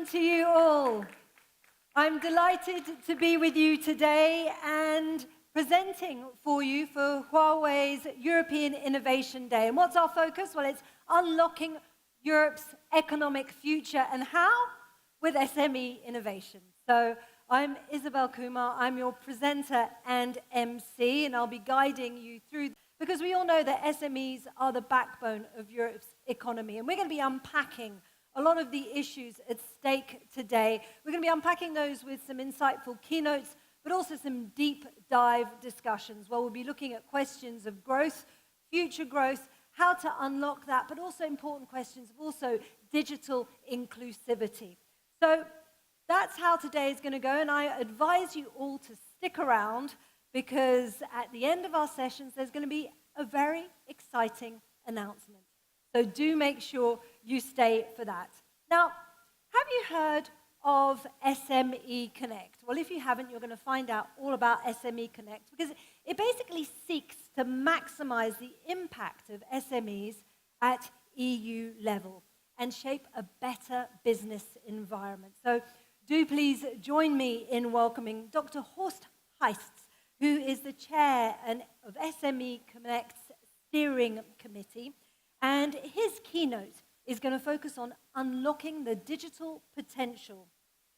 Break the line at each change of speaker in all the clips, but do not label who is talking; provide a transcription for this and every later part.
afternoon to you all. I'm delighted to be with you today and presenting for you for Huawei's European Innovation Day. And what's our focus? Well, it's unlocking Europe's economic future. And how? With SME innovation. So I'm Isabel Kumar, I'm your presenter and MC, and I'll be guiding you through, because we all know that SMEs are the backbone of Europe's economy. And we're going to be unpacking a lot of the issues at stake today. We're going to be unpacking those with some insightful keynotes, but also some deep dive discussions where we'll be looking at questions of growth, future growth, how to unlock that, but also important questions of also digital inclusivity. So that's how today is going to go, and I advise you all to stick around because at the end of our sessions, there's going to be a very exciting announcement. So do make sure you stay for that. Now, have you heard of SME Connect? Well, if you haven't, you're going to find out all about SME Connect because it basically seeks to maximize the impact of SMEs at EU level and shape a better business environment. So do please join me in welcoming Dr. Horst Heists, who is the chair of SME Connect's steering committee. And his keynote is going to focus on unlocking the digital potential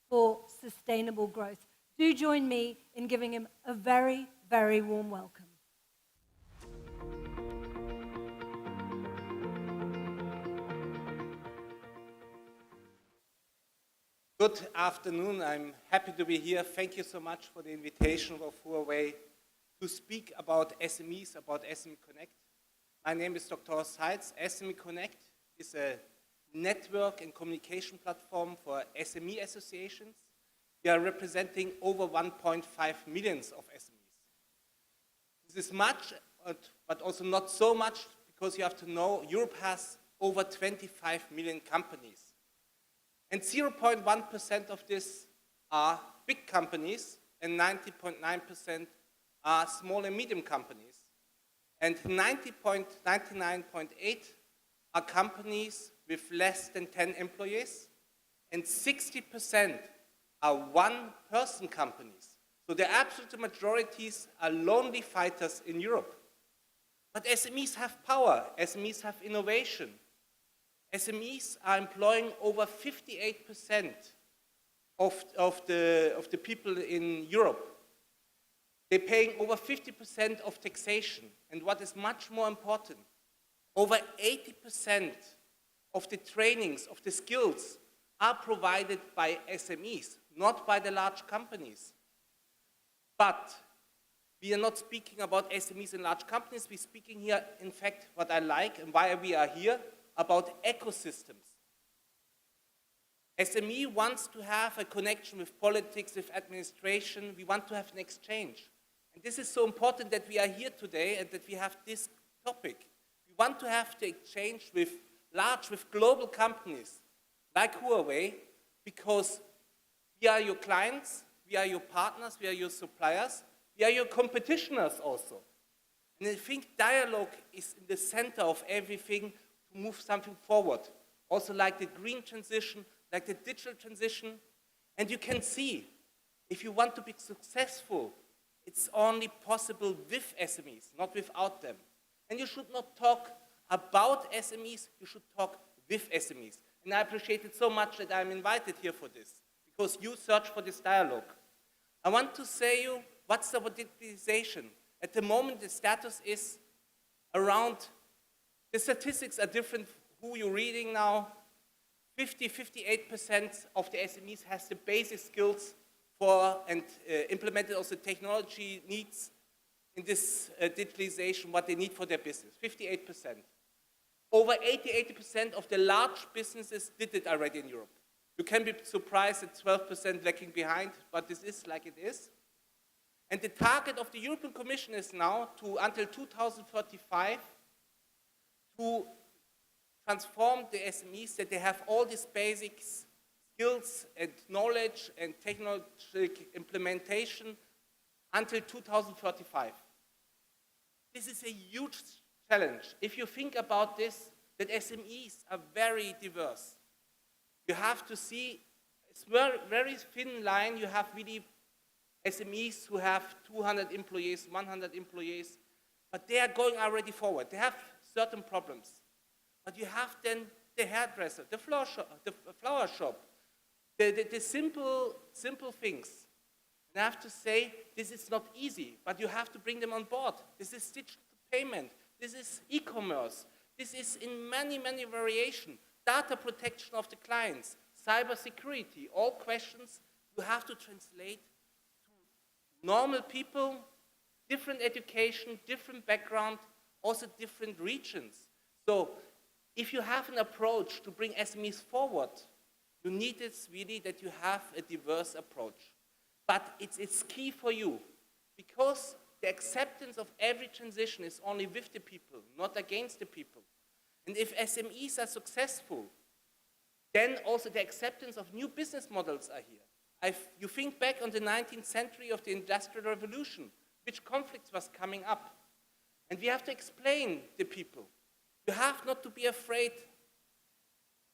for sustainable growth. Do join me in giving him a very, very warm welcome.
Good afternoon. I'm happy to be here. Thank you so much for the invitation of Huawei to speak about SMEs, about SME Connect. My name is Dr. Horst Heitz. SME Connect is a network and communication platform for SME associations. We are representing over 1.5 million of SMEs. This is much, but also not so much, because you have to know Europe has over 25 million companies. And 0.1% of this are big companies, and 90.9% are small and medium companies. And 99.8% are companies with less than 10 employees, and 60% are one-person companies. So the absolute majorities are lonely fighters in Europe. But SMEs have power, SMEs have innovation. SMEs are employing over 58% of the people in Europe. They're paying over 50% of taxation. And what is much more important, over 80% of the trainings, of the skills are provided by SMEs, not by the large companies. But we are not speaking about SMEs and large companies. We're speaking here, in fact, what I like and why we are here, about ecosystems. SME wants to have a connection with politics, with administration. We want to have an exchange. And this is so important that we are here today and that we have this topic. We want to have the exchange with global companies like Huawei, because we are your clients, we are your partners, we are your suppliers, we are your competitors also. And I think dialogue is in the center of everything to move something forward. Also like the green transition, like the digital transition. And you can see, if you want to be successful, it's only possible with SMEs, not without them. And you should not talk about SMEs, you should talk with SMEs. And I appreciate it so much that I'm invited here for this, because you search for this dialogue. I want to say you, what's the digitalization? At the moment, the status is around, the statistics are different, who you're reading now. 58% of the SMEs has the basic skills for and implemented also technology needs in this digitalization, what they need for their business, 58%. Over 80% of the large businesses did it already in Europe. You can be surprised at 12% lagging behind, but this is like it is. And the target of the European Commission is now to, until 2035, to transform the SMEs, that they have all these basic skills and knowledge and technological implementation until 2035. This is a huge challenge. If you think about this, that SMEs are very diverse. You have to see It's very, very thin line. You have really SMEs who have 200 employees, 100 employees, but they are going already forward. They have certain problems. But you have then the hairdresser, the flower shop, the simple things. And I have to say, this is not easy, but you have to bring them on board. This is digital payment. This is e-commerce. This is in many, many variations. Data protection of the clients, cyber security, all questions you have to translate to normal people, different education, different background, also different regions. So if you have an approach to bring SMEs forward, you need it really that you have a diverse approach. But it's key for you, because the acceptance of every transition is only with the people, not against the people. And if SMEs are successful, then also the acceptance of new business models are here. You think back on the 19th century of the Industrial Revolution, which conflicts was coming up. And we have to explain the people. You have not to be afraid.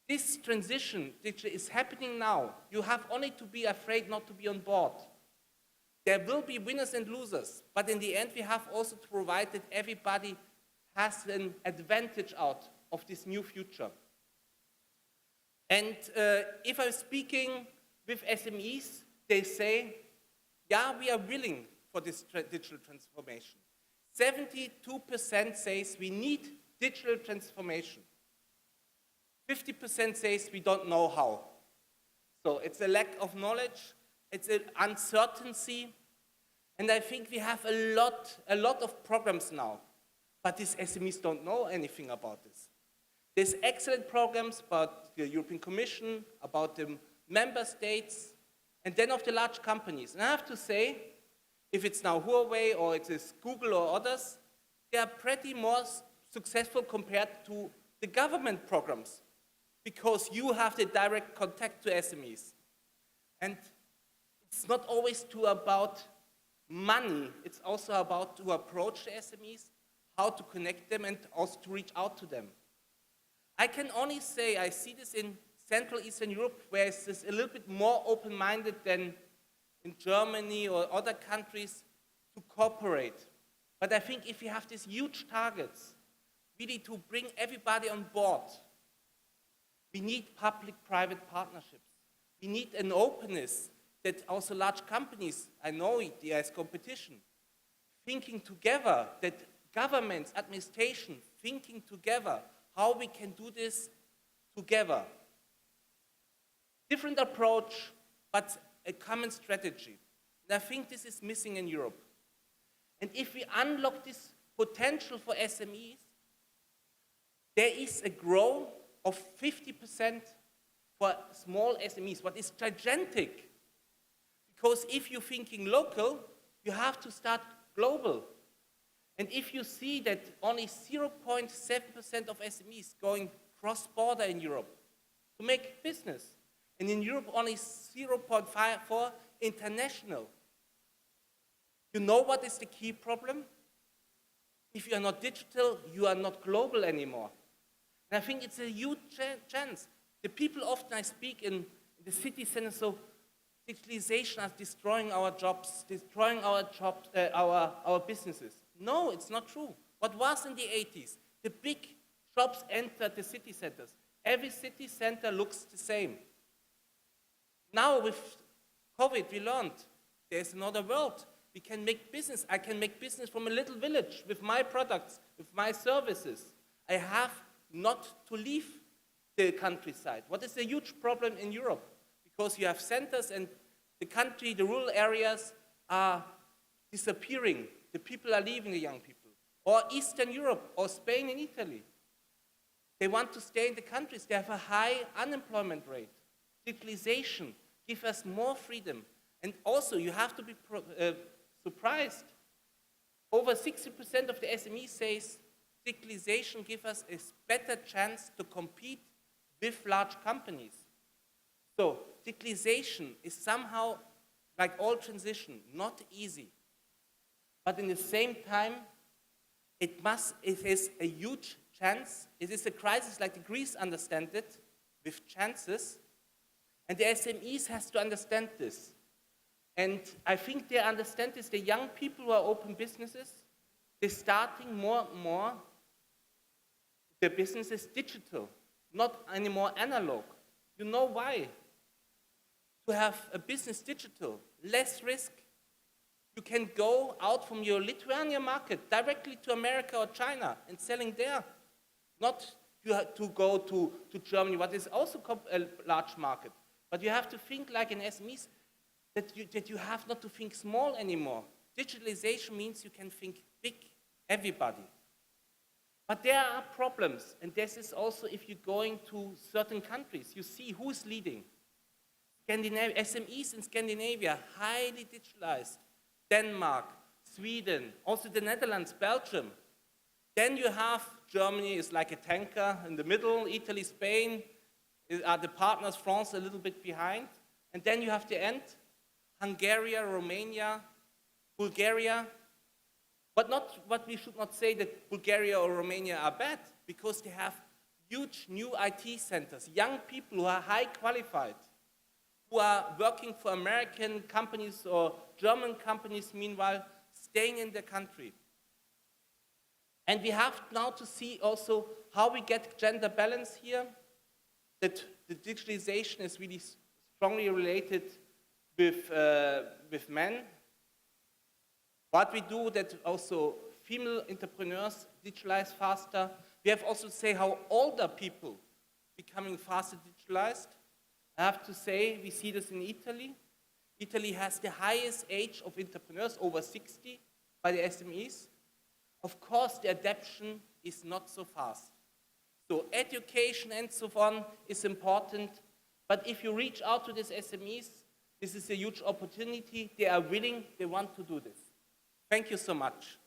This transition which is happening now, you have only to be afraid not to be on board. There will be winners and losers, but in the end we have also to provide that everybody has an advantage out of this new future. And if I'm speaking with SMEs, they say, yeah, we are willing for this digital transformation. 72% says we need digital transformation. 50% says we don't know how. So it's a lack of knowledge, it's an uncertainty, and I think we have a lot of programs now, but these SMEs don't know anything about this. There's excellent programs about the European Commission, about the member states, and then of the large companies. And I have to say, if it's now Huawei or it is Google or others, they are pretty more successful compared to the government programs, because you have the direct contact to SMEs. And it's not always about money, it's also about to approach the SMEs, how to connect them, and also to reach out to them. I can only say I see this in Central Eastern Europe, where it's a little bit more open-minded than in Germany or other countries to cooperate. But I think if you have these huge targets, really to bring everybody on board, we need public-private partnerships. We need an openness that also large companies, I know there is competition, thinking together, that governments, administration, thinking together, how we can do this together. Different approach, but a common strategy. And I think this is missing in Europe. And if we unlock this potential for SMEs, there is a growth of 50% for small SMEs, what is gigantic. Because if you're thinking local, you have to start global. And if you see that only 0.7% of SMEs going cross-border in Europe to make business, and in Europe only 0.54 international, you know what is the key problem? If you are not digital, you are not global anymore. And I think it's a huge chance. The people often I speak in the city center, so digitalization is destroying our jobs, destroying our businesses. No, it's not true. What was in the 80s? The big shops entered the city centers. Every city center looks the same. Now with COVID, we learned there's another world. We can make business. I can make business from a little village with my products, with my services. I have not to leave the countryside. What is a huge problem in Europe? Because you have centers and the country, the rural areas are disappearing. The people are leaving, the young people. Or Eastern Europe, or Spain and Italy. They want to stay in the countries. They have a high unemployment rate. Digitalization gives us more freedom. And also, you have to be surprised. Over 60% of the SME says digitalization gives us a better chance to compete with large companies. So, digitalization is somehow, like all transition, not easy. But in the same time, it is a huge chance. It is a crisis like the Greeks understand it, with chances. And the SMEs has to understand this. And I think they understand this. The young people who are open businesses, they're starting more and more their businesses digital, not anymore analog. You know why? To have a business digital, less risk. You can go out from your Lithuania market directly to America or China and selling there. Not you have to go to Germany, what is also a large market. But you have to think like an SMEs, that you have not to think small anymore. Digitalization means you can think big, everybody. But there are problems, and this is also if you're going to certain countries, you see who's leading. SMEs in Scandinavia, highly digitalized. Denmark, Sweden, also the Netherlands, Belgium. Then you have Germany is like a tanker in the middle, Italy, Spain are the partners, France a little bit behind. And then you have the end, Hungary, Romania, Bulgaria. But we should not say that Bulgaria or Romania are bad, because they have huge new IT centers, young people who are high qualified, who are working for American companies or German companies, meanwhile staying in the country. And we have now to see also how we get gender balance here, that the digitalization is really strongly related with men. What we do that also female entrepreneurs digitalize faster. We have also to say how older people becoming faster digitalized. I have to say, we see this in Italy. Italy has the highest age of entrepreneurs, over 60, by the SMEs. Of course, the adaptation is not so fast. So education and so on is important, but if you reach out to these SMEs, this is a huge opportunity. They are willing, they want to do this. Thank you so much.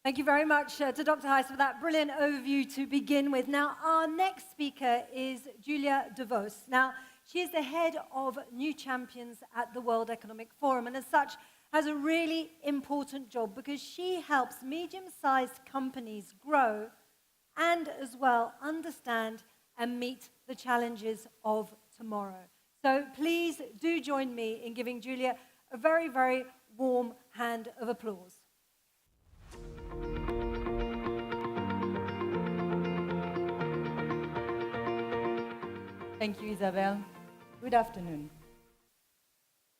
Thank you very much to Dr. Heiss for that brilliant overview to begin with. Now, our next speaker is Julia De Vos. Now, she is the head of New Champions at the World Economic Forum, and as such, has a really important job because she helps medium-sized companies grow and as well understand and meet the challenges of tomorrow. So please do join me in giving Julia a very, very warm hand of applause.
Thank you, Isabel. Good afternoon.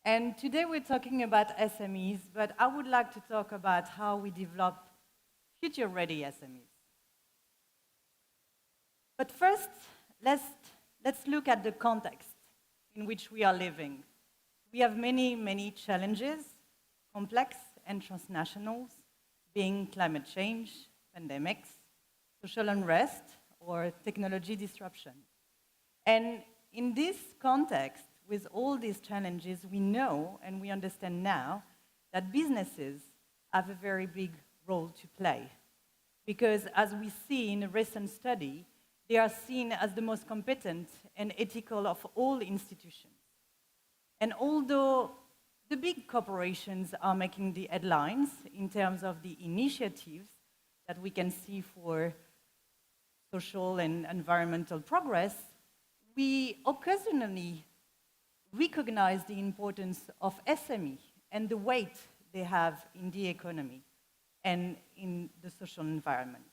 And today we're talking about SMEs, but I would like to talk about how we develop future-ready SMEs. But first, let's look at the context in which we are living. We have many, many challenges, complex and transnationals, being climate change, pandemics, social unrest, or technology disruption. And in this context, with all these challenges, we know and we understand now that businesses have a very big role to play. Because as we see in a recent study, they are seen as the most competent and ethical of all institutions. And although the big corporations are making the headlines in terms of the initiatives that we can see for social and environmental progress, we occasionally recognize the importance of SME and the weight they have in the economy and in the social environment.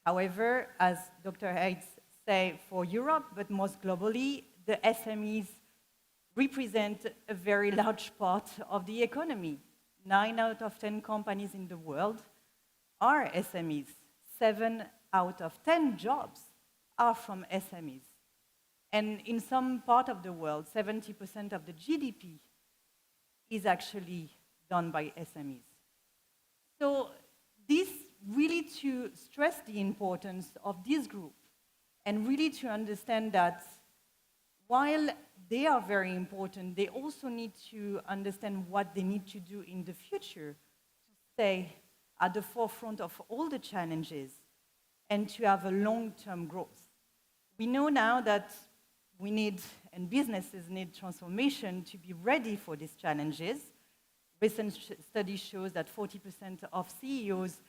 However, as Dr. Heiss said, for Europe, but most globally, the SMEs represent a very large part of the economy. 9 out of 10 companies in the world are SMEs. 7 out of 10 jobs are from SMEs. And in some part of the world, 70% of the GDP is actually done by SMEs. So this really to stress the importance of this group and really to understand that while they are very important, they also need to understand what they need to do in the future to stay at the forefront of all the challenges and to have a long-term growth. We know now that we need, and businesses need transformation to be ready for these challenges. Recent study shows that 40% of CEOs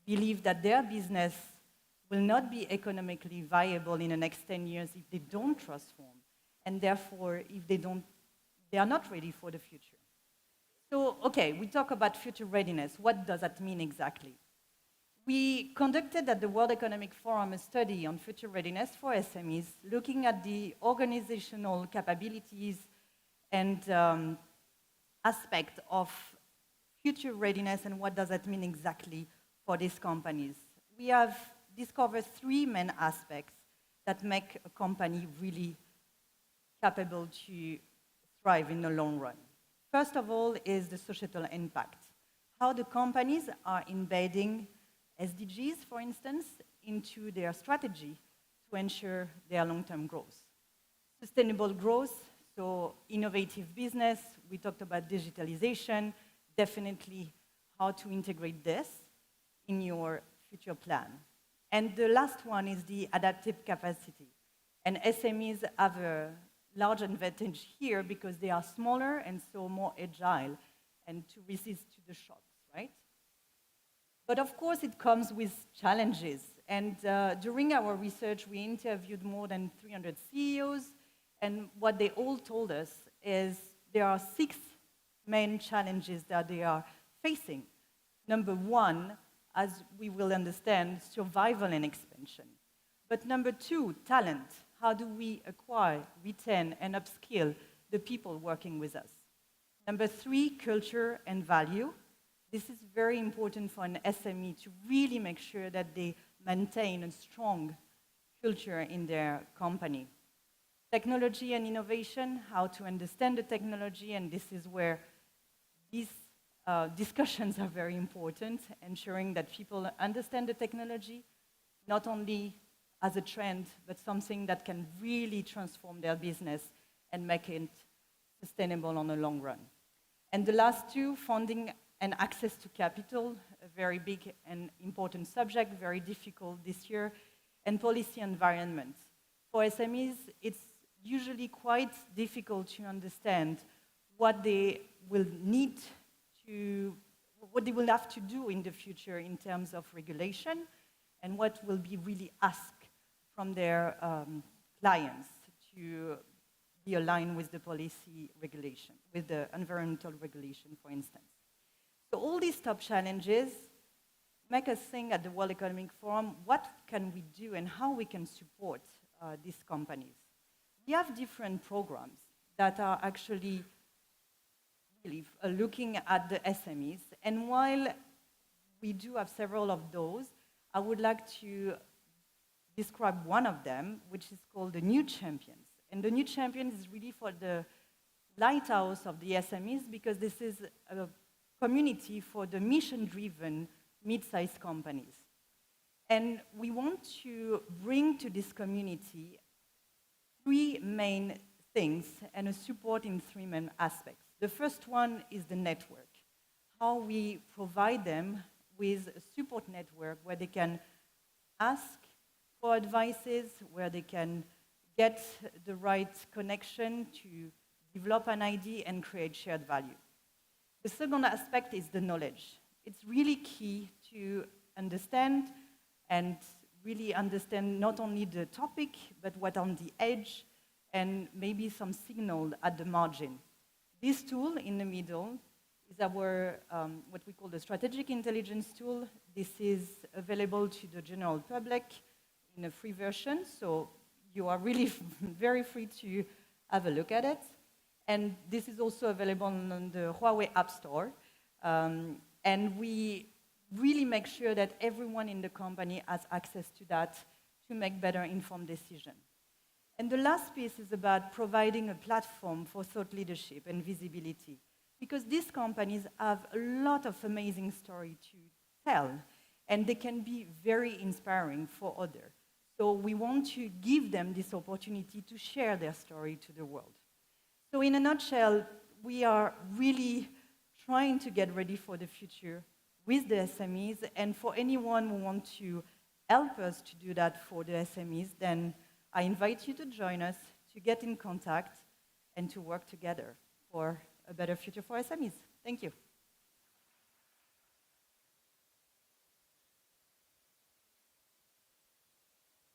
believe that their business will not be economically viable in the next 10 years if they don't transform, and therefore if they are not ready for the future. So, okay, we talk about future readiness. What does that mean exactly? We conducted at the World Economic Forum a study on future readiness for SMEs, looking at the organizational capabilities and aspect of future readiness and what does that mean exactly for these companies. We have discovered three main aspects that make a company really capable to thrive in the long run. First of all is the societal impact. How the companies are embedding SDGs, for instance, into their strategy to ensure their long-term growth. Sustainable growth, so innovative business, we talked about digitalization, definitely how to integrate this in your future plan. And the last one is the adaptive capacity. And SMEs have a large advantage here because they are smaller and so more agile and to resist to the shocks, right? But of course, it comes with challenges. And during our research, we interviewed more than 300 CEOs, and what they all told us is there are 6 main challenges that they are facing. Number one, as we will understand, survival and expansion. But number 2, talent. How do we acquire, retain, and upskill the people working with us? Number 3, culture and value. This is very important for an SME to really make sure that they maintain a strong culture in their company. Technology and innovation, how to understand the technology, and this is where these discussions are very important, ensuring that people understand the technology, not only as a trend, but something that can really transform their business and make it sustainable on the long run. And the last 2, funding and access to capital, a very big and important subject, very difficult this year, and policy environment. For SMEs, it's usually quite difficult to understand what they will need to, what they will have to do in the future in terms of regulation and what will be really asked from their clients to be aligned with the policy regulation, with the environmental regulation, for instance. So all these top challenges make us think at the World Economic Forum, what can we do and how we can support these companies? We have different programs that are actually really looking at the SMEs. And while we do have several of those, I would like to describe one of them, which is called the New Champions. And the New Champions is really for the lighthouse of the SMEs because this is a community for the mission-driven mid-sized companies. And we want to bring to this community 3 main things and a support in 3 main aspects. The first one is the network, how we provide them with a support network where they can ask for advices, where they can get the right connection to develop an idea and create shared value. The second aspect is the knowledge. It's really key to understand and really understand not only the topic, but what on the edge and maybe some signal at the margin. This tool in the middle is our, what we call the strategic intelligence tool. This is available to the general public in a free version, so you are really very free to have a look at it. And this is also available on the Huawei App Store. And we really make sure that everyone in the company has access to that to make better informed decisions. And the last piece is about providing a platform for thought leadership and visibility, because these companies have a lot of amazing stories to tell, and they can be very inspiring for others. So we want to give them this opportunity to share their story to the world. So in a nutshell, we are really trying to get ready for the future with the SMEs, and for anyone who wants to help us to do that for the SMEs, then I invite you to join us, to get in contact, and to work together for a better future for SMEs. Thank you.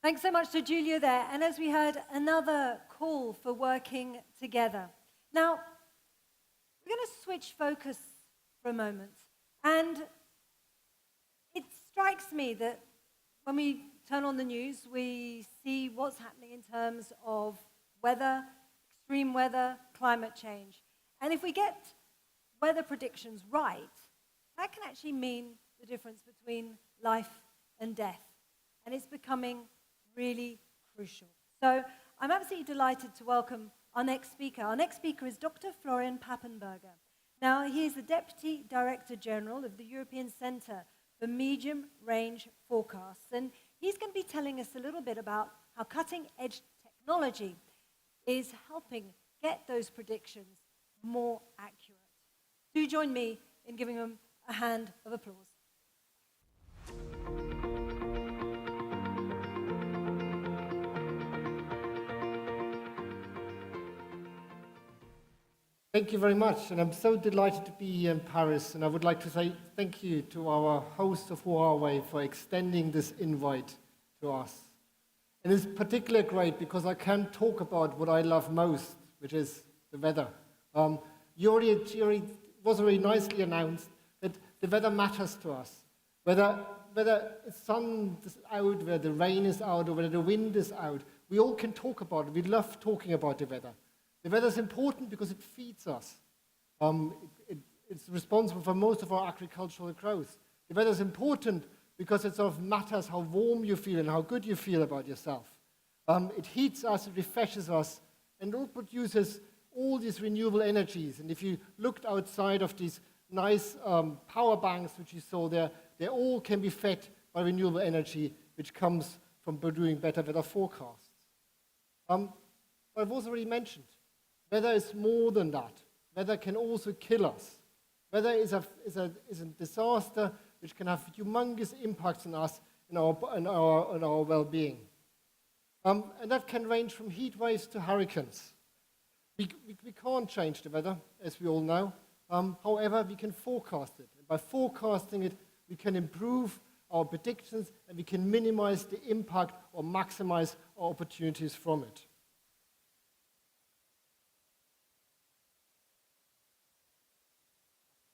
Thanks so much to Julia there. And as we heard, another call for working together. Now, we're going to switch focus for a moment. And it strikes me that when we turn on the news, we see what's happening in terms of weather, extreme weather, climate change. And if we get weather predictions right, that can actually mean the difference between life and death. And it's becoming really crucial. So I'm absolutely delighted to welcome our next speaker. Our next speaker is Dr. Florian Pappenberger. Now, he is the Deputy Director General of the European Centre for Medium Range Forecasts. And he's going to be telling us a little bit about how cutting-edge technology is helping get those predictions more accurate. Do join me in giving him a hand of applause.
Thank you very much, and I'm so delighted to be here in Paris, and I would like to say thank you to our host of Huawei for extending this invite to us. And it's particularly great because I can talk about what I love most, which is the weather. It was already nicely announced that the weather matters to us. Whether the sun is out, whether the rain is out, or whether the wind is out, we all can talk about it. We love talking about the weather. The weather is important because it feeds us. It's responsible for most of our agricultural growth. The weather is important because it sort of matters how warm you feel and how good you feel about yourself. It heats us, it refreshes us, and it produces all these renewable energies. And if you looked outside of these nice power banks which you saw there, they all can be fed by renewable energy, which comes from doing better weather forecasts. But I've also already mentioned, weather is more than that. Weather can also kill us. Weather is a disaster which can have humongous impacts on us and our well-being. And that can range from heat waves to hurricanes. We can't change the weather, as we all know. However, we can forecast it. And by forecasting it, we can improve our predictions and we can minimize the impact or maximize our opportunities from it.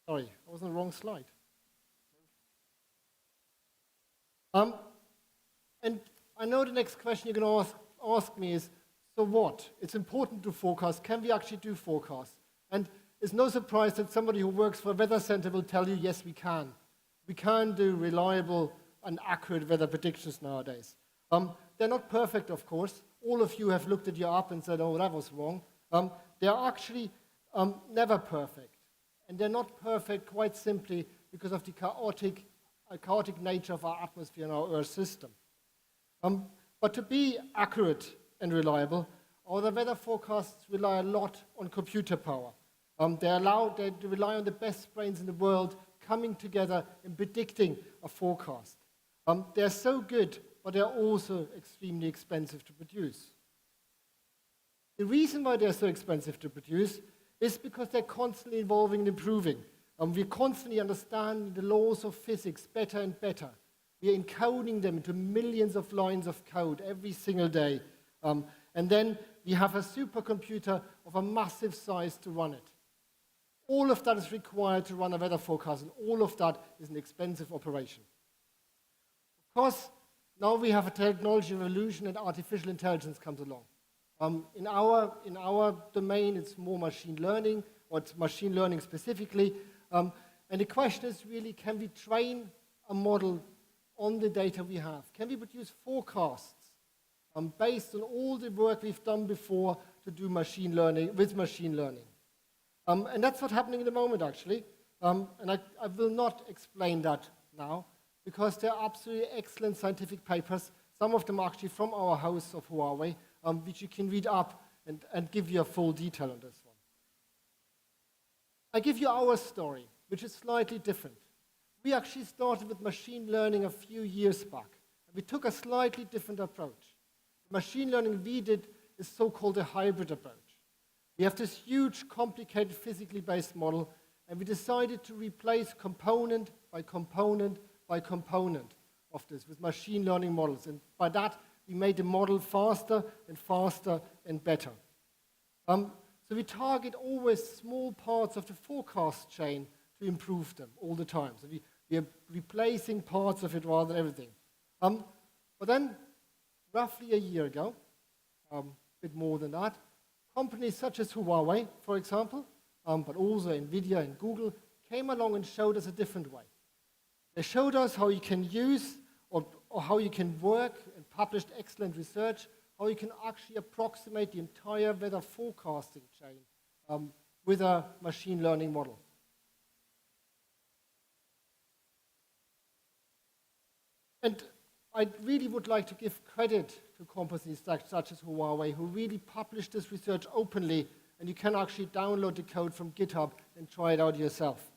Sorry, I was on the wrong slide. And I know the next question you're going to ask me is, so what? It's important to forecast. Can we actually do forecasts? And it's no surprise that somebody who works for a weather center will tell you, yes, we can. We can do reliable and accurate weather predictions nowadays. They're not perfect, of course. All of you have looked at your app and said, oh, that was wrong. They're actually never perfect. And they're not perfect quite simply because of the chaotic nature of our atmosphere and our Earth system. But to be accurate and reliable, our weather forecasts rely a lot on computer power. They rely on the best brains in the world coming together and predicting a forecast. They're so good, but they're also extremely expensive to produce. The reason why they're so expensive to produce is because they're constantly evolving and improving. We constantly understand the laws of physics better and better. We are encoding them into millions of lines of code every single day. And then we have a supercomputer of a massive size to run it. All of that is required to run a weather forecast, and all of that is an expensive operation. Of course, now we have a technology revolution and artificial intelligence comes along. In our domain, it's more machine learning, or it's machine learning specifically. And the question is really, can we train a model on the data we have? Can we produce forecasts based on all the work we've done before to do machine learning, with machine learning? And that's what's happening in the moment, actually. And I will not explain that now, because there are absolutely excellent scientific papers, some of them actually from our house of Huawei, which you can read up and give you a full detail on this one. I give you our story, which is slightly different. We actually started with machine learning a few years back. And we took a slightly different approach. The machine learning we did is so-called a hybrid approach. We have this huge, complicated, physically based model, and we decided to replace component by component by component of this with machine learning models. And by that, we made the model faster and better. So we target always small parts of the forecast chain to improve them all the time. So we are replacing parts of it rather than everything. But then, roughly a year ago, a bit more than that, companies such as Huawei, for example, but also NVIDIA and Google, came along and showed us a different way. They showed us how you can use or how you can work and published excellent research, how you can actually approximate the entire weather forecasting chain with a machine learning model. And I really would like to give credit to companies such as Huawei, who really published this research openly, and you can actually download the code from GitHub and try it out yourself.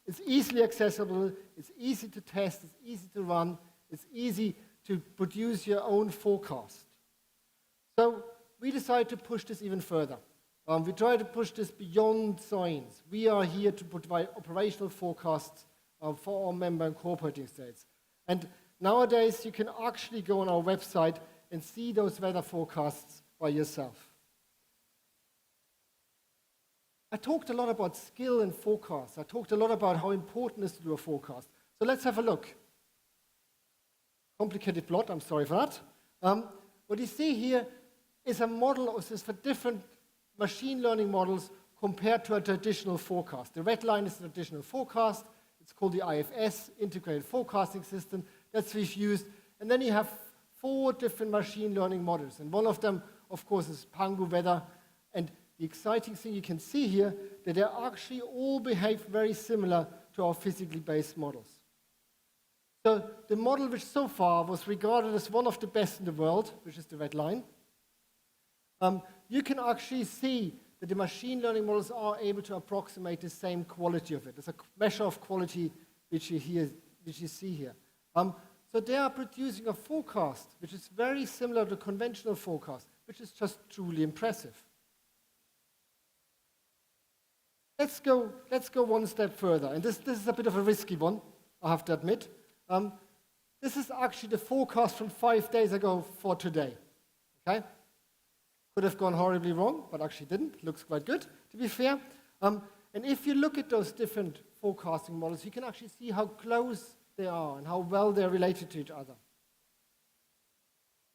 It's easily accessible, it's easy to test, it's easy to run, it's easy to produce your own forecast. So we decided to push this even further. We try to push this beyond science. We are here to provide operational forecasts for our member and cooperating states. And nowadays, you can actually go on our website and see those weather forecasts by yourself. I talked a lot about skill and forecast. I talked a lot about how important it is to do a forecast. So let's have a look. Complicated plot, I'm sorry for that. What you see here is a model for different machine learning models compared to a traditional forecast. The red line is the traditional forecast. It's called the IFS, Integrated Forecasting System. That's what we've used. And then you have 4 different machine learning models. And one of them, of course, is Pangu Weather. And the exciting thing you can see here, that they actually all behave very similar to our physically based models. So the model which so far was regarded as one of the best in the world, which is the red line, you can actually see that the machine learning models are able to approximate the same quality of it. There's a measure of quality which you see here. So they are producing a forecast which is very similar to conventional forecast, which is just truly impressive. Let's go one step further, and this is a bit of a risky one, I have to admit. This is actually the forecast from 5 days ago for today. Okay? Could have gone horribly wrong, but actually didn't. Looks quite good, to be fair. And if you look at those different forecasting models, you can actually see how close they are and how well they're related to each other.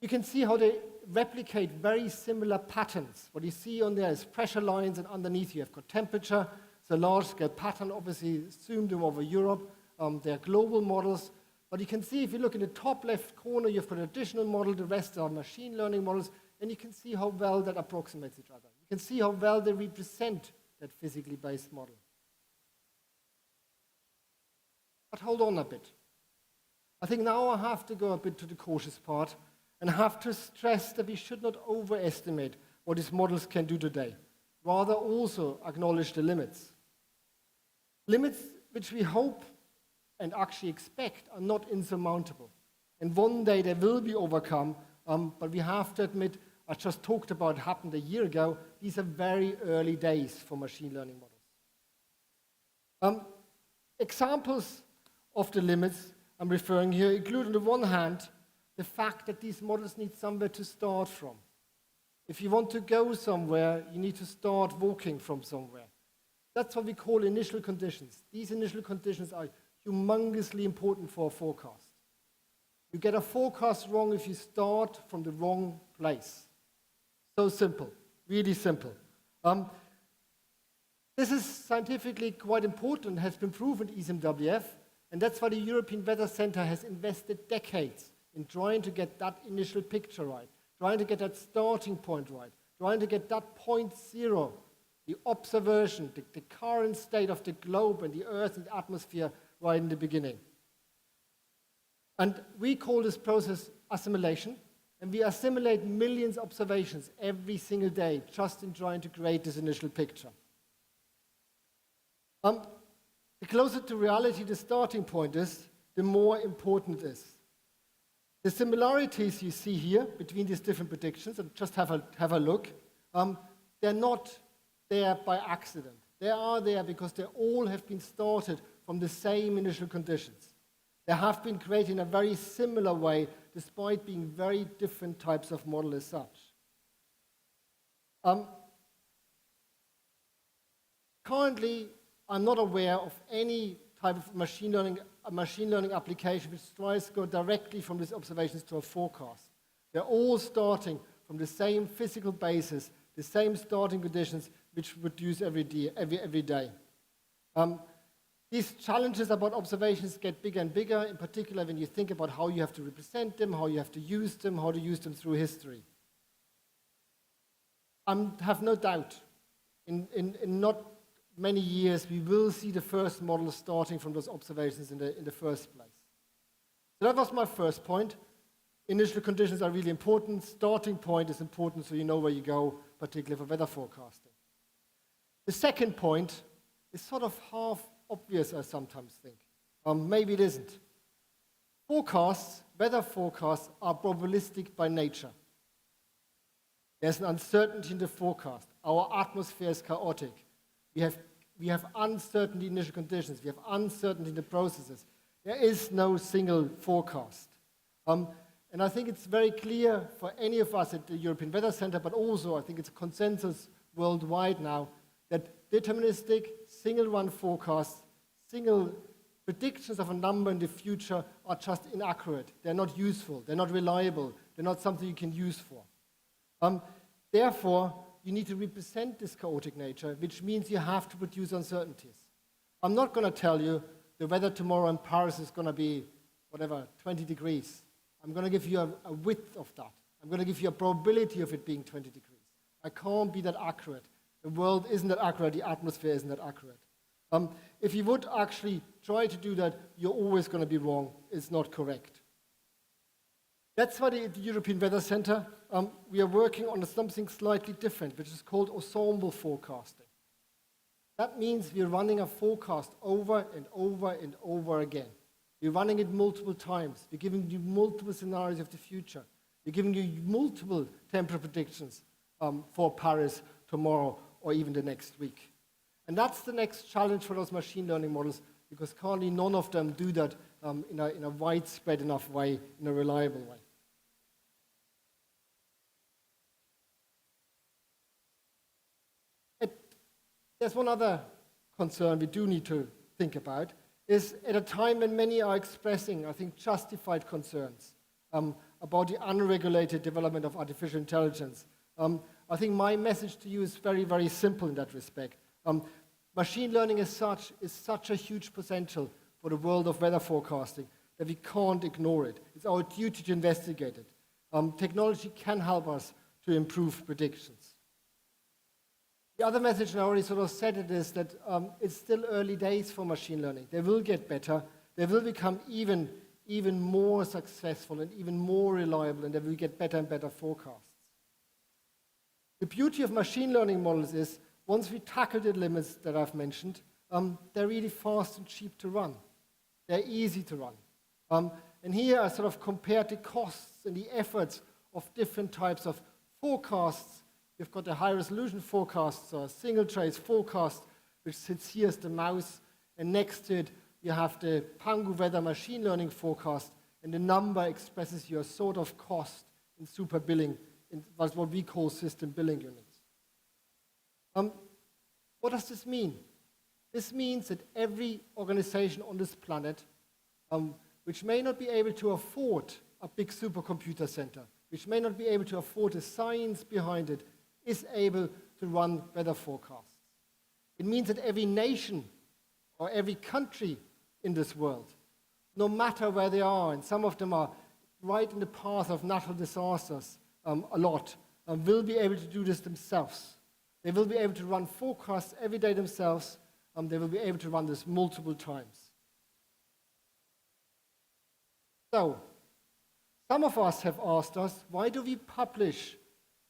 You can see how they replicate very similar patterns. What you see on there is pressure lines, and underneath you have got temperature. It's a large-scale pattern, obviously zoomed in over Europe. They're global models. But you can see if you look in the top left corner, you've got an additional model. The rest are machine learning models. And you can see how well that approximates each other. You can see how well they represent that physically based model. But hold on a bit. I think now I have to go a bit to the cautious part and have to stress that we should not overestimate what these models can do today. Rather also acknowledge the limits. Limits which we hope and actually expect are not insurmountable. And one day they will be overcome, but we have to admit, I just talked about it happened a year ago, these are very early days for machine learning models. Examples of the limits I'm referring here include, on the one hand, the fact that these models need somewhere to start from. If you want to go somewhere, you need to start walking from somewhere. That's what we call initial conditions. These initial conditions are humongously important for a forecast. You get a forecast wrong if you start from the wrong place. So simple, really simple. This is scientifically quite important, has been proven in ESMWF, and that's why the European Weather Center has invested decades in trying to get that initial picture right, trying to get that starting point right, trying to get that point zero, the observation, the current state of the globe and the Earth and the atmosphere right in the beginning. And we call this process assimilation, and we assimilate millions of observations every single day just in trying to create this initial picture. The closer to reality the starting point is, the more important it is. The similarities you see here between these different predictions, and just have a look, they're not there by accident. They are there because they all have been started from the same initial conditions. They have been created in a very similar way despite being very different types of model as such. Currently, I'm not aware of any type of machine learning application which tries to go directly from these observations to a forecast. They're all starting from the same physical basis, the same starting conditions which we produce every day. These challenges about observations get bigger and bigger, in particular when you think about how you have to represent them, how you have to use them, how to use them through history. I have no doubt, in not many years, we will see the first models starting from those observations in the first place. So that was my first point. Initial conditions are really important. Starting point is important so you know where you go, particularly for weather forecasting. The second point is sort of half obvious, I sometimes think. Maybe it isn't. Weather forecasts are probabilistic by nature. There's an uncertainty in the forecast. Our atmosphere is chaotic. We have uncertainty in initial conditions. We have uncertainty in the processes. There is no single forecast. And I think it's very clear for any of us at the European Weather Center, but also I think it's a consensus worldwide now, that deterministic, single-run forecasts, single predictions of a number in the future are just inaccurate. They're not useful. They're not reliable. They're not something you can use for. Therefore, you need to represent this chaotic nature, which means you have to produce uncertainties. I'm not going to tell you the weather tomorrow in Paris is going to be, 20 degrees. I'm going to give you a width of that. I'm going to give you a probability of it being 20 degrees. I can't be that accurate. The world isn't that accurate. The atmosphere isn't that accurate. If you would actually try to do that, you're always going to be wrong. It's not correct. That's why at the European Weather Center, we are working on something slightly different, which is called ensemble forecasting. That means we're running a forecast over and over and over again. We're running it multiple times. We're giving you multiple scenarios of the future. We're giving you multiple temperature predictions for Paris tomorrow or even the next week. And that's the next challenge for those machine learning models, because currently none of them do that in a widespread enough way, in a reliable way. There's one other concern we do need to think about, is at a time when many are expressing, I think, justified concerns about the unregulated development of artificial intelligence. I think my message to you is very, very simple in that respect. Machine learning as such is such a huge potential for the world of weather forecasting that we can't ignore it. It's our duty to investigate it. Technology can help us to improve predictions. The other message, and I already sort of said it, is that it's still early days for machine learning. They will get better. They will become even more successful and even more reliable, and they will get better and better forecasts. The beauty of machine learning models is, once we tackle the limits that I've mentioned, they're really fast and cheap to run. They're easy to run. And here I sort of compared the costs and the efforts of different types of forecasts. You've got the high-resolution forecasts, or single trace forecast, which sits here as the mouse, and next to it you have the Pangu weather machine learning forecast, and the number expresses your sort of cost in super billing, in what we call system billing units. What does this mean? This means that every organization on this planet, which may not be able to afford a big supercomputer center, which may not be able to afford the science behind it, is able to run weather forecasts. It means that every nation or every country in this world, no matter where they are, and some of them are right in the path of natural disasters a lot, will be able to do this themselves. They will be able to run forecasts every day themselves. They will be able to run this multiple times. So, some of us have asked us, why do we publish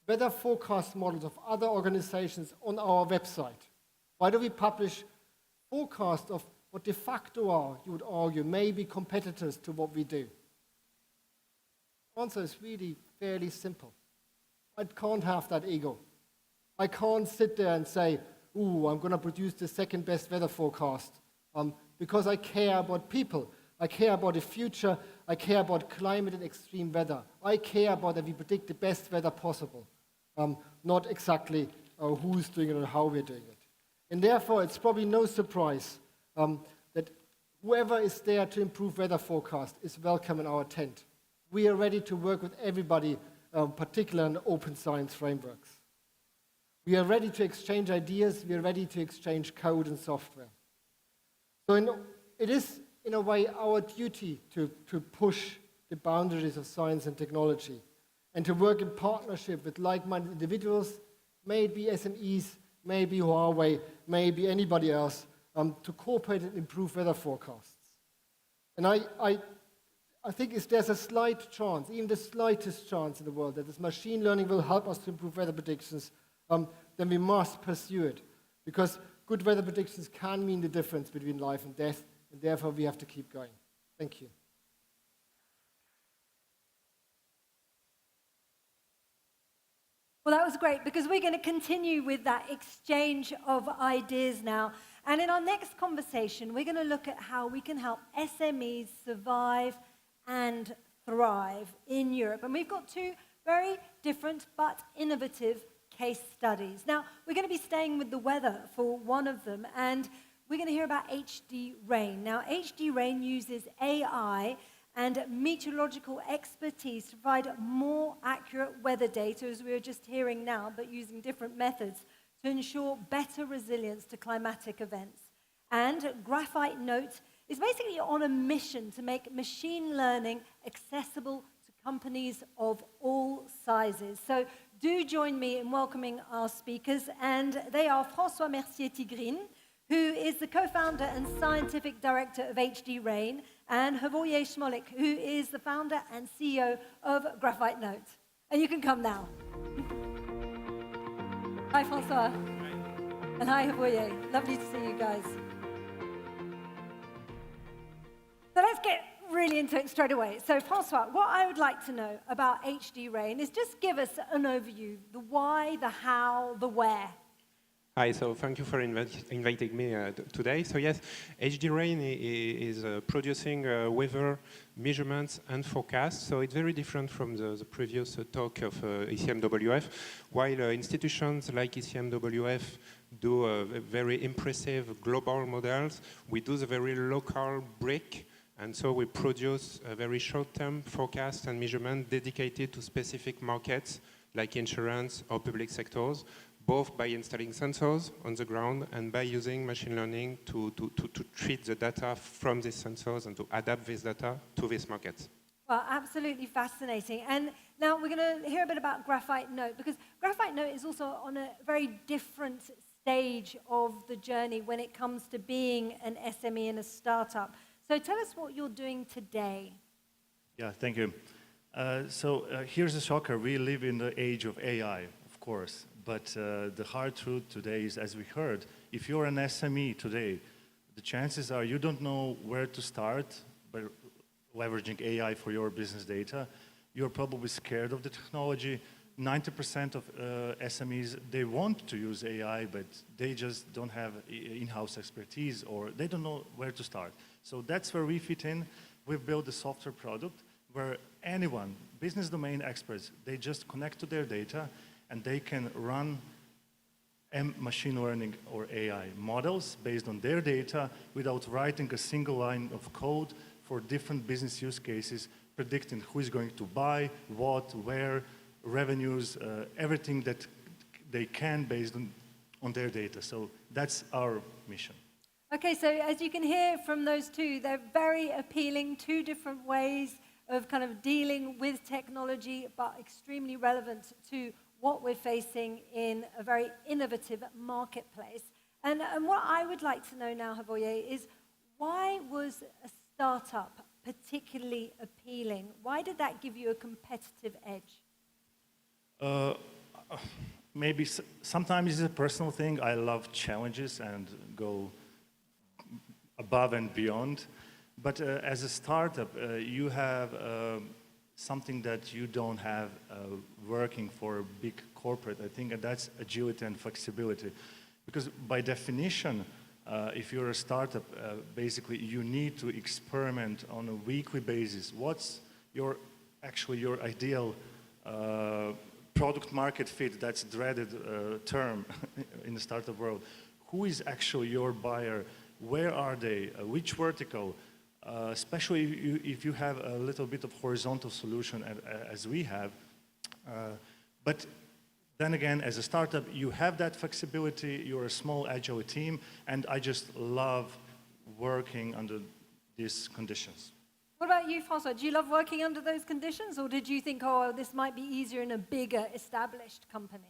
weather forecast models of other organizations on our website? Why do we publish forecasts of what de facto are, you would argue, maybe competitors to what we do? The answer is really fairly simple. I can't have that ego. I can't sit there and say, ooh, I'm going to produce the second best weather forecast because I care about people. I care about the future. I care about climate and extreme weather. I care about that we predict the best weather possible, not exactly who's doing it or how we're doing it. And therefore, it's probably no surprise that whoever is there to improve weather forecast is welcome in our tent. We are ready to work with everybody, particularly in open science frameworks. We are ready to exchange ideas. We are ready to exchange code and software. So it is, in a way, our duty to push the boundaries of science and technology and to work in partnership with like-minded individuals, maybe SMEs, maybe Huawei, maybe anybody else, to cooperate and improve weather forecasts. And I think if there's a slight chance, even the slightest chance in the world, that this machine learning will help us to improve weather predictions, then we must pursue it. Because good weather predictions can mean the difference between life and death, and therefore we have to keep going. Thank you.
Well, that was great, because we're going to continue with that exchange of ideas now. And in our next conversation, we're going to look at how we can help SMEs survive and thrive in Europe. And we've got two very different but innovative case studies. Now, we're going to be staying with the weather for one of them, and we're going to hear about HD Rain. Now, HD Rain uses AI and meteorological expertise to provide more accurate weather data, as we were just hearing now, but using different methods to ensure better resilience to climatic events. And Graphite Note is basically on a mission to make machine learning accessible to companies of all sizes. So do join me in welcoming our speakers, and they are François Mercier-Tigrine, who is the co-founder and scientific director of HD Rain, and Huawei Smolik, who is the founder and CEO of Graphite Note. And you can come now. Hi, François. And hi, Huawei. Lovely to see you guys. So let's get really into it straight away. So, François, what I would like to know about HD Rain is just give us an overview, the why, the how, the where.
Hi, so thank you for inviting me today. So yes, HD Rain is producing weather measurements and forecasts. So it's very different from the previous talk of ECMWF. While institutions like ECMWF do very impressive global models, we do the very local brick. And so we produce a very short-term forecast and measurement dedicated to specific markets like insurance or public sectors, both by installing sensors on the ground and by using machine learning to treat the data from these sensors and to adapt this data to these markets.
Well, absolutely fascinating. And now we're going to hear a bit about Graphite Note, because Graphite Note is also on a very different stage of the journey when it comes to being an SME and a startup. So tell us what you're doing today.
Yeah, thank you. Here's a shocker. We live in the age of AI, of course. But the hard truth today is, as we heard, if you're an SME today, the chances are you don't know where to start by leveraging AI for your business data. You're probably scared of the technology. 90% of SMEs, they want to use AI, but they just don't have in-house expertise, or they don't know where to start. So that's where we fit in. We've built a software product where anyone, business domain experts, they just connect to their data and they can run machine learning or AI models based on their data without writing a single line of code for different business use cases, predicting who is going to buy, what, where, revenues, everything that they can based on their data. So that's our mission.
Okay, so as you can hear from those two, they're very appealing, two different ways of kind of dealing with technology, but extremely relevant to what we're facing in a very innovative marketplace. And what I would like to know now, Huawei, is why was a startup particularly appealing? Why did that give you a competitive edge?
Maybe sometimes it's a personal thing. I love challenges and go above and beyond. But as a startup, you have something that you don't have working for a big corporate, I think, and that's agility and flexibility. Because by definition, If you're a startup, basically you need to experiment on a weekly basis. What's your ideal product market fit? That's a dreaded term in the startup world. Who is actually your buyer? Where are they? Which vertical? Especially if you have a little bit of horizontal solution as we have. But then again, as a startup, you have that flexibility, you're a small, agile team, and I just love working under these conditions.
What about you, François? Do you love working under those conditions, or did you think, oh, this might be easier in a bigger, established company?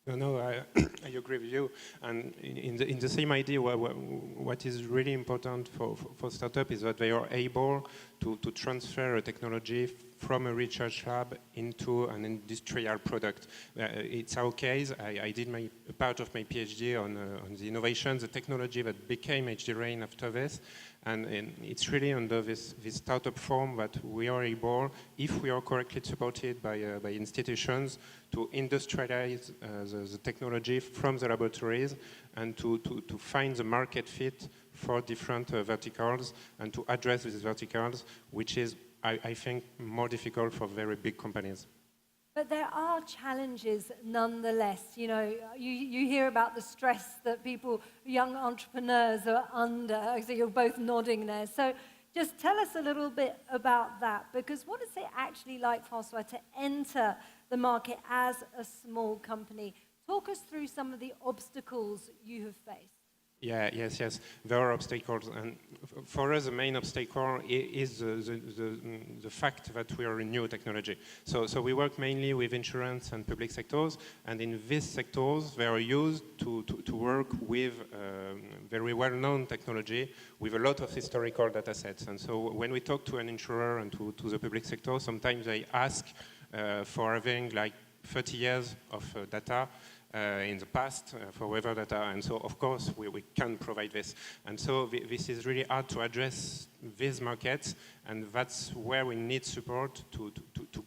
No, I agree with you. And in the same idea, what is really important for startup is that they are able to transfer a technology from a research lab into an industrial product. It's our case. I did a part of my PhD on the innovation, the technology that became HDRain after this. And it's really under this startup form that we are able, if we are correctly supported by institutions, to industrialize the technology from the laboratories and to find the market fit for different verticals and to address these verticals, which is, I think, more difficult for very big companies.
But there are challenges nonetheless. You know, you hear about the stress that young entrepreneurs are under. So you're both nodding there. So just tell us a little bit about that, because what is it actually like, François, to enter the market as a small company? Talk us through some of the obstacles you have faced.
Yes. There are obstacles, and for us, the main obstacle is the fact that we are a new technology. So we work mainly with insurance and public sectors, and in these sectors, they are used to work with very well-known technology with a lot of historical data sets. And so when we talk to an insurer and to the public sector, sometimes they ask for having like 30 years of data in the past for weather data, and so of course we can provide this. And so this is really hard to address these markets, and that's where we need support to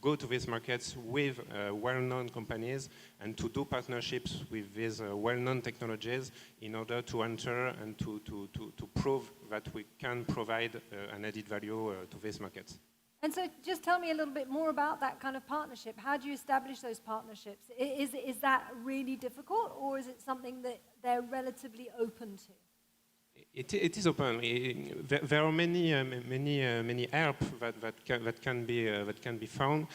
go to these markets with well-known companies and to do partnerships with these well-known technologies in order to enter and to prove that we can provide an added value to these markets.
And so just tell me a little bit more about that kind of partnership. How do you establish those partnerships? Is that really difficult, or is it something that they're relatively open to?
It is open. There are many help that can be found.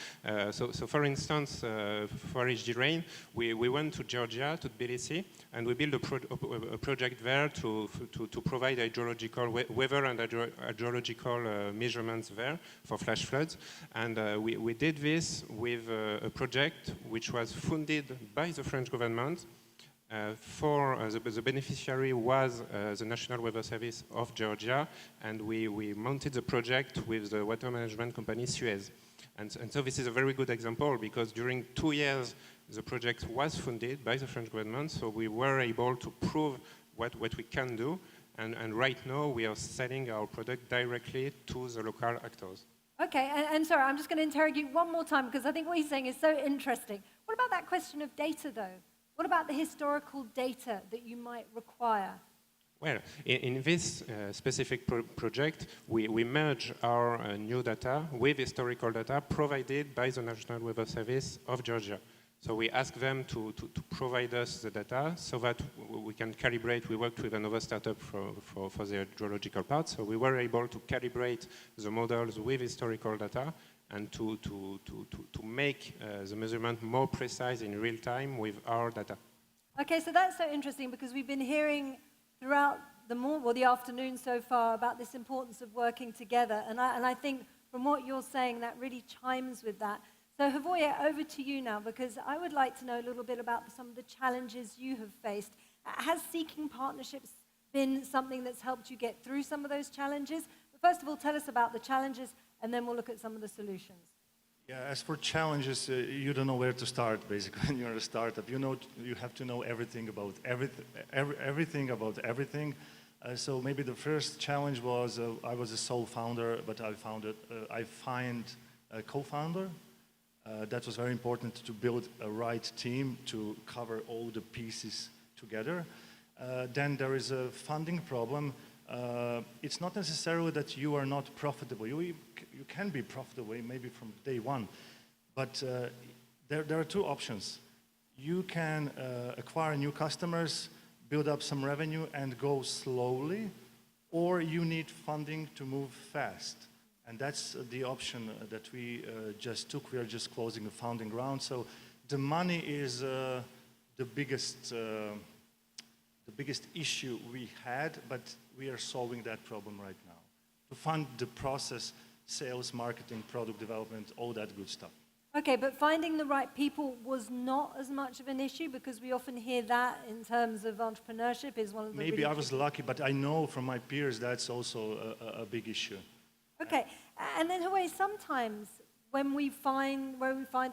So for instance, for HDRain, we went to Georgia, to Tbilisi, and we built a project there to provide hydrological weather and hydrological measurements there for flash floods. And we did this with a project which was funded by the French government. The beneficiary was the National Weather Service of Georgia, and we mounted the project with the water management company Suez. And so this is a very good example, because during 2 years the project was funded by the French government, so we were able to prove what we can do, and right now we are selling our product directly to the local actors.
Okay, and sorry, I'm just going to interrogate one more time, because I think what he's saying is so interesting. What about that question of data, though? What about the historical data that you might require?
Well, in this specific project, we merge our new data with historical data provided by the National Weather Service of Georgia. So we ask them to provide us the data so that we can calibrate. We worked with another startup for the hydrological part, so we were able to calibrate the models with historical data and to make the measurement more precise in real time with our data.
Okay, so that's so interesting, because we've been hearing throughout the afternoon so far about this importance of working together, and I think from what you're saying that really chimes with that. So Huawei, over to you now, because I would like to know a little bit about some of the challenges you have faced. Has seeking partnerships been something that's helped you get through some of those challenges? But first of all, tell us about the challenges, and then we'll look at some of the solutions.
Yeah, as for challenges, you don't know where to start, basically, when you're a startup. You have to know everything about everything. So maybe the first challenge was I was a sole founder, but I find a co-founder. That was very important to build a right team to cover all the pieces together. Then there is a funding problem. It's not necessarily that you are not profitable. You can be profitable maybe from day one, but there are two options. You can acquire new customers, build up some revenue and go slowly, or you need funding to move fast. And that's the option that we just took. We are just closing a funding round. So the money is the biggest issue we had, but we are solving that problem right now. To fund the process, sales, marketing, product development, all that good stuff.
Okay, but finding the right people was not as much of an issue, because we often hear that in terms of entrepreneurship is one of the
Maybe
really
I was lucky, but I know from my peers that's also a big issue.
Okay, and then Huawei, sometimes when we find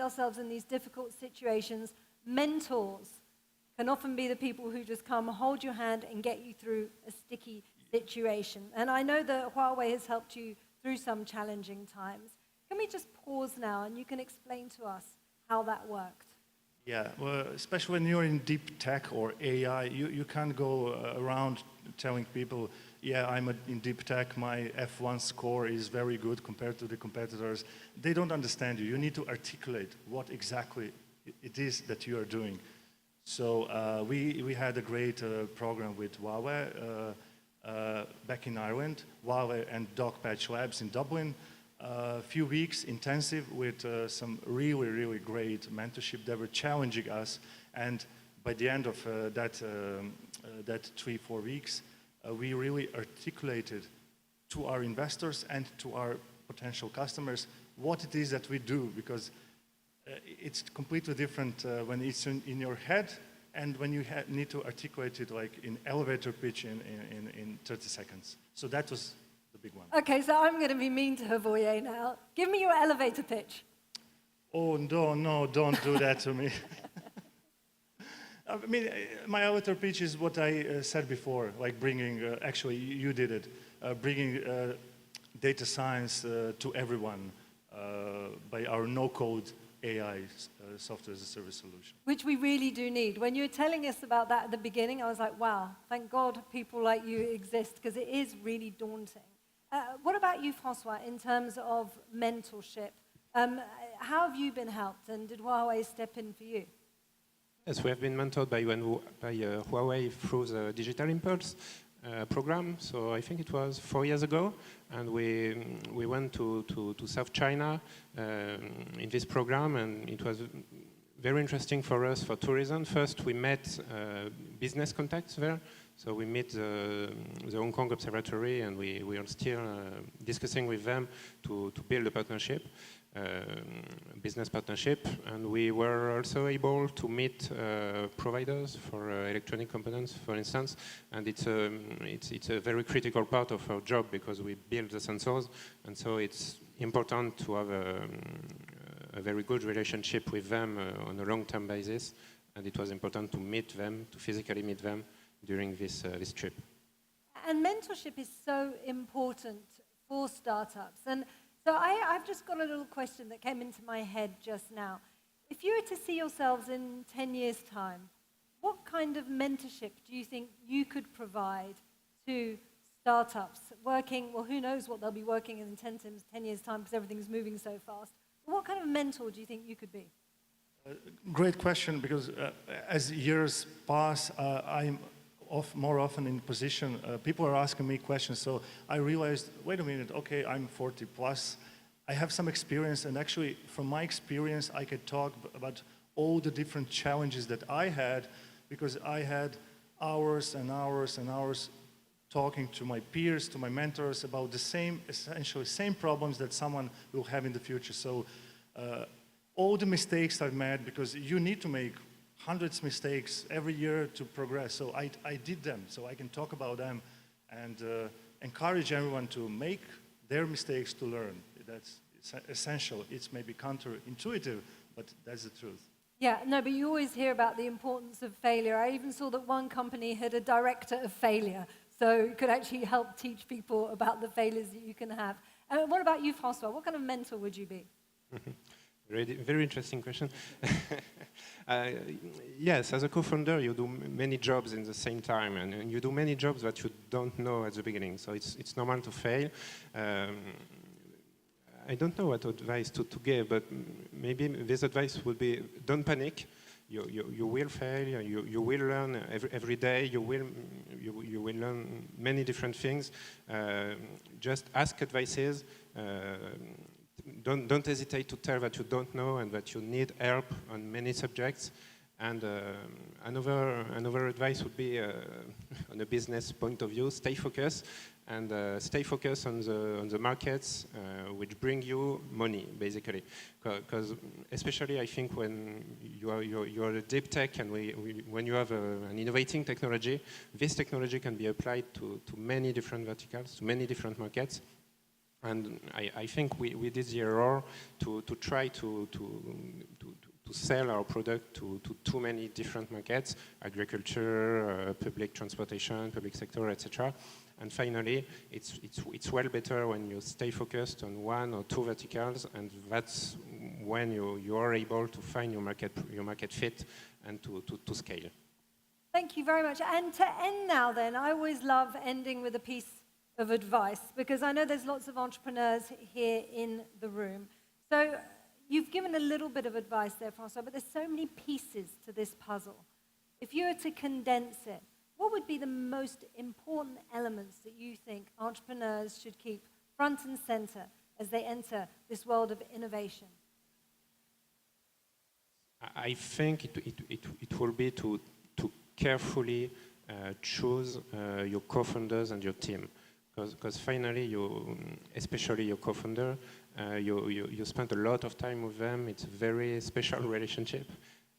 ourselves in these difficult situations, mentors can often be the people who just come, hold your hand, and get you through a sticky situation. And I know that Huawei has helped you through some challenging times. Can we just pause now and you can explain to us how that worked?
Yeah, well, especially when you're in deep tech or AI, you can't go around telling people, yeah, I'm in deep tech, my F1 score is very good compared to the competitors. They don't understand you. You need to articulate what exactly it is that you are doing. So we had a great program with Huawei back in Ireland, Huawei and Dogpatch Labs in Dublin. A few weeks intensive with some really, really great mentorship. They were challenging us, and by the end of that 3-4 weeks, we really articulated to our investors and to our potential customers what it is that we do, because it's completely different when it's in your head and when you need to articulate it like in elevator pitch in 30 seconds. So that was the big one.
Okay, so I'm going to be mean to Huawei now. Give me your elevator pitch.
Oh, no, don't do that to me. I mean, my elevator pitch is what I said before, like bringing, actually you did it, bringing data science to everyone by our no-code AI software as a service solution.
Which we really do need. When you were telling us about that at the beginning, I was like, wow, thank God people like you exist, because it is really daunting. What about you, Francois, in terms of mentorship? How have you been helped, and did Huawei step in for you?
Yes, we have been mentored by Huawei through the Digital Impulse program. So I think it was 4 years ago, and we went to South China in this program, and it was very interesting for us for two reasons. First, we met business contacts there. So we met the Hong Kong Observatory, and we are still discussing with them to build a partnership, business partnership. And we were also able to meet providers for electronic components, for instance. And it's a very critical part of our job, because we build the sensors, and so it's important to have a very good relationship with them on a long-term basis. And it was important to meet them, to physically meet them during this trip.
And mentorship is so important for startups. And so I've just got a little question that came into my head just now. If you were to see yourselves in 10 years' time, what kind of mentorship do you think you could provide to startups working, well, who knows what they'll be working in 10 years' time, because everything's moving so fast. What kind of mentor do you think you could be?
Great question, because as years pass, I'm more often in position, people are asking me questions, so I realized, wait a minute, okay, I'm 40 plus, I have some experience, and actually from my experience I could talk about all the different challenges that I had, because I had hours and hours and hours talking to my peers, to my mentors about the same, essentially same problems that someone will have in the future. So all the mistakes I've made, because you need to make hundreds of mistakes every year to progress. So I did them, so I can talk about them and encourage everyone to make their mistakes to learn. That's essential. It's maybe counterintuitive, but that's the truth.
Yeah, no, but you always hear about the importance of failure. I even saw that one company had a director of failure, so it could actually help teach people about the failures that you can have. What about you, Francois? What kind of mentor would you be?
Very interesting question. Yes, as a co-founder, you do many jobs in the same time, and you do many jobs that you don't know at the beginning. So it's normal to fail. I don't know what advice to give, but maybe this advice would be: don't panic. You will fail. You will learn every day. You will learn many different things. Just ask advices. Don't hesitate to tell that you don't know and that you need help on many subjects. And another advice would be, on a business point of view, stay focused and stay focused on the markets which bring you money, basically. Because especially, I think when you are a deep tech and when you have an innovating technology, this technology can be applied to many different verticals, to many different markets. And I think we did the error to try to sell our product to too many different markets: agriculture, public transportation, public sector, etc. And finally, it's well better when you stay focused on one or two verticals, and that's when you are able to find your market fit and to scale.
Thank you very much. And to end now then, I always love ending with a piece of advice, because I know there's lots of entrepreneurs here in the room. So you've given a little bit of advice there, François, but there's so many pieces to this puzzle. If you were to condense it, what would be the most important elements that you think entrepreneurs should keep front and center as they enter this world of innovation?
I think it will be to carefully choose your co-founders and your team. Because finally, especially your co-founder, you spend a lot of time with them. It's a very special relationship.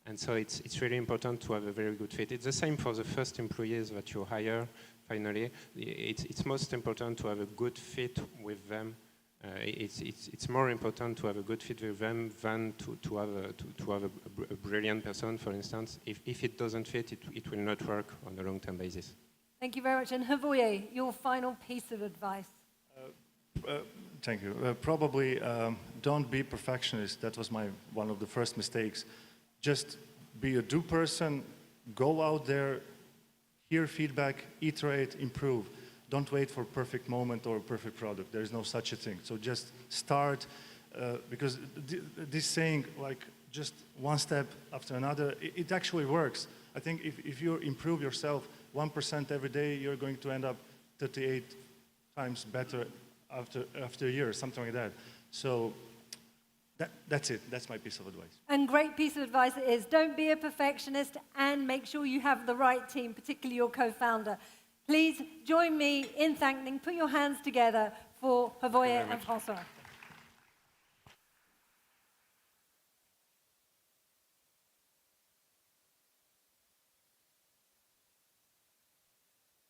And so it's really important to have a very good fit. It's the same for the first employees that you hire, finally. It's most important to have a good fit with them. It's more important to have a good fit with them than to have a brilliant person, for instance. If it doesn't fit, it will not work on a long-term basis.
Thank you very much. And Huawei, your final piece of advice.
Thank you. Probably don't be perfectionist. That was one of the first mistakes. Just be a do person, go out there, hear feedback, iterate, improve. Don't wait for a perfect moment or a perfect product. There is no such a thing. So just start, because this saying, like, just one step after another, it actually works. I think if you improve yourself 1% every day, you're going to end up 38 times better after a year, something like that. So that's it. That's my piece of advice.
And great piece of advice it is: don't be a perfectionist and make sure you have the right team, particularly your co-founder. Please join me in thanking, put your hands together for Huawei and François.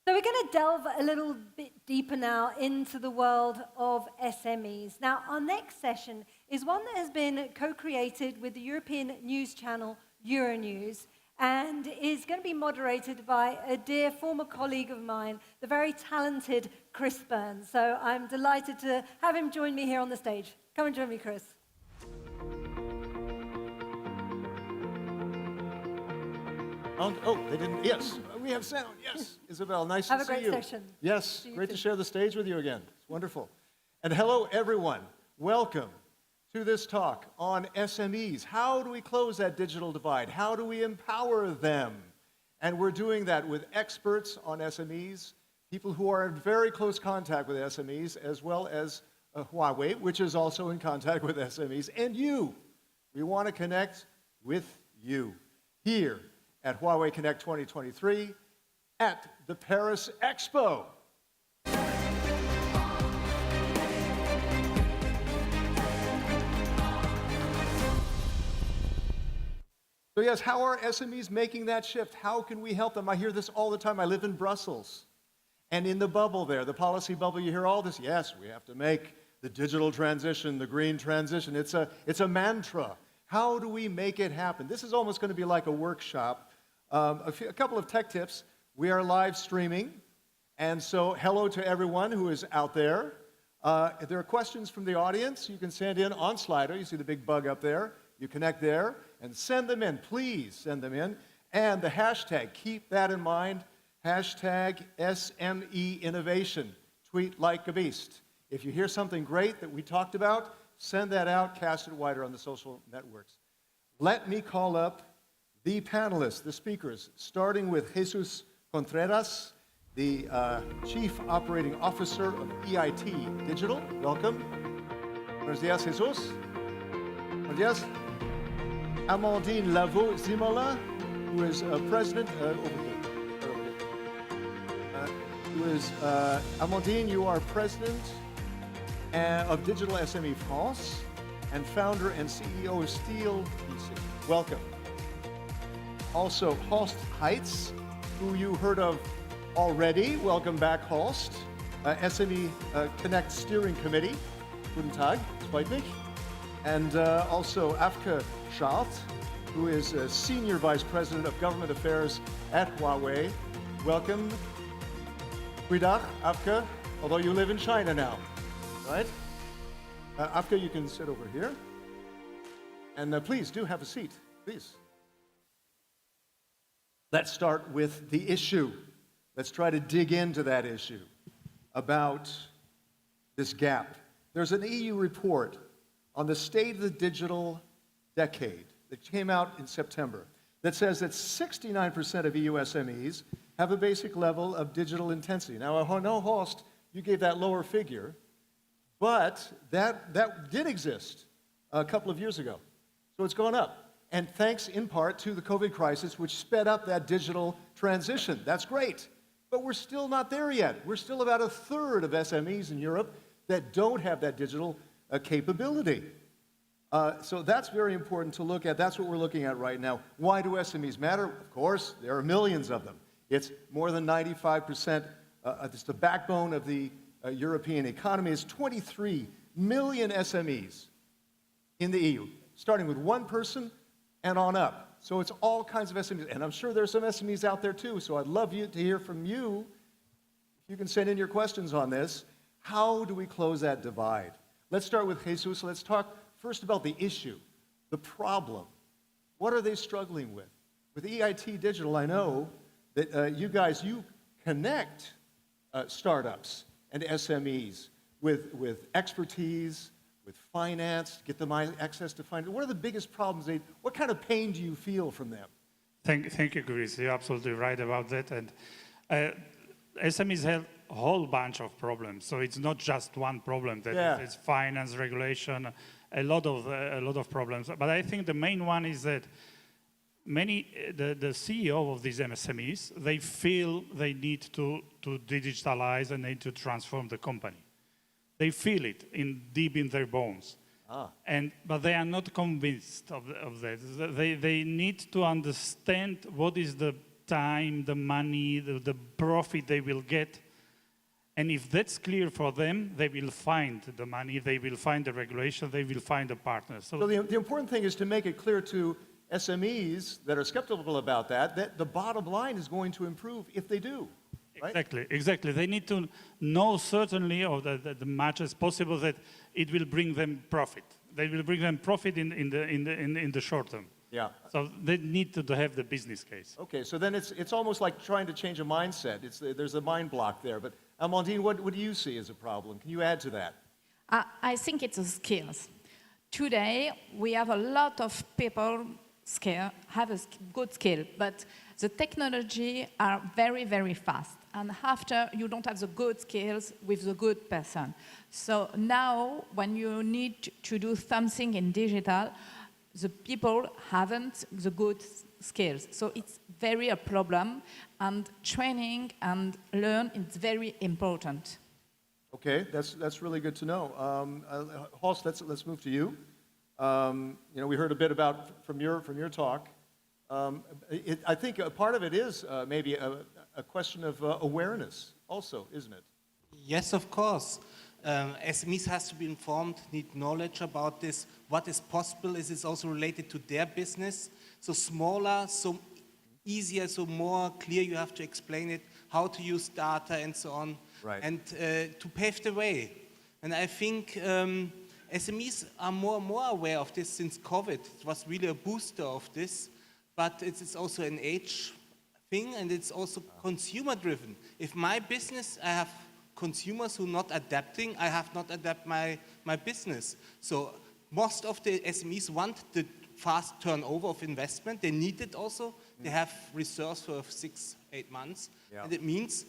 So we're going to delve a little bit deeper now into the world of SMEs. Now, our next session is one that has been co-created with the European news channel Euronews and is going to be moderated by a dear former colleague of mine, the very talented Chris Burns. So I'm delighted to have him join me here on the stage. Come and join me, Chris.
Oh, they didn't. Yes, we have sound. Yes, Isabel, nice to see you.
Have a great session.
Yes, great to share the stage with you again. It's wonderful. And hello, everyone. Welcome to this talk on SMEs. How do we close that digital divide? How do we empower them? And we're doing that with experts on SMEs, people who are in very close contact with SMEs, as well as Huawei, which is also in contact with SMEs, and you. We want to connect with you here at Huawei Connect 2023 at the Paris Expo. So yes, how are SMEs making that shift? How can we help them? I hear this all the time. I live in Brussels. And in the bubble there, the policy bubble, you hear all this. Yes, we have to make the digital transition, the green transition. It's a mantra. How do we make it happen? This is almost going to be like a workshop. A couple of tech tips. We are live streaming. And so hello to everyone who is out there. If there are questions from the audience, you can send in on Slido. You see the big bug up there. You connect there. And send them in, please send them in. And the hashtag, keep that in mind, hashtag SME Innovation. Tweet like a beast. If you hear something great that we talked about, send that out, cast it wider on the social networks. Let me call up the panelists, the speakers, starting with Jesus Contreras, the Chief Operating Officer of EIT Digital. Welcome. Buenos días, Jesus. Buenos días. Amandine Lavaux-Zimola, who is President, Amandine, you are President of Digital SME France and founder and CEO of Steel PC. Welcome. Also, Horst Heitz, who you heard of already. Welcome back, Horst. SME Connect Steering Committee. Guten Tag, es freut mich. And also Afke Schalt, who is Senior Vice President of Government Affairs at Huawei. Welcome. Goeiedag, Afke, although you live in China now, right? Afke, you can sit over here. And please do have a seat, please. Let's start with the issue. Let's try to dig into that issue about this gap. There's an EU report on the state of the digital decade that came out in September that says that 69% of EU SMEs have a basic level of digital intensity. Now, I know, Horst, you gave that lower figure, but that did exist a couple of years ago. So it's gone up. And thanks in part to the COVID crisis, which sped up that digital transition. That's great. But we're still not there yet. We're still about a third of SMEs in Europe that don't have that digital capability. So that's very important to look at. That's what we're looking at right now. Why do SMEs matter? Of course, there are millions of them. It's more than 95%. It's the backbone of the European economy. It's 23 million SMEs in the EU, starting with one person and on up. So it's all kinds of SMEs. And I'm sure there's some SMEs out there too. So I'd love to hear from you. If you can send in your questions on this. How do we close that divide? Let's start with Jesus. Let's talk first about the issue, the problem. What are they struggling with? With EIT Digital, I know that you connect startups and SMEs with expertise, with finance, get them access to finance. What are the biggest problems? What kind of pain do you feel from them?
Thank you, Chris. You're absolutely right about that. And SMEs have a whole bunch of problems. So it's not just one problem. It's finance, regulation, a lot of problems. But I think the main one is that the CEO of these MSMEs, they feel they need to digitalize and need to transform the company. They feel it deep in their bones. But they are not convinced of that. They need to understand what is the time, the money, the profit they will get. And if that's clear for them, they will find the money, they will find the regulation, they will find a partner.
So the important thing is to make it clear to SMEs that are skeptical about that the bottom line is going to improve if they do. Right?
Exactly. They need to know certainly, or the much as possible, that it will bring them profit. They will bring them profit in the short term.
Yeah.
So they need to have the business case.
Okay, so then it's almost like trying to change a mindset. There's a mind block there. But Amandine, what do you see as a problem? Can you add to that?
I think it's the skills. Today, we have a lot of people have a good skill, but the technology are very, very fast. And after, you don't have the good skills with the good person. So now, when you need to do something in digital, the people haven't the good skills. So it's very a problem, and training and learn is very important.
Okay, that's really good to know. Horst, let's move to you. We heard a bit about from your talk. I think a part of it is maybe a question of awareness, also, isn't it?
Yes, of course. SMEs has to be informed, need knowledge about this. What is possible is also related to their business. So smaller, so easier, so more clear you have to explain it, how to use data and so on.
Right.
And to pave the way. And I think SMEs are more and more aware of this since COVID. It was really a booster of this, but it's also an age thing, and it's also consumer-driven. If my business, I have consumers who are not adapting, I have not adapt my business. So most of the SMEs want the fast turnover of investment. They need it also. They have reserves for 6-8 months.
Yeah.
And it means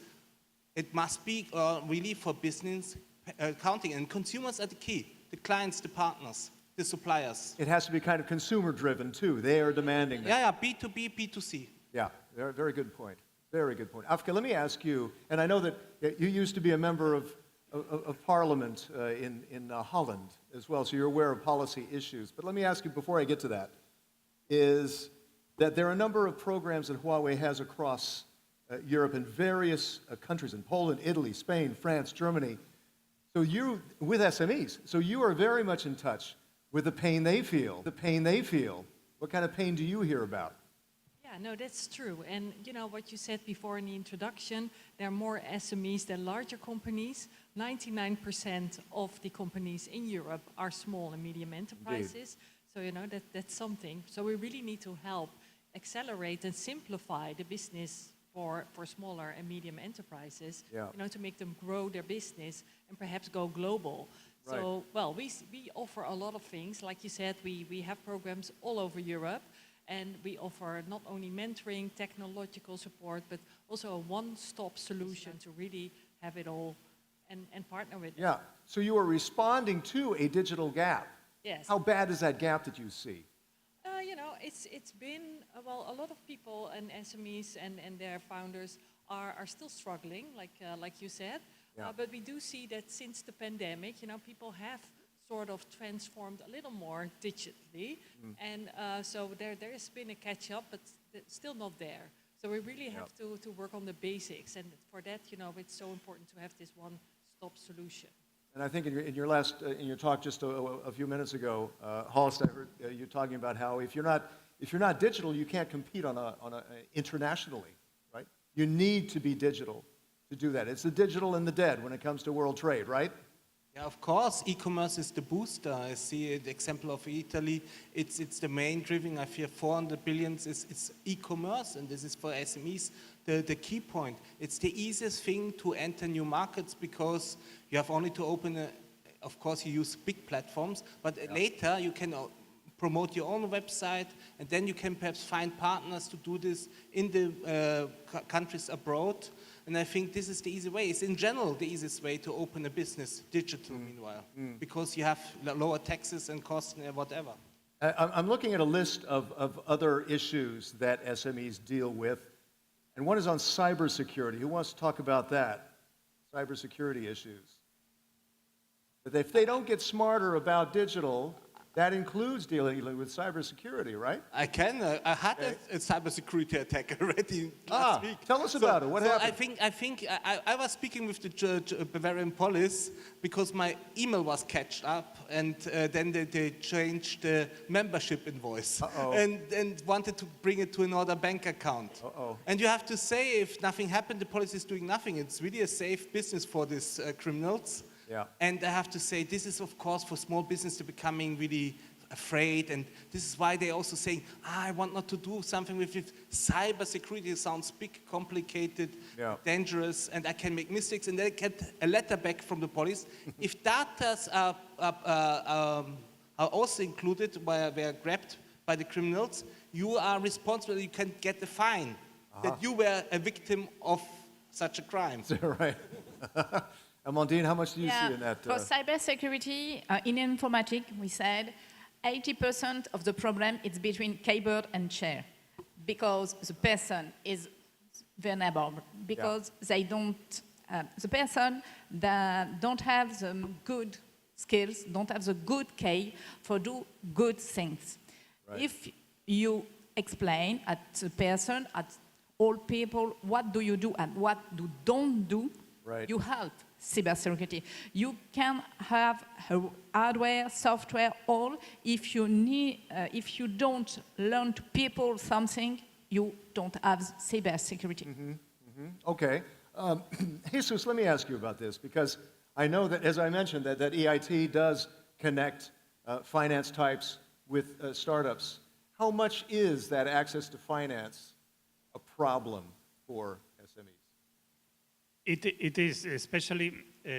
it must be really for business accounting. And consumers are the key. The clients, the partners, the suppliers.
It has to be kind of consumer-driven, too. They are demanding that.
Yeah, B2B, B2C.
Yeah, very, very good point. Very good point. Afka, let me ask you, and I know that you used to be a member of Parliament in Holland as well, so you're aware of policy issues. But let me ask you, before I get to that, is that there are a number of programs that Huawei has across Europe in various countries, in Poland, Italy, Spain, France, Germany. So you, with SMEs, so you are very much in touch with the pain they feel. What kind of pain do you hear about?
Yeah, no, that's true. And you know what you said before in the introduction, there are more SMEs than larger companies. 99% of the companies in Europe are small and medium enterprises. So you know that's something. So we really need to help accelerate and simplify the business for smaller and medium enterprises, you know, to make them grow their business and perhaps go global.
Right.
So, well, we offer a lot of things. Like you said, we have programs all over Europe. And we offer not only mentoring, technological support, but also a one-stop solution to really have it all and partner with them.
Yeah, so you are responding to a digital gap.
Yes.
How bad is that gap that you see?
You know, it's been, well, a lot of people and SMEs and their founders are still struggling, like you said.
Yeah.
But we do see that since the pandemic, you know, people have sort of transformed a little more digitally. And so there has been a catch-up, but still not there. So we really have to work on the basics. And for that, you know, it's so important to have this one-stop solution.
And I think in your last, in your talk just a few minutes ago, Holst, I heard you talking about how if you're not digital, you can't compete internationally, right? You need to be digital to do that. It's the digital and the dead when it comes to world trade, right?
Yeah, of course, e-commerce is the booster. I see the example of Italy. It's the main driving. I fear 400 billion is e-commerce, and this is for SMEs the key point. It's the easiest thing to enter new markets because you have only to open of course, you use big platforms, but later you can promote your own website, and then you can perhaps find partners to do this in the countries abroad. And I think this is the easy way. It's in general the easiest way to open a business, digital meanwhile, because you have lower taxes and costs and whatever.
I'm looking at a list of other issues that SMEs deal with, and one is on cybersecurity. Who wants to talk about that? Cybersecurity issues. But if they don't get smarter about digital, that includes dealing with cybersecurity, right?
I can. I had a cybersecurity attack already last week.
Tell us about it. What happened?
I think I was speaking with the Bavarian police because my email was catched up, and then they changed the membership invoice and wanted to bring it to another bank account. And you have to say, if nothing happened, the police is doing nothing. It's really a safe business for these criminals.
Yeah.
And I have to say, this is, of course, for small business to becoming really afraid. And this is why they're also saying, I want not to do something with it. Cybersecurity. It sounds big, complicated, dangerous, and I can make mistakes. And then I get a letter back from the police. If data are also included, were grabbed by the criminals, you are responsible. You can get a fine that you were a victim of such a crime.
Right. Amandine, how much do you see in that?
For cybersecurity, in informatics, we said 80% of the problem is between keyboard and chair, because the person is vulnerable, because they don't, the person that don't have the good skills, don't have the good key for do good things.
Right.
If you explain at the person, at all people, what do you do and what you don't do, you help cybersecurity. You can have hardware, software, all. If you don't learn to people something, you don't have cybersecurity.
Okay. Jesus, let me ask you about this, because I know that, as I mentioned, that EIT does connect finance types with startups. How much is that access to finance a problem for SMEs?
It is, especially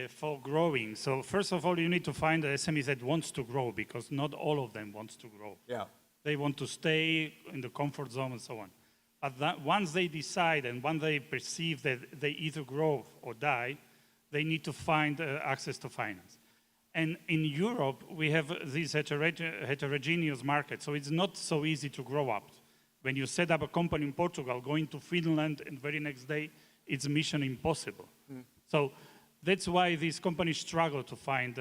for growing. So first of all, you need to find the SMEs that wants to grow, because not all of them wants to grow.
Yeah.
They want to stay in the comfort zone and so on. But once they decide and once they perceive that they either grow or die, they need to find access to finance. And in Europe, we have this heterogeneous market, so it's not so easy to grow up. When you set up a company in Portugal, going to Finland, and very next day, it's mission impossible. So that's why these companies struggle to find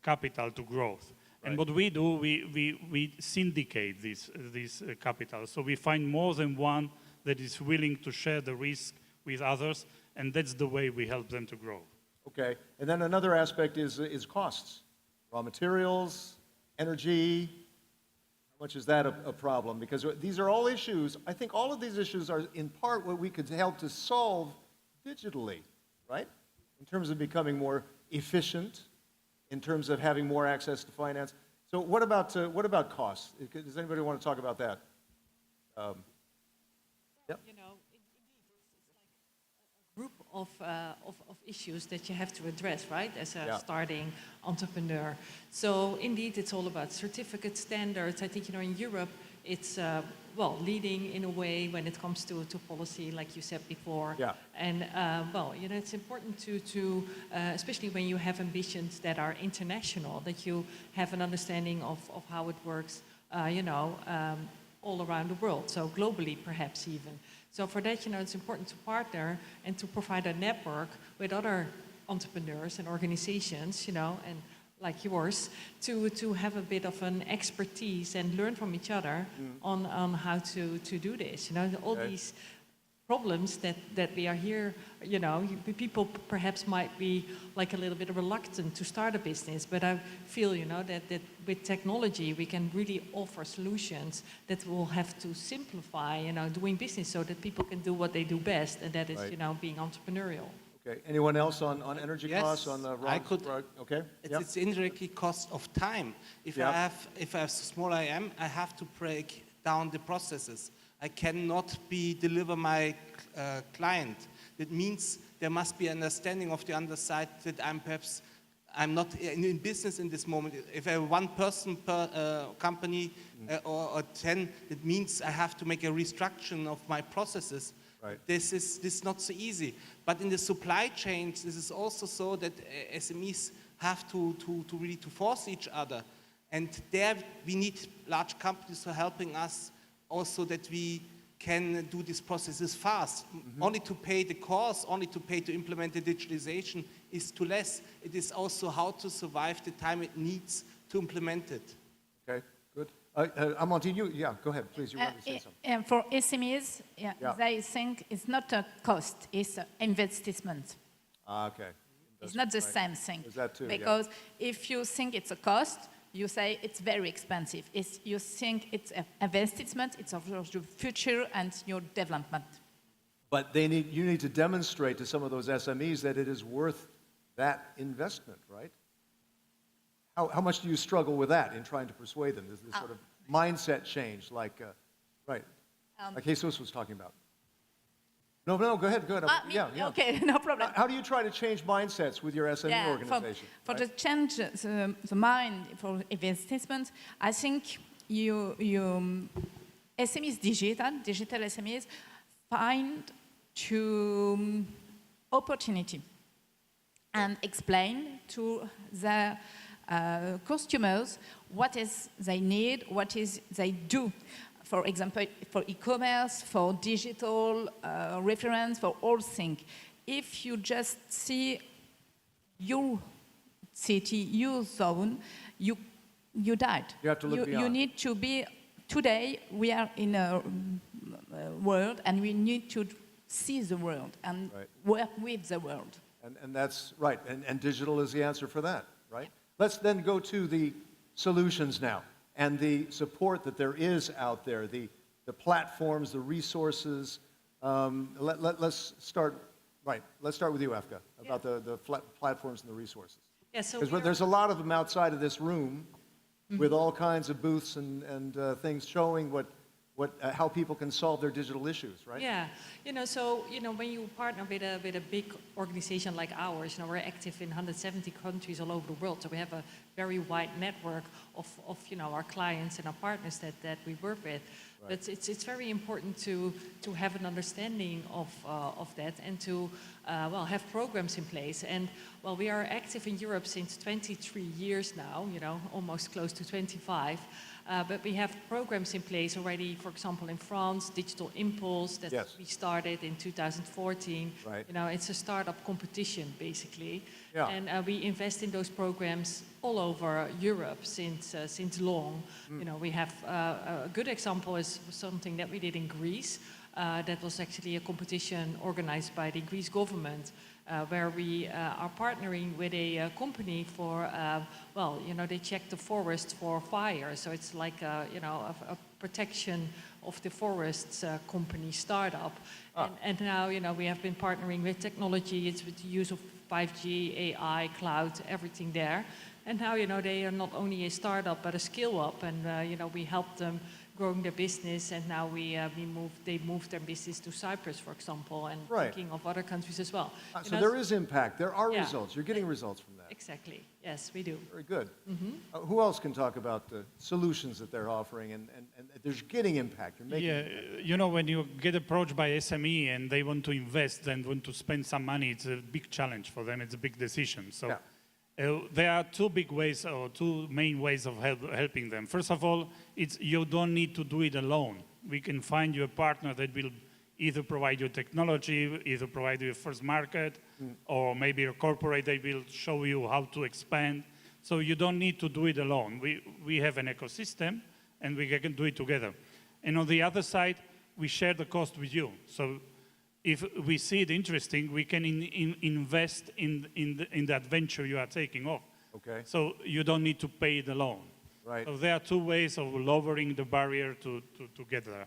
capital to growth. And what we do, we syndicate this capital. So we find more than one that is willing to share the risk with others, and that's the way we help them to grow.
Okay. And then another aspect is costs. Raw materials, energy. How much is that a problem? Because these are all issues. I think all of these issues are in part what we could help to solve digitally, right? In terms of becoming more efficient, in terms of having more access to finance. So what about costs? Does anybody want to talk about that? Yep.
You know, indeed, it's like a group of issues that you have to address, right, as a starting entrepreneur. So indeed, it's all about certificate standards. I think, you know, in Europe, it's, well, leading in a way when it comes to policy, like you said before.
Yeah.
And, well, you know, it's important to especially when you have ambitions that are international, that you have an understanding of how it works, you know, all around the world, so globally perhaps even. So for that, you know, it's important to partner and to provide a network with other entrepreneurs and organizations, you know, and like yours, to have a bit of an expertise and learn from each other on how to do this. You know, all these problems that we are here, you know, people perhaps might be like a little bit reluctant to start a business, but I feel, you know, that with technology we can really offer solutions that will have to simplify, you know, doing business so that people can do what they do best, and that is, you know, being entrepreneurial.
Okay. Anyone else on energy costs, on the raw?
I could.
Okay.
It's indirectly cost of time. If I have small IM, I have to break down the processes. I cannot deliver my client. That means there must be understanding of the other side that I'm not in business in this moment. If I have one person per company or 10, that means I have to make a restructuring of my processes.
Right.
This is not so easy. But in the supply chains, this is also so that SMEs have to really force each other. And there we need large companies who are helping us also, that we can do these processes fast. Only to pay the cost, only to pay to implement the digitalization is too less. It is also how to survive the time it needs to implement it.
Okay, good. Amandine, go ahead, please. You want to say something?
And for SMEs, they think it's not a cost, it's an investment.
Okay.
It's not the same thing.
Is that too?
Because if you think it's a cost, you say it's very expensive. If you think it's an investment, it's of your future and your development.
But you need to demonstrate to some of those SMEs that it is worth that investment, right? How much do you struggle with that in trying to persuade them? This sort of mindset change, like, like Jesus was talking about. No, go ahead.
Okay, no problem.
How do you try to change mindsets with your SME organization?
For the change the mind for investment, I think you SMEs, digital SMEs, find to opportunity and explain to the customers what is they need, what is they do. For example, for e-commerce, for digital reference, for all things. If you just see your city, your zone, you died.
You have to look beyond.
You need to be, today we are in a world and we need to see the world and work with the world.
And that's right, and digital is the answer for that, right? Let's then go to the solutions now, and the support that there is out there, the platforms, the resources. Let's start with you, Efka, about the platforms and the resources.
Yeah, so
Because there's a lot of them outside of this room with all kinds of booths and things showing how people can solve their digital issues, right?
yeah, when you partner with a big organization like ours, we're active in 170 countries all over the world, so we have a very wide network of our clients and our partners that we work with.
Right.
But it's very important to have an understanding of that and to have programs in place. And we are active in Europe since 23 years now, almost close to 25. But we have programs in place already, for example, in France, Digital Impulse, that
Yes.
we started in 2014.
Right.
It's a startup competition, basically.
Yeah.
And we invest in those programs all over Europe since long. We have a good example is something that we did in Greece. That was actually a competition organized by the Greece government, where we are partnering with a company for, they check the forest for fire. So it's like a protection of the forests company startup. And now, we have been partnering with technology. It's with the use of 5G, AI, cloud, everything there. And now, they are not only a startup, but a scale-up. And, we help them growing their business, and now they moved their business to Cyprus, for example, and
Right.
thinking of other countries as well.
So there is impact. There are
Yeah.
results. You're getting results from that.
Exactly. Yes, we do.
Very good. Who else can talk about the solutions that they're offering and there's getting impact? You're making impact.
When you get approached by SME and they want to invest and want to spend some money, it's a big challenge for them. It's a big decision. So there are two big ways or two main ways of helping them. First of all, you don't need to do it alone. We can find you a partner that will either provide you technology, either provide you a first market, or maybe a corporate that will show you how to expand. So you don't need to do it alone. We have an ecosystem, and we can do it together. And on the other side, we share the cost with you. So if we see it interesting, we can invest in that venture you are taking off.
Okay.
So you don't need to pay it alone.
Right.
So there are two ways of lowering the barrier to get there.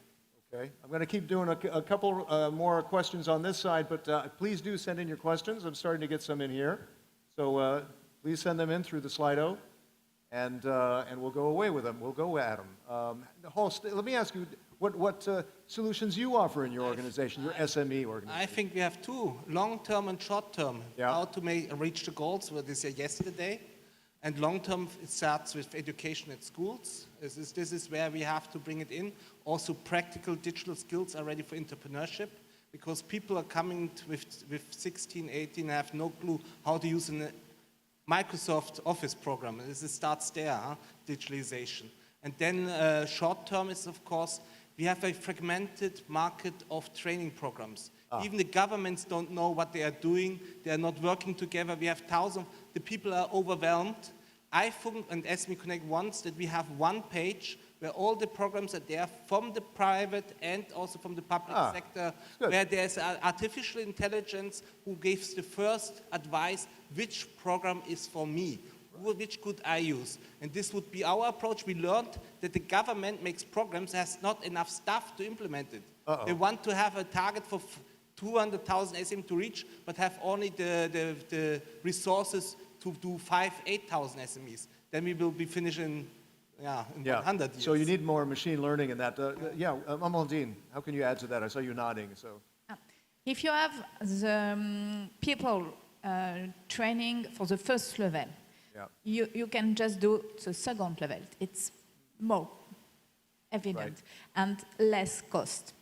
Okay. I'm going to keep doing a couple more questions on this side, but please do send in your questions. I'm starting to get some in here. So please send them in through the Slido, and we'll go away with them. We'll go at them. Let me ask you, what solutions you offer in your organization, your SME organization?
I think we have two, long-term and short-term,
Yeah.
how to reach the goals, what they said yesterday. And long-term, it starts with education at schools. This is where we have to bring it in. Also, practical digital skills are ready for entrepreneurship, because people are coming with 16, 18, and have no clue how to use a Microsoft Office program. It starts there, digitalization. And then short-term is, of course, we have a fragmented market of training programs. Even the governments don't know what they are doing. They are not working together. We have thousands. The people are overwhelmed. iPhone and SME Connect wants that we have one page where all the programs are there from the private and also from the public sector,
good.
where there's artificial intelligence who gives the first advice, which program is for me, which could I use? And this would be our approach. We learned that the government makes programs, has not enough staff to implement it. They want to have a target for 200,000 SME to reach, but have only the resources to do 8,000 SMEs. Then we will be finished in 100 years.
So you need more machine learning in that. Amandine, how can you add to that? I saw you nodding. So
If you have the people training for the first level, you can just do the second level. It's more evident and less cost.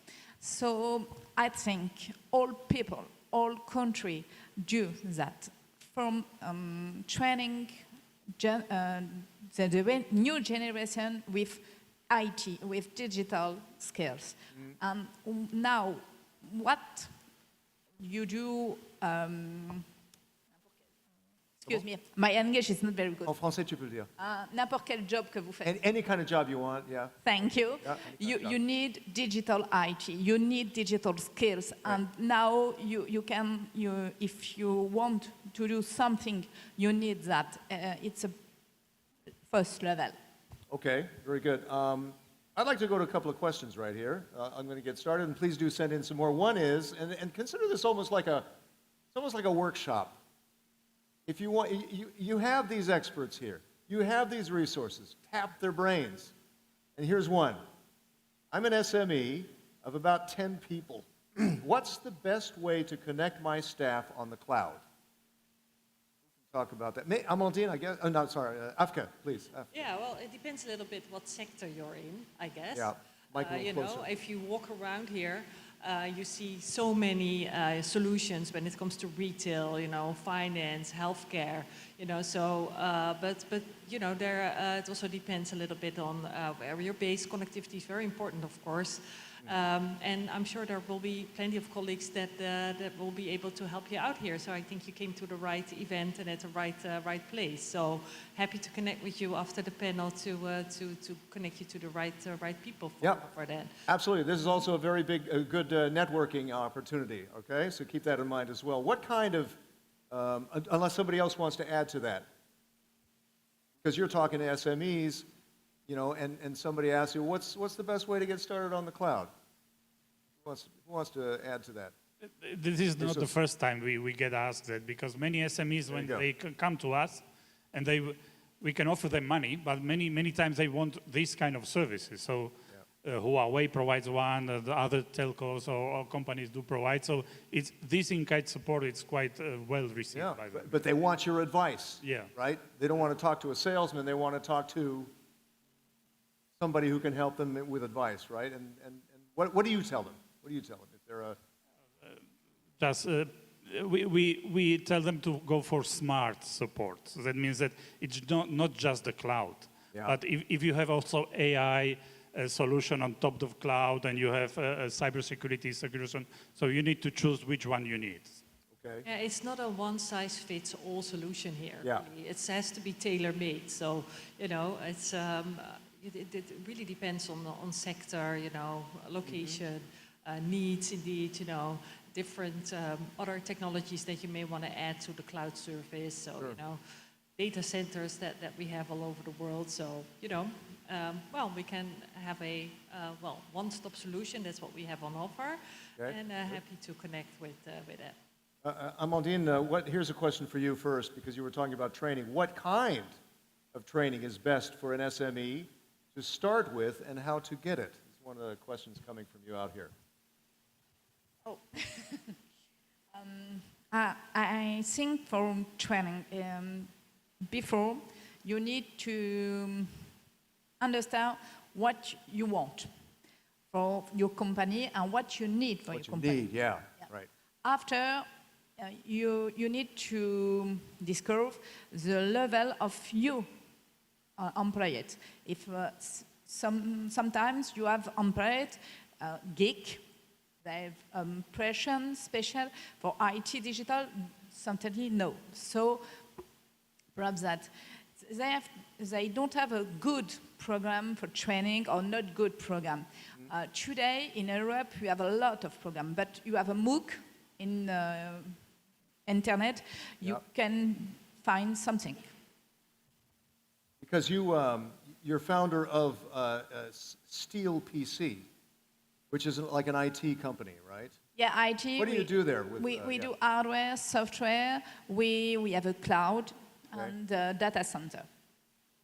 So I think all people, all countries do that. From training the new generation with IT, with digital skills. And now, what you do, excuse me, my English is not very good.
en français, tu peux le dire.
N'importe quel job que vous faites.
Any kind of job you want, yeah.
Thank you.
Yeah,
You need digital IT. You need digital skills, and now if you want to do something, you need that. It's a first level.
Okay, very good. I'd like to go to a couple of questions right here. I'm going to get started, and please do send in some more. One is, and consider this almost like a workshop. if you want, you have these experts here. You have these resources. Tap their brains. And here's one. I'm an SME of about 10 people. What's the best way to connect my staff on the cloud? Talk about that. Amandine, I guess. Oh, no, sorry. Afka, please. Afka.
Yeah, well, it depends a little bit what sector you're in, I guess.
Yeah, Mike, a little
you
closer.
know, if you walk around here, you see so many solutions when it comes to retail, you know, finance, healthcare, you know. So, but you know, there it also depends a little bit on where you're based. Connectivity is very important, of course. And I'm sure there will be plenty of colleagues that will be able to help you out here. So I think you came to the right event and at the right place. So happy to connect with you after the panel to connect you to the right people for that.
Absolutely. This is also a very big, good networking opportunity. Okay, so keep that in mind as well. What kind of, unless somebody else wants to add to that, because you're talking to SMEs. You know, and somebody asks you, what's the best way to get started on the cloud? Who wants to add to that?
This is not the first time we get asked that, because many SMEs, when they come to us, and we can offer them money, but many times they want this kind of services. So Huawei provides one, the other telcos or companies do provide. So this in-kind support is quite well received by them.
But they want your advice,
Yeah.
right? They don't want to talk to a salesman, they want to talk to somebody who can help them with advice, right? And what do you tell them? What do you tell them if they're a...
Just, we tell them to go for smart support. So that means that it's not just the cloud.
Yeah.
But if you have also AI solution on top of cloud and you have a cybersecurity solution, so you need to choose which one you need.
Okay.
Yeah, it's not a one-size-fits-all solution here.
Yeah.
Really. It has to be tailor-made. So, you know, it's... It really depends on sector, you know, location, needs indeed, you know, different other technologies that you may want to add to the cloud service. So, you know, data centers that we have all over the world. So, you know, well, we can have a, one-stop solution. That's what we have on offer. Okay. And happy to connect with that.
Amandine, here's a question for you first, because you were talking about training. What kind of training is best for an SME to start with, and how to get it? It's one of the questions coming from you out here.
Oh. I think for training, before you need to understand what you want for your company and what you need for your company.
What you need, yeah, right. After,
you need to discover the level of you employed. If sometimes you have employed geek, they have impression special for IT digital, certainly no. So perhaps that they don't have a good program for training or not good program. Today in Europe we have a lot of program, but you have a MOOC in internet, you can find something.
Because you're founder of Steel PC, which is like an IT company, right?
Yeah, IT.
What do you do there?
We do hardware, software. We have a cloud and data center.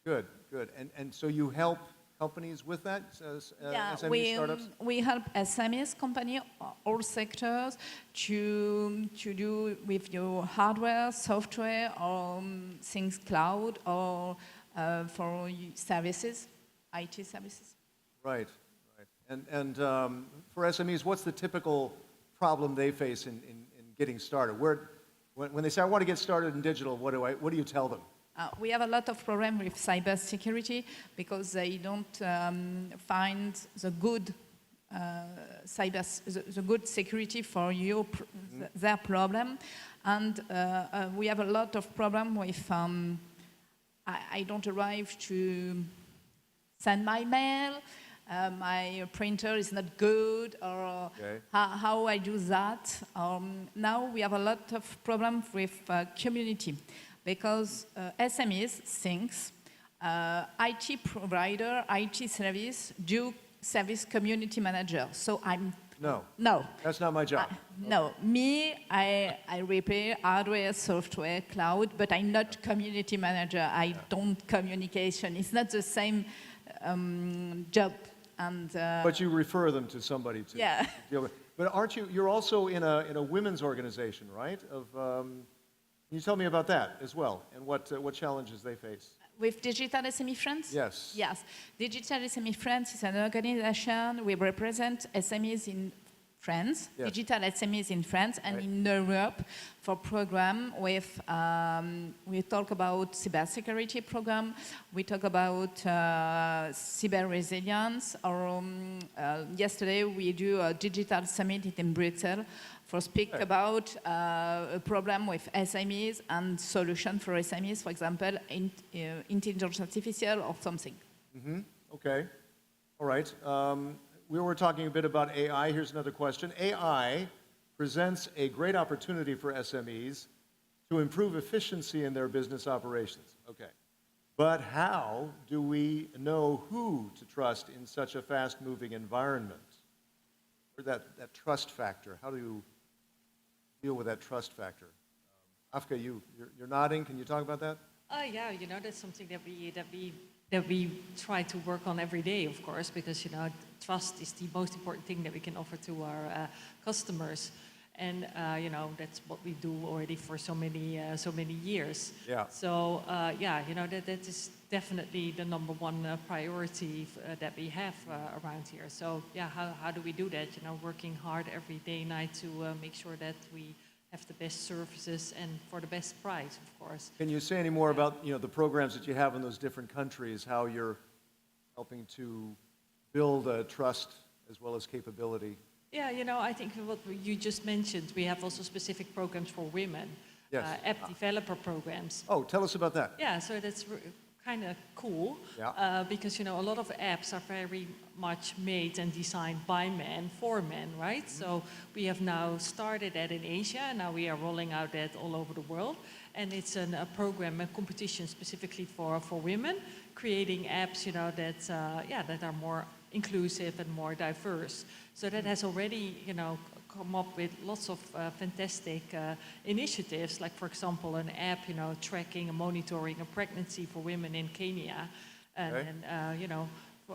Good, good. And so you help companies with that, SME startups?
We help SMEs, company, all sectors, to do with your hardware, software, or things cloud, or for services, IT services.
Right, right. And for SMEs, what's the typical problem they face in getting started? When they say, I want to get started in digital, what do you tell them?
We have a lot of problems with cybersecurity because they don't find the good the good security for their problem, and we have a lot of problem with I don't arrive to send my mail, my printer is not good, or how I do that. Now we have a lot of problem with community. Because SMEs thinks IT provider, IT service, do service community manager. So I'm
No.
No.
That's not my job.
No, me, I repair hardware, software, cloud, but I'm not community manager. I don't communication. It's not the same job. And
But you refer them to somebody to deal with. But aren't you, you're also in a women's organization, right? Can you tell me about that as well, and what challenges they face?
with Digital SME France?
Yes.
Yes. Digital SME France is an organization. We represent SMEs in France,
Yes.
digital SMEs in France and
Right.
in Europe for program with, we talk about cybersecurity program, we talk about cyber resilience, or yesterday we do a digital summit in Brussels for speak about a problem with SMEs and solution for SMEs, for example, intelligence artificial or something.
Mm-hmm. Okay. All right. We were talking a bit about AI. Here's another question. AI presents a great opportunity for SMEs to improve efficiency in their business operations. Okay. But how do we know who to trust in such a fast-moving environment? Or that trust factor. How do you deal with that trust factor? Afka, you're nodding. Can you talk about that?
Yeah, you know, that's something that we try to work on every day, of course, because, you know, trust is the most important thing that we can offer to our customers. And, you know, that's what we do already for so many years.
Yeah.
So, yeah, you know, that is definitely the number one priority that we have around here. So, yeah, how do we do that? You know, working hard every day, night to make sure that we have the best services and for the best price, of course.
Can you say any more about, you know, the programs that you have in those different countries, how you're helping to build trust as well as capability?
Yeah, you know, I think what you just mentioned, we have also specific programs for women,
Yes.
app developer programs.
Oh, tell us about that.
Yeah, so that's kind of cool, because, you know, a lot of apps are very much made and designed by men for men, right? So we have now started that in Asia, and now we are rolling out that all over the world. And it's a program, a competition specifically for women, creating apps, you know, that are more inclusive and more diverse. So that has already, you know, come up with lots of fantastic initiatives, like, for example, an app, you know, tracking and monitoring a pregnancy for women in Kenya. And, you know,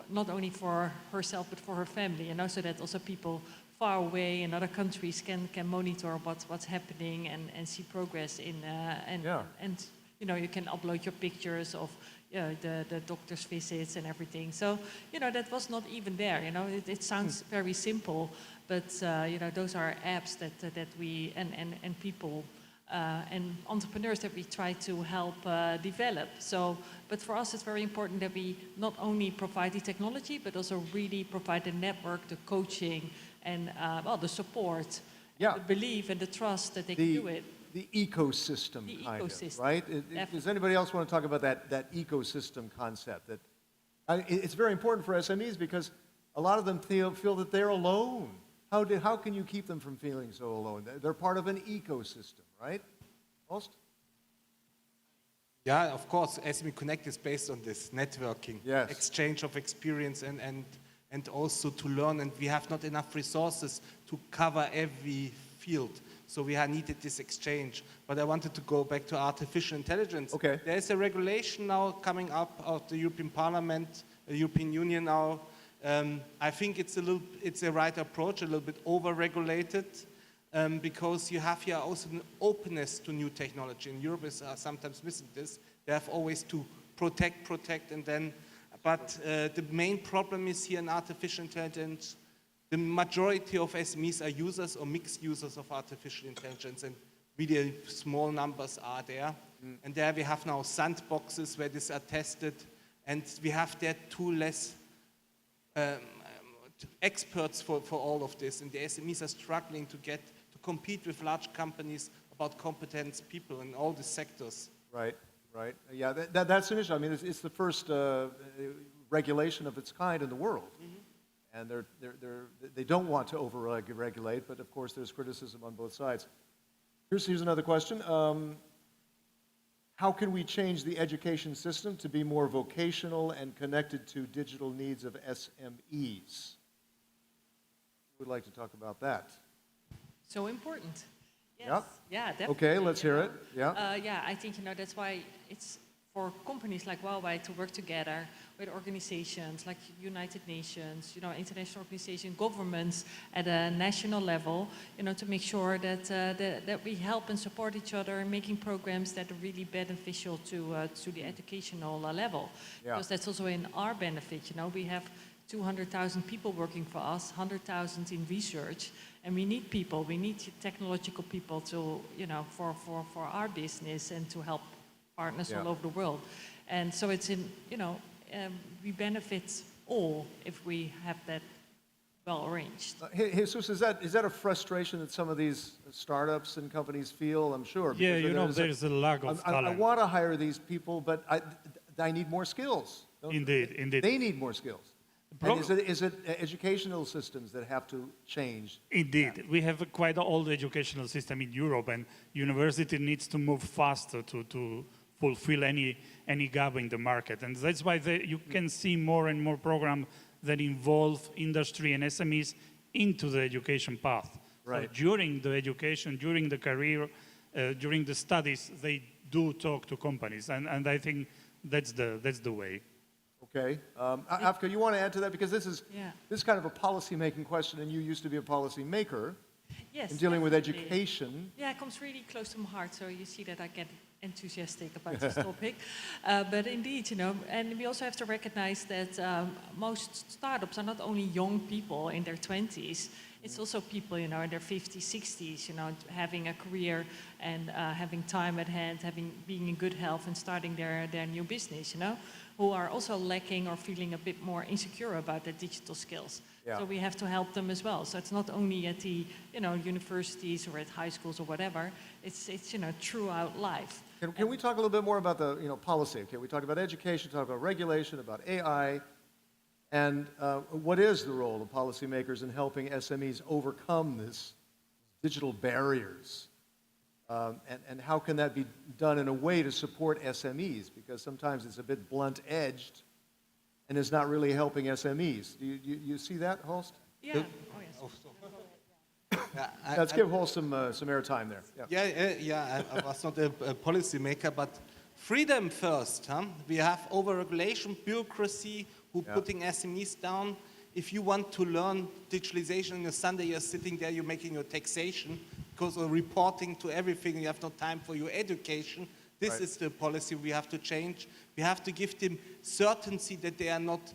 not only for herself, but for her family, you know, so that also people far away in other countries can monitor what's happening and see progress in, and, you know, you can upload your pictures of the doctor's visits and everything. So, you know, that was not even there, you know, it sounds very simple, but, you know, those are apps that we, and people, and entrepreneurs that we try to help develop. So, but for us it's very important that we not only provide the technology, but also really provide the network, the coaching, and well, the support, the belief and the trust that they can do it.
The ecosystem,
The
kind
ecosystem,
of, right? Does anybody else want to talk about that ecosystem concept? It's very important for SMEs because a lot of them feel that they're alone. How can you keep them from feeling so alone? They're part of an ecosystem, right? Most?
Yeah, of course, SME Connect is based on this networking, exchange of experience and also to learn, and we have not enough resources to cover every field. So we needed this exchange. But I wanted to go back to artificial intelligence.
Okay.
There is a regulation now coming up of the European Parliament, the European Union now. I think it's a right approach, a little bit over-regulated, because you have here also an openness to new technology. In Europe is sometimes missing this. They have always to protect, and then, but the main problem is here in artificial intelligence. The majority of SMEs are users or mixed users of artificial intelligence, and really small numbers are there. And there we have now sandboxes where these are tested, and we have there two less experts for all of this, and the SMEs are struggling to compete with large companies about competent people in all the sectors.
Right. Yeah, that's an issue. I mean, it's the first regulation of its kind in the world. And they don't want to over-regulate, but of course there's criticism on both sides. Here's another question. How can we change the education system to be more vocational and connected to digital needs of SMEs? would like to talk about that?
So important. Yes.
Yep.
Yeah, definitely.
Okay, let's hear it. Yeah.
Yeah, I think, that's why it's for companies like Huawei to work together with organizations like United Nations, international organizations, governments at a national level, to make sure that, that we help and support each other in making programs that are really beneficial to the educational level.
Yeah.
Because that's also in our benefit, we have 200,000 people working for us, 100,000 in research, and we need people, we need technological people to, for our business and to help partners all over the world. And so it's in, we benefit all if we have that well arranged.
Jesus, is that a frustration that some of these startups and companies feel? I'm sure.
Yeah, there's a lack of talent.
I want to hire these people, but I need more skills.
Indeed, indeed.
They need more skills. And is it educational systems that have to change?
Indeed. We have a quite old educational system in Europe, and university needs to move faster to fulfill any gap in the market. And that's why you can see more and more programs that involve industry and SMEs into the education path.
Right.
So during the education, during the career, during the studies, they do talk to companies, and I think that's the way.
Okay. Afka, you want to add to that? Because this is kind of a policy-making question, and you used to be a policy maker.
Yes,
in dealing with
definitely.
education.
Yeah, it comes really close to my heart, so you see that I get enthusiastic about this topic. But indeed, and we also have to recognize that most startups are not only young people in their 20s, it's also people, in their 50s, 60s, having a career and having time at hand, being in good health and starting their new business, who are also lacking or feeling a bit more insecure about their digital skills.
Yeah.
So we have to help them as well. So it's not only at the, universities or at high schools or whatever. It's throughout life.
Can we talk a little bit more about the, policy? Okay, we talked about education, talked about regulation, about AI, and what is the role of policymakers in helping SMEs overcome this digital barriers? And how can that be done in a way to support SMEs? Because sometimes it's a bit blunt-edged and is not really helping SMEs. Do you see that, Holst?
Yeah. Oh, yes.
Let's give Holst some airtime there.
Yeah. I was not a policymaker, but freedom first. We have over-regulation, bureaucracy, who putting SMEs down. If you want to learn digitalization on a Sunday, you're sitting there, you're making your taxation, because of reporting to everything, you have no time for your education. This is the policy we have to change. We have to give them certainty that they are not,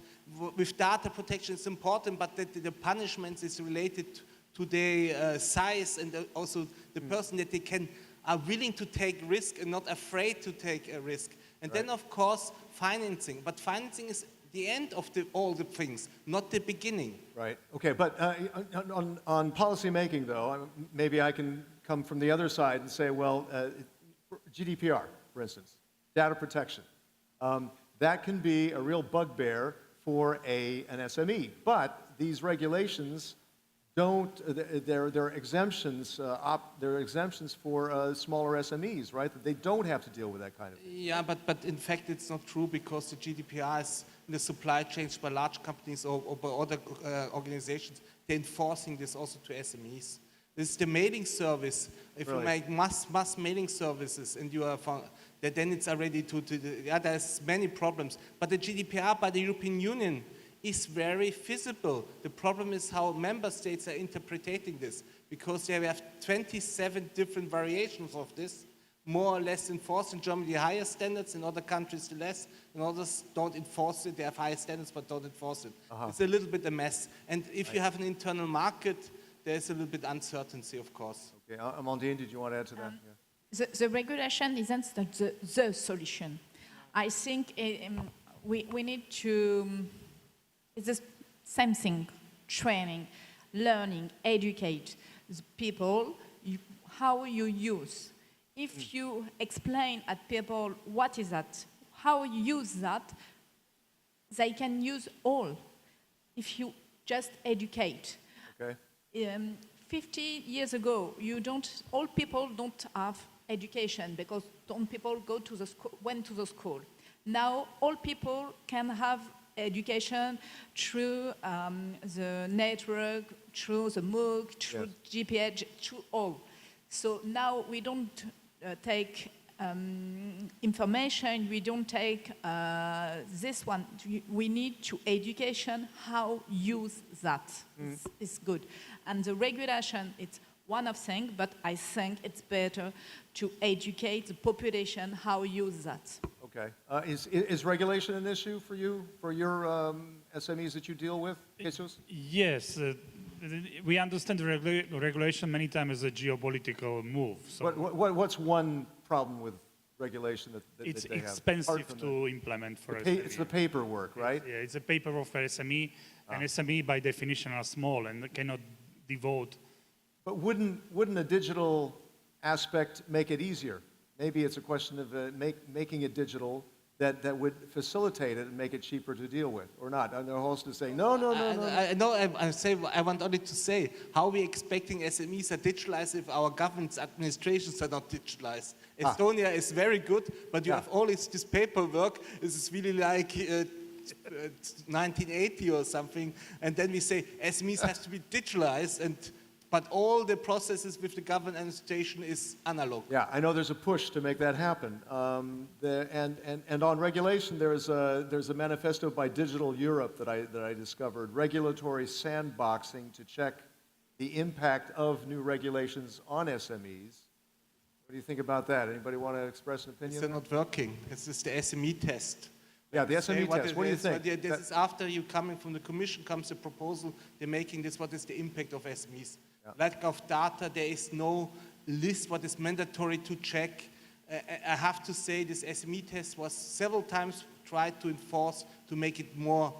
with data protection it's important, but that the punishment is related to their size and also the person that they are willing to take risk and not afraid to take a risk. And then of course financing, but financing is the end of all the things, not the beginning.
Right. Okay, but on policy making, though, maybe I can come from the other side and say, well, GDPR, for instance, data protection, that can be a real bugbear for an SME. But these regulations they're exemptions. There are exemptions for smaller SMEs, right? That they don't have to deal with that kind of thing.
Yeah, but in fact it's not true, because the GDPR is in the supply chains by large companies or by other organizations. They're enforcing this also to SMEs. This is the mailing service. If you make mass mailing services and you are then it's already there's many problems. But the GDPR by the European Union is very feasible. The problem is how member states are interpreting this, because they have 27 different variations of this, more or less enforced. In Germany, higher standards, in other countries, less. In others, don't enforce it. They have higher standards, but don't enforce it. It's a little bit a mess. And if you have an internal market, there's a little bit uncertainty, of course.
Okay, Amandine, did you want to add to that?
The regulation isn't the solution. I think we need to... It's the same thing, training, learning, educate the people, how you use. If you explain at people what is that, how you use that, they can use all. If you just educate.
Okay.
50 years ago, all people don't have education, because all people went to the school. Now all people can have education through the network, through the MOOC, through GPH, through all. So now we don't take information, we don't take this one. We need to education how use that is good. And the regulation, it's one of things, but I think it's better to educate the population how use that.
Okay. Is regulation an issue for you, for your SMEs that you deal with, Jesus?
Yes, we understand the regulation many times as a geopolitical move. So
What's one problem with regulation that
it's
they have?
expensive to implement for SME.
It's the paperwork, right?
Yeah, it's a paperwork for SME, and SME by definition are small and cannot devote.
But wouldn't a digital aspect make it easier? Maybe it's a question of making it digital that would facilitate it and make it cheaper to deal with, or not? And the host is saying, no.
I want only to say, how are we expecting SMEs are digitalized if our government's administrations are not digitalized? Estonia is very good, but you have all this paperwork. This is really like 1980 or something, and then we say SMEs have to be digitalized, but all the processes with the government administration is analog.
Yeah, I know there's a push to make that happen. And on regulation, there's a manifesto by Digital Europe that I discovered, regulatory sandboxing to check the impact of new regulations on SMEs. What do you think about that? Anybody want to express an opinion?
It's not working. This is the SME test.
Yeah, the SME test. What do you think?
This is after you coming from the Commission comes a proposal. They're making this. What is the impact of SMEs? Lack of data. There is no list what is mandatory to check. I have to say this SME test was several times tried to enforce to make it more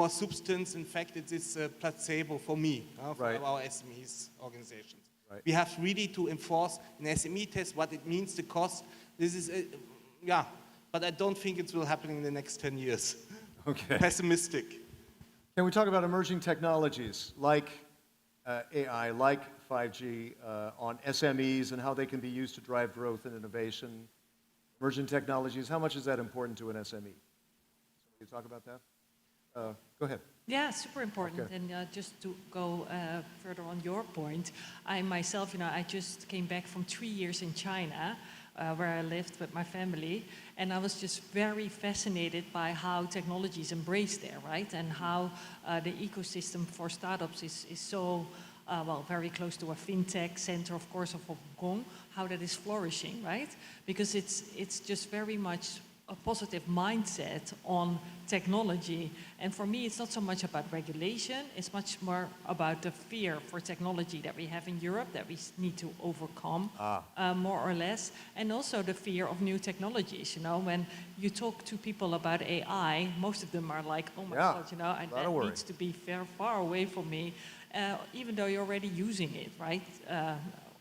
substance. In fact, it is a placebo for me, for our SMEs organizations. Right. We have really to enforce an SME test, what it means, the cost. This is, but I don't think it will happen in the next 10 years.
Okay.
Pessimistic.
Can we talk about emerging technologies like AI, like 5G, on SMEs and how they can be used to drive growth and innovation? Emerging technologies, how much is that important to an SME? Somebody talk about that? Go ahead.
Yeah, super important.
Okay.
And just to go further on your point, I myself, I just came back from 3 years in China, where I lived with my family, and I was just very fascinated by how technology is embraced there, right? And how the ecosystem for startups is so, very close to a fintech center, of course, of Hong Kong, how that is flourishing, right? Because it's just very much a positive mindset on technology. And for me, it's not so much about regulation, it's much more about the fear for technology that we have in Europe that we need to overcome, more or less. And also the fear of new technologies. When you talk to people about AI, most of them are like, oh my God, that needs to be far away from me, even though you're already using it, right?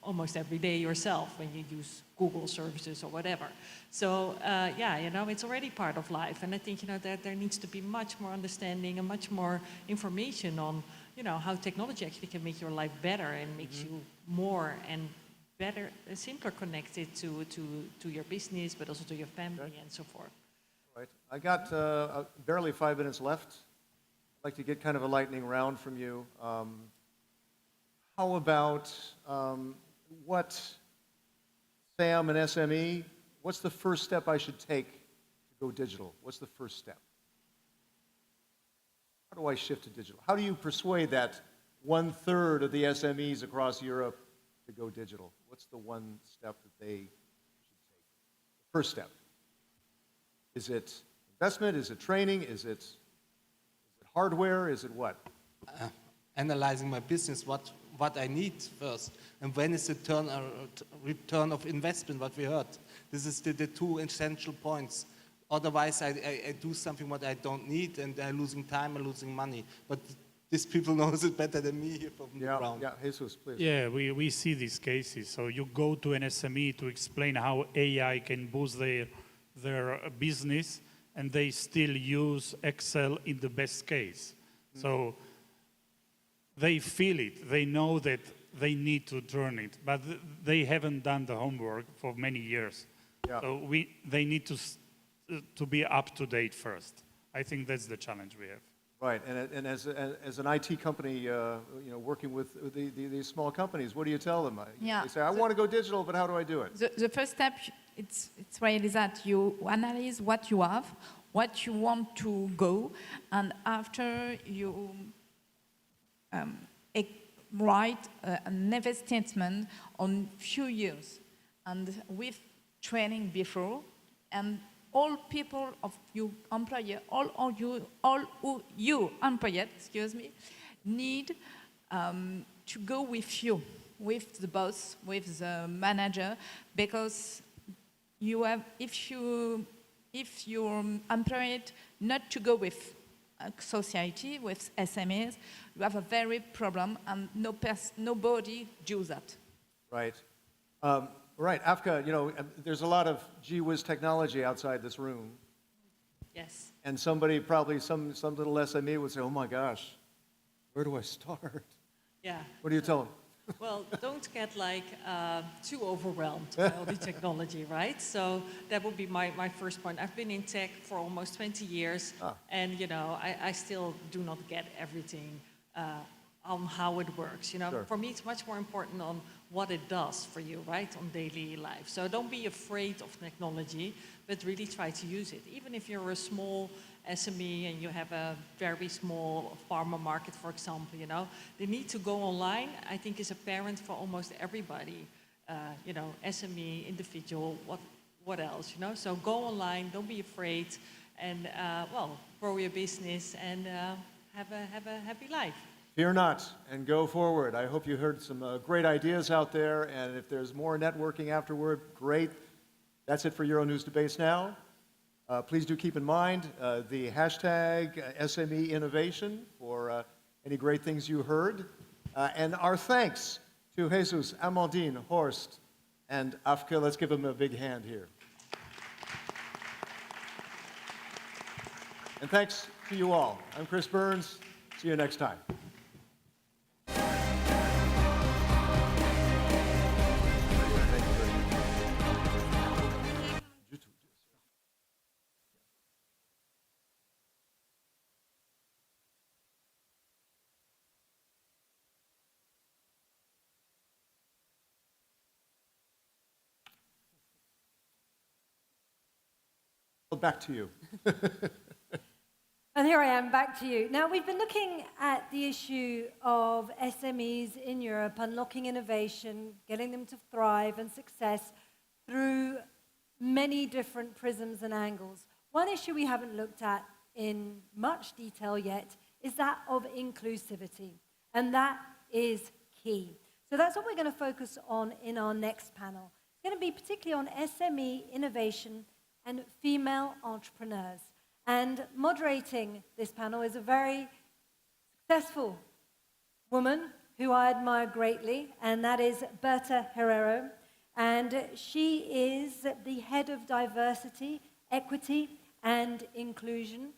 Almost every day yourself when you use Google services or whatever. So it's already part of life. And I think, that there needs to be much more understanding and much more information on, how technology actually can make your life better and makes you more and better, simpler connected to your business, but also to your family and so forth.
Right. I got barely 5 minutes left. I'd like to get kind of a lightning round from you. How about what Sam and SME, what's the first step I should take to go digital? What's the first step? How do I shift to digital? How do you persuade that 1/3 of the SMEs across Europe to go digital? What's the one step that they should take? The first step. Is it investment? Is it training? Is it hardware? Is it what?
Analyzing my business, what I need first, and when is the return of investment, what we heard. This is the two essential points. Otherwise, I do something what I don't need, and I'm losing time, I'm losing money. But these people knows it better than me here from the ground.
Yeah, Jesus, please.
Yeah, we see these cases. So you go to an SME to explain how AI can boost their business, and they still use Excel in the best case. So they feel it. They know that they need to turn it, but they haven't done the homework for many years. Yeah. So they need to be up to date first. I think that's the challenge we have.
Right, and as an IT company, you know, working with these small companies, what do you tell them?
Yeah.
They say, I want to go digital, but how do I do it?
The first step, it's really that you analyze what you have, what you want to go, and after you write an investment on few years, and with training before, and all people of you employer, all who you employer, excuse me, need to go with you, with the boss, with the manager, because you have, if you're employed not to go with society, with SMEs, you have a very problem, and nobody do that.
Right. Right, Afka, you know, there's a lot of gee whiz technology outside this room,
Yes.
and somebody, probably some little SME would say, oh my gosh, where do I start?
Yeah.
What do you tell them?
Well, don't get like too overwhelmed by all the technology, right? So that would be my first point. I've been in tech for almost 20 years, and you know, I still do not get everything on how it works. You know,
Sure.
for me, it's much more important on what it does for you, right, on daily life. So don't be afraid of technology, but really try to use it. Even if you're a small SME and you have a very small farmer market, for example, you know, the need to go online, I think, is apparent for almost everybody. You know, SME, individual, what else, you know? So go online, don't be afraid, and well, grow your business and have a happy life.
Fear not, and go forward. I hope you heard some great ideas out there, and if there's more networking afterward, great. That's it for Euronews Debates Now. Please do keep in mind the hashtag SME Innovation for any great things you heard. And our thanks to Jesus, Amandine, Horst, and Afka. Let's give them a big hand here. And thanks to you all. I'm Chris Burns. See you next time. Back to you.
And here I am, back to you. Now, we've been looking at the issue of SMEs in Europe, unlocking innovation, getting them to thrive and success through many different prisms and angles. One issue we haven't looked at in much detail yet is that of inclusivity, and that is key. So that's what we're going to focus on in our next panel. It's going to be particularly on SME innovation and female entrepreneurs. And moderating this panel is a very successful woman who I admire greatly, and that is Berta Herrero. And she is the head of diversity, equity, and inclusion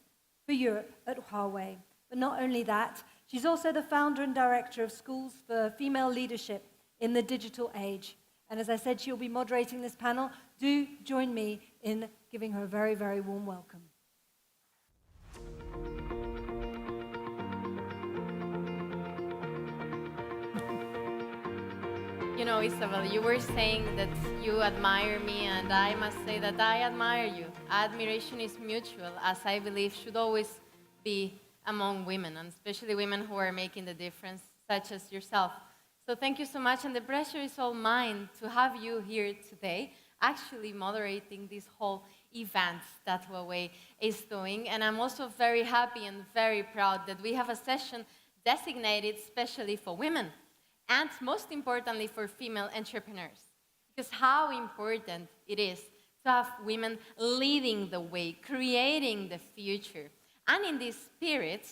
for Europe at Huawei. But not only that, she's also the founder and director of Schools for Female Leadership in the Digital Age. And as I said, she'll be moderating this panel. Do join me in giving her a very, very warm welcome.
You know, Isabel, you were saying that you admire me, and I must say that I admire you. Admiration is mutual, as I believe should always be among women, and especially women who are making the difference, such as yourself. So thank you so much, and the pressure is all mine to have you here today, actually moderating this whole event that Huawei is doing. And I'm also very happy and very proud that we have a session designated specially for women, and most importantly for female entrepreneurs. Because how important it is to have women leading the way, creating the future. And in this spirit,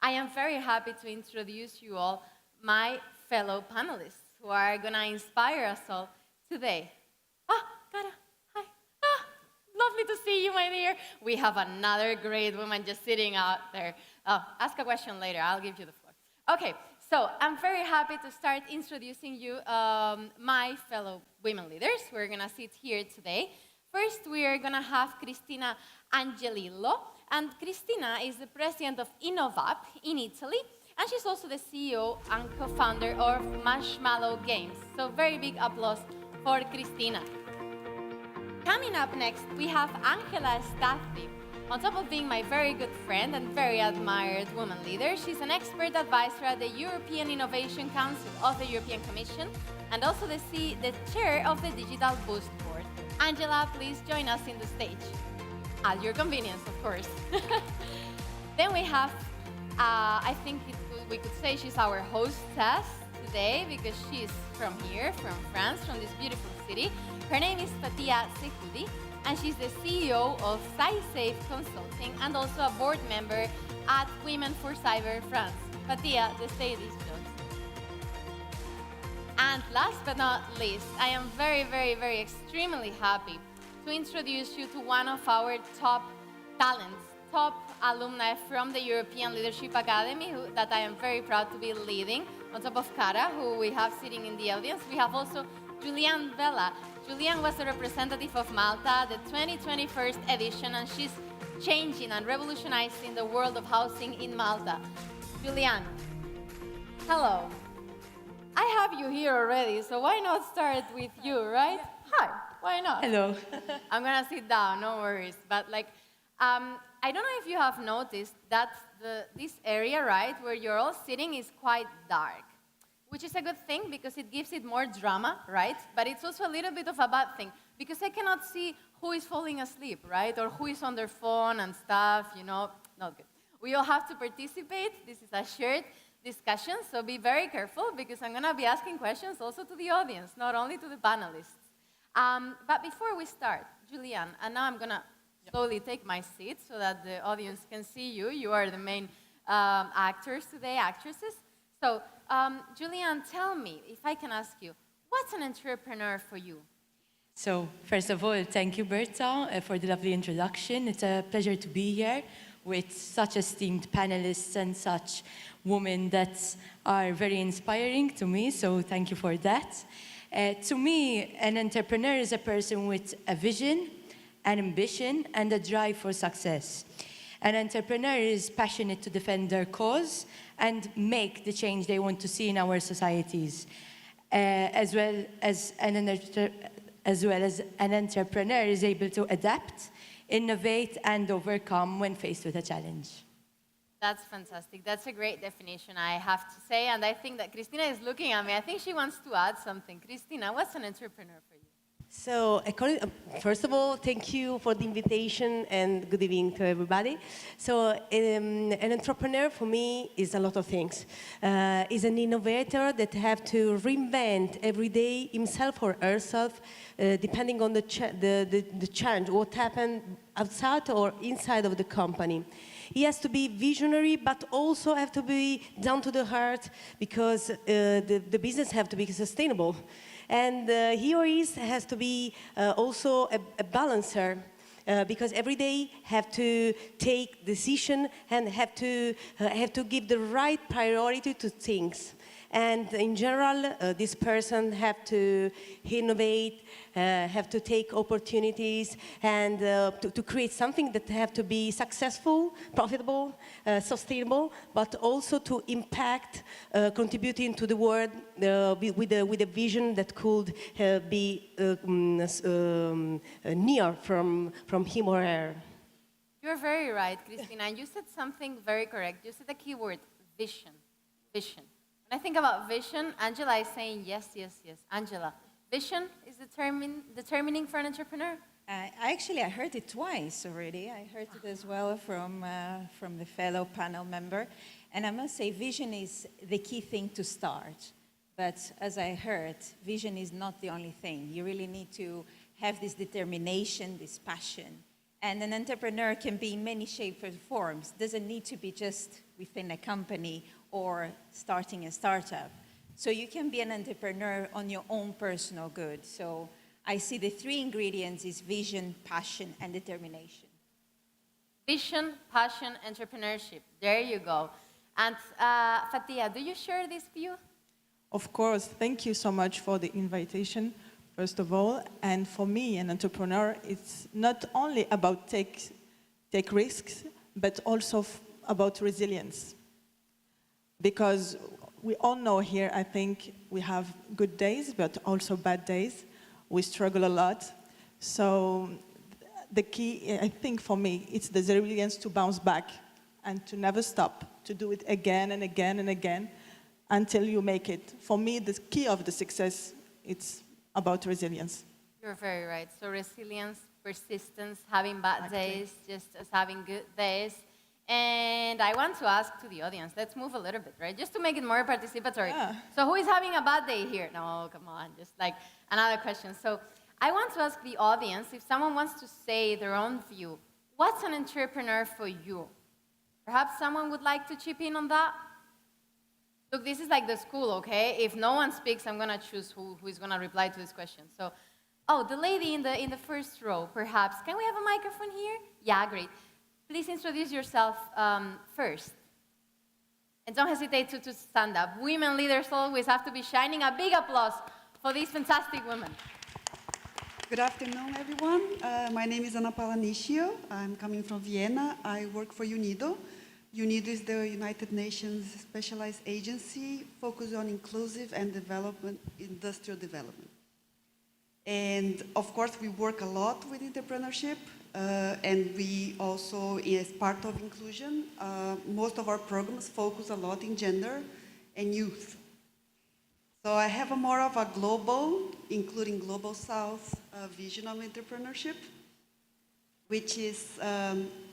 I am very happy to introduce you all my fellow panelists who are gonna inspire us all today. Cara, hi. Lovely to see you, my dear. We have another great woman just sitting out there. Ask a question later, I'll give you the floor. Okay, so I'm very happy to start introducing you my fellow women leaders. We're gonna sit here today. First, we are gonna have Cristina Angelillo. And Cristina is the president of Innovap in Italy, and she's also the CEO and co-founder of Marshmallow Games. So very big applause for Cristina. Coming up next, we have Angela Staffi. On top of being my very good friend and very admired woman leader, she's an expert advisor at the European Innovation Council of the European Commission and also the chair of the Digital Boost Board. Angela, please join us in the stage. At your convenience, of course. Then we have, I think we could say she's our hostess today because she's from here, from France, from this beautiful city. Her name is Fatia Sekoudi, and she's the CEO of SciSafe Consulting and also a board member at Women for Cyber France. Fatia, the stage is yours. And last but not least, I am very, very, very extremely happy to introduce you to one of our top talents, top alumni from the European Leadership Academy that I am very proud to be leading. On top of Cara, who we have sitting in the audience, we have also Julian Vella. Julian was the representative of Malta, the 2021st edition, and she's changing and revolutionizing the world of housing in Malta. Julian, hello. I have you here already, so why not start with you, right? Hi, why not?
Hello.
I'm gonna sit down, no worries. But I don't know if you have noticed that this area, right, where you're all sitting is quite dark, which is a good thing because it gives it more drama, right? But it's also a little bit of a bad thing because I cannot see who is falling asleep, right? Or who is on their phone and stuff, you know, not good. We all have to participate. This is a shared discussion, so be very careful because I'm gonna be asking questions also to the audience, not only to the panelists. But before we start, Julian, and now I'm gonna slowly take my seat so that the audience can see you. You are the main actors today, actresses. So, Julian, tell me, if I can ask you, what's an entrepreneur for you?
So, first of all, thank you, Berta, for the lovely introduction. It's a pleasure to be here with such esteemed panelists and such women that are very inspiring to me, so thank you for that. To me, an entrepreneur is a person with a vision, an ambition, and a drive for success. An entrepreneur is passionate to defend their cause and make the change they want to see in our societies. As well as an entrepreneur is able to adapt, innovate, and overcome when faced with a challenge.
That's fantastic. That's a great definition, I have to say. And I think that Cristina is looking at me. I think she wants to add something. Cristina, what's an entrepreneur for you?
So, first of all, thank you for the invitation and good evening to everybody. So, an entrepreneur for me is a lot of things. Is an innovator that have to reinvent every day himself or herself, depending on the challenge, what happened outside or inside of the company. He has to be visionary, but also have to be down to the heart because the business have to be sustainable. And he or he has to be also a balancer because every day have to take decision and have to give the right priority to things. And in general, this person have to innovate, have to take opportunities, and to create something that have to be successful, profitable, sustainable, but also to impact, contributing to the world with a vision that could be near from him or her.
You're very right, Cristina. You said something very correct. You said the keyword, vision. Vision. When I think about vision, Angela is saying yes, yes, yes. Angela, vision is determining for an entrepreneur?
I heard it twice already. I heard it as well from the fellow panel member. And I must say, vision is the key thing to start. But as I heard, vision is not the only thing. You really need to have this determination, this passion. And an entrepreneur can be in many shapes and forms. Doesn't need to be just within a company or starting a startup. So you can be an entrepreneur on your own personal good. So I see the three ingredients is vision, passion, and determination.
Vision, passion, entrepreneurship. There you go. And Fatia, do you share this view?
Of course. Thank you so much for the invitation, first of all. And for me, an entrepreneur, it's not only about take risks, but also about resilience. Because we all know here, I think we have good days, but also bad days. We struggle a lot. So the key, I think for me, it's the resilience to bounce back and to never stop, to do it again and again and again until you make it. For me, the key of the success, it's about resilience.
You're very right. So resilience, persistence, having bad days, just as having good days. And I want to ask to the audience, let's move a little bit, right? Just to make it more participatory.
Yeah.
So who is having a bad day here? No, come on, just like another question. So I want to ask the audience, if someone wants to say their own view, what's an entrepreneur for you? Perhaps someone would like to chip in on that? Look, this is like the school, okay? If no one speaks, I'm gonna choose who is gonna reply to this question. So, oh, the lady in the first row, perhaps. Can we have a microphone here? Yeah, great. Please introduce yourself first. And don't hesitate to stand up. Women leaders always have to be shining. A big applause for these fantastic women.
Good afternoon, everyone. My name is Ana Paula Nischio. I'm coming from Vienna. I work for UNIDO. UNIDO is the United Nations specialized agency focused on inclusive and industrial development. And of course, we work a lot with entrepreneurship, and we also, as part of inclusion, most of our programs focus a lot in gender and youth. So I have a more of a global, including Global South, vision of entrepreneurship, which is,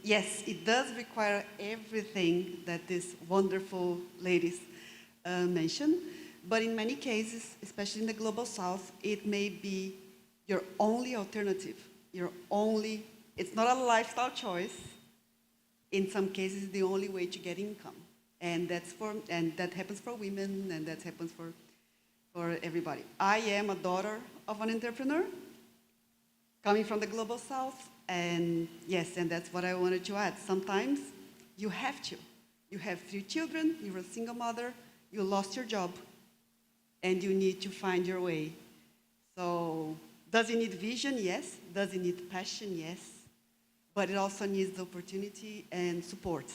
yes, it does require everything that these wonderful ladies mentioned, but in many cases, especially in the Global South, it may be your only alternative, it's not a lifestyle choice. In some cases, the only way to get income. And that happens for women, and that happens for everybody. I am a daughter of an entrepreneur coming from the Global South, and yes, and that's what I wanted to add. Sometimes you have to. You have 3 children, you're a single mother, you lost your job, and you need to find your way. So, does it need vision? Yes. Does it need passion? Yes. But it also needs the opportunity and support.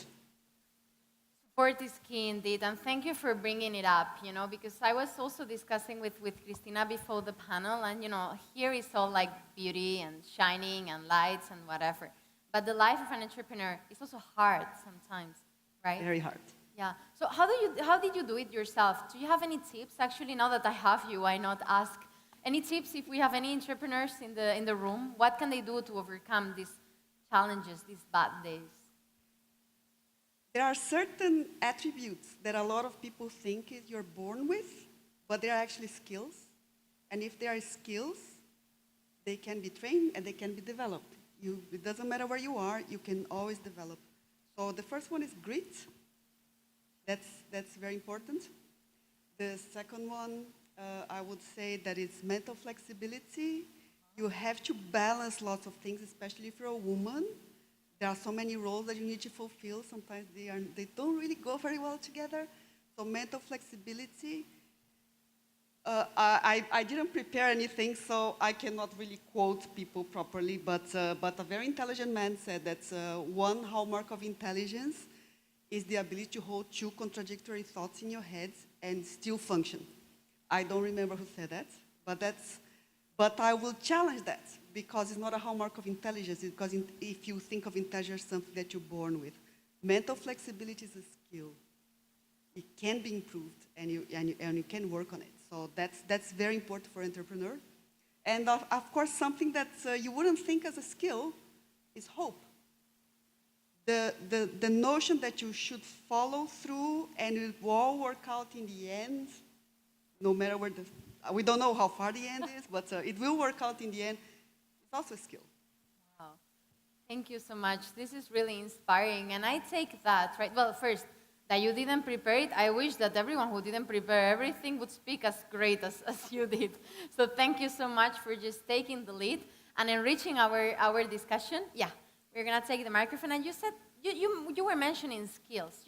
Support is key indeed, and thank you for bringing it up, because I was also discussing with Cristina before the panel, and here is all like beauty and shining and lights and whatever. But the life of an entrepreneur is also hard sometimes, right?
Very hard.
Yeah. So how did you do it yourself? Do you have any tips? Actually, now that I have you, why not ask? Any tips if we have any entrepreneurs in the room? What can they do to overcome these challenges, these bad days?
There are certain attributes that a lot of people think you're born with, but they are actually skills. And if they are skills, they can be trained and they can be developed. It doesn't matter where you are, you can always develop. So the first one is grit. That's very important. The second one, I would say that it's mental flexibility. You have to balance lots of things, especially if you're a woman. There are so many roles that you need to fulfill. Sometimes they don't really go very well together. So mental flexibility. I didn't prepare anything, so I cannot really quote people properly, but a very intelligent man said that one hallmark of intelligence is the ability to hold 2 contradictory thoughts in your head and still function. I don't remember who said that, but I will challenge that, because it's not a hallmark of intelligence, because if you think of intelligence as something that you're born with, mental flexibility is a skill. It can be improved, and you can work on it. So that's very important for an entrepreneur. And of course, something that you wouldn't think as a skill is hope. The notion that you should follow through and it will all work out in the end, no matter where we don't know how far the end is, but it will work out in the end. It's also a skill.
Wow. Thank you so much. This is really inspiring. And I take that, right? Well, first, that you didn't prepare it. I wish that everyone who didn't prepare everything would speak as great as you did. So thank you so much for just taking the lead and enriching our discussion. Yeah, we're going to take the microphone. And you said, you were mentioning skills.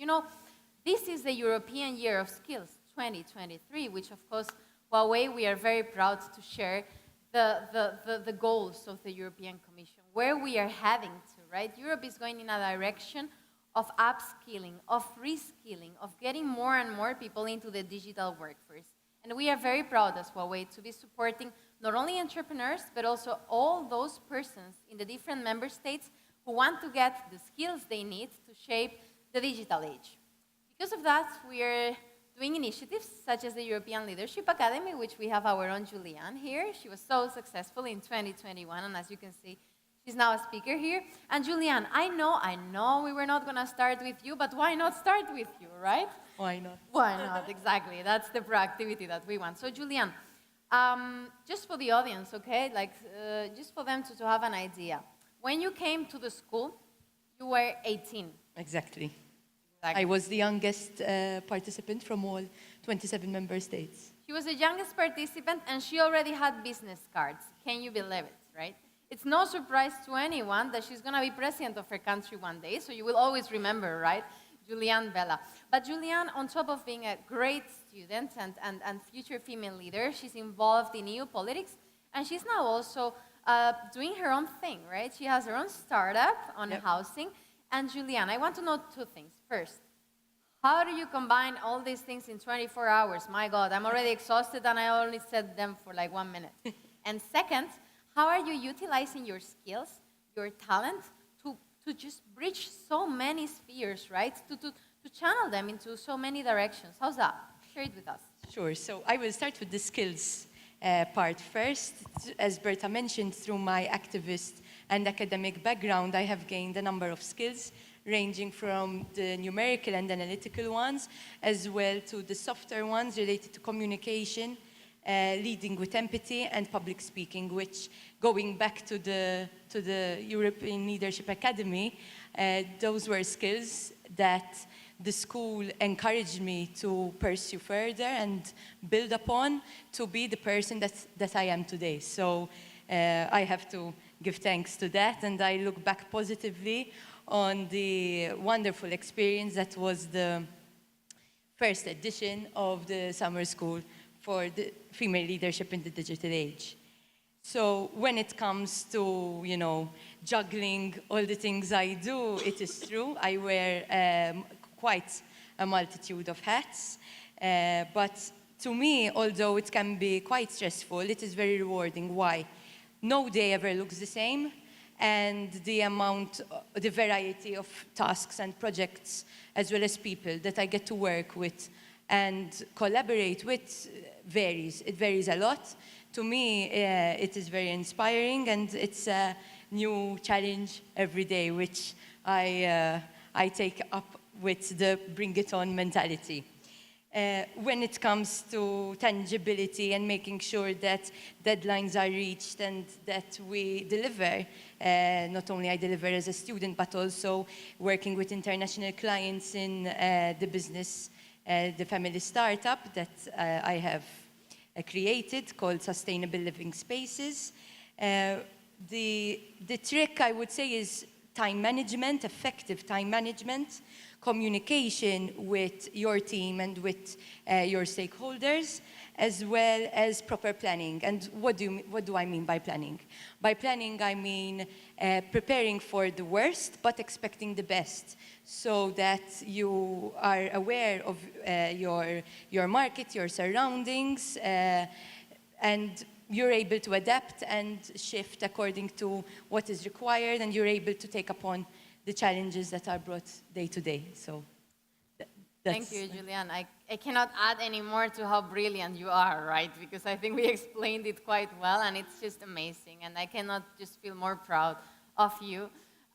This is the European Year of Skills, 2023, which, of course, Huawei, we are very proud to share the goals of the European Commission, where we are heading to, right? Europe is going in a direction of upskilling, of reskilling, of getting more and more people into the digital workforce. And we are very proud as Huawei to be supporting not only entrepreneurs, but also all those persons in the different member states who want to get the skills they need to shape the digital age. Because of that, we are doing initiatives such as the European Leadership Academy, which we have our own Julianne here. She was so successful in 2021, and as you can see, she's now a speaker here. And Julianne, I know we were not going to start with you, but why not start with you, right?
Why not?
Why not, exactly. That's the proactivity that we want. So Julianne, just for the audience, okay, like just for them to have an idea. When you came to the school, you were 18.
Exactly. I was the youngest participant from all 27 member states.
She was the youngest participant, and she already had business cards. Can you believe it, right? It's no surprise to anyone that she's going to be president of her country one day, so you will always remember, right? Julianne Bella. But Julianne, on top of being a great student and future female leader, she's involved in EU politics, and she's now also doing her own thing, right? She has her own startup on housing. And Julianne, I want to know two things. First, how do you combine all these things in 24 hours? My God, I'm already exhausted and I only said them for like 1 minute. And second, how are you utilizing your skills, your talent, to just bridge so many spheres, right? To channel them into so many directions. How's that? Share it with us.
Sure. So I will start with the skills part first. As Berta mentioned, through my activist and academic background, I have gained a number of skills, ranging from the numerical and analytical ones, as well to the softer ones related to communication, leading with empathy, and public speaking, which, going back to the European Leadership Academy, those were skills that the school encouraged me to pursue further and build upon to be the person that I am today. So I have to give thanks to that, and I look back positively on the wonderful experience that was the first edition of the summer school for the female leadership in the digital age. So when it comes to, juggling all the things I do, it is true. I wear quite a multitude of hats. But to me, although it can be quite stressful, it is very rewarding. Why? No day ever looks the same, and the variety of tasks and projects, as well as people that I get to work with and collaborate with varies. It varies a lot. To me, it is very inspiring, and it's a new challenge every day, which I take up with the bring it on mentality. When it comes to tangibility and making sure that deadlines are reached and that we deliver, not only I deliver as a student, but also working with international clients in the business, the family startup that I have created called Sustainable Living Spaces. The trick, I would say, is time management, effective time management, communication with your team and with your stakeholders, as well as proper planning. And what do I mean by planning? By planning, I mean preparing for the worst, but expecting the best, so that you are aware of your market, your surroundings, and you're able to adapt and shift according to what is required, and you're able to take upon the challenges that are brought day to day. So
thank you, Julianne. I cannot add any more to how brilliant you are, right? Because I think we explained it quite well, and it's just amazing. And I cannot just feel more proud of you.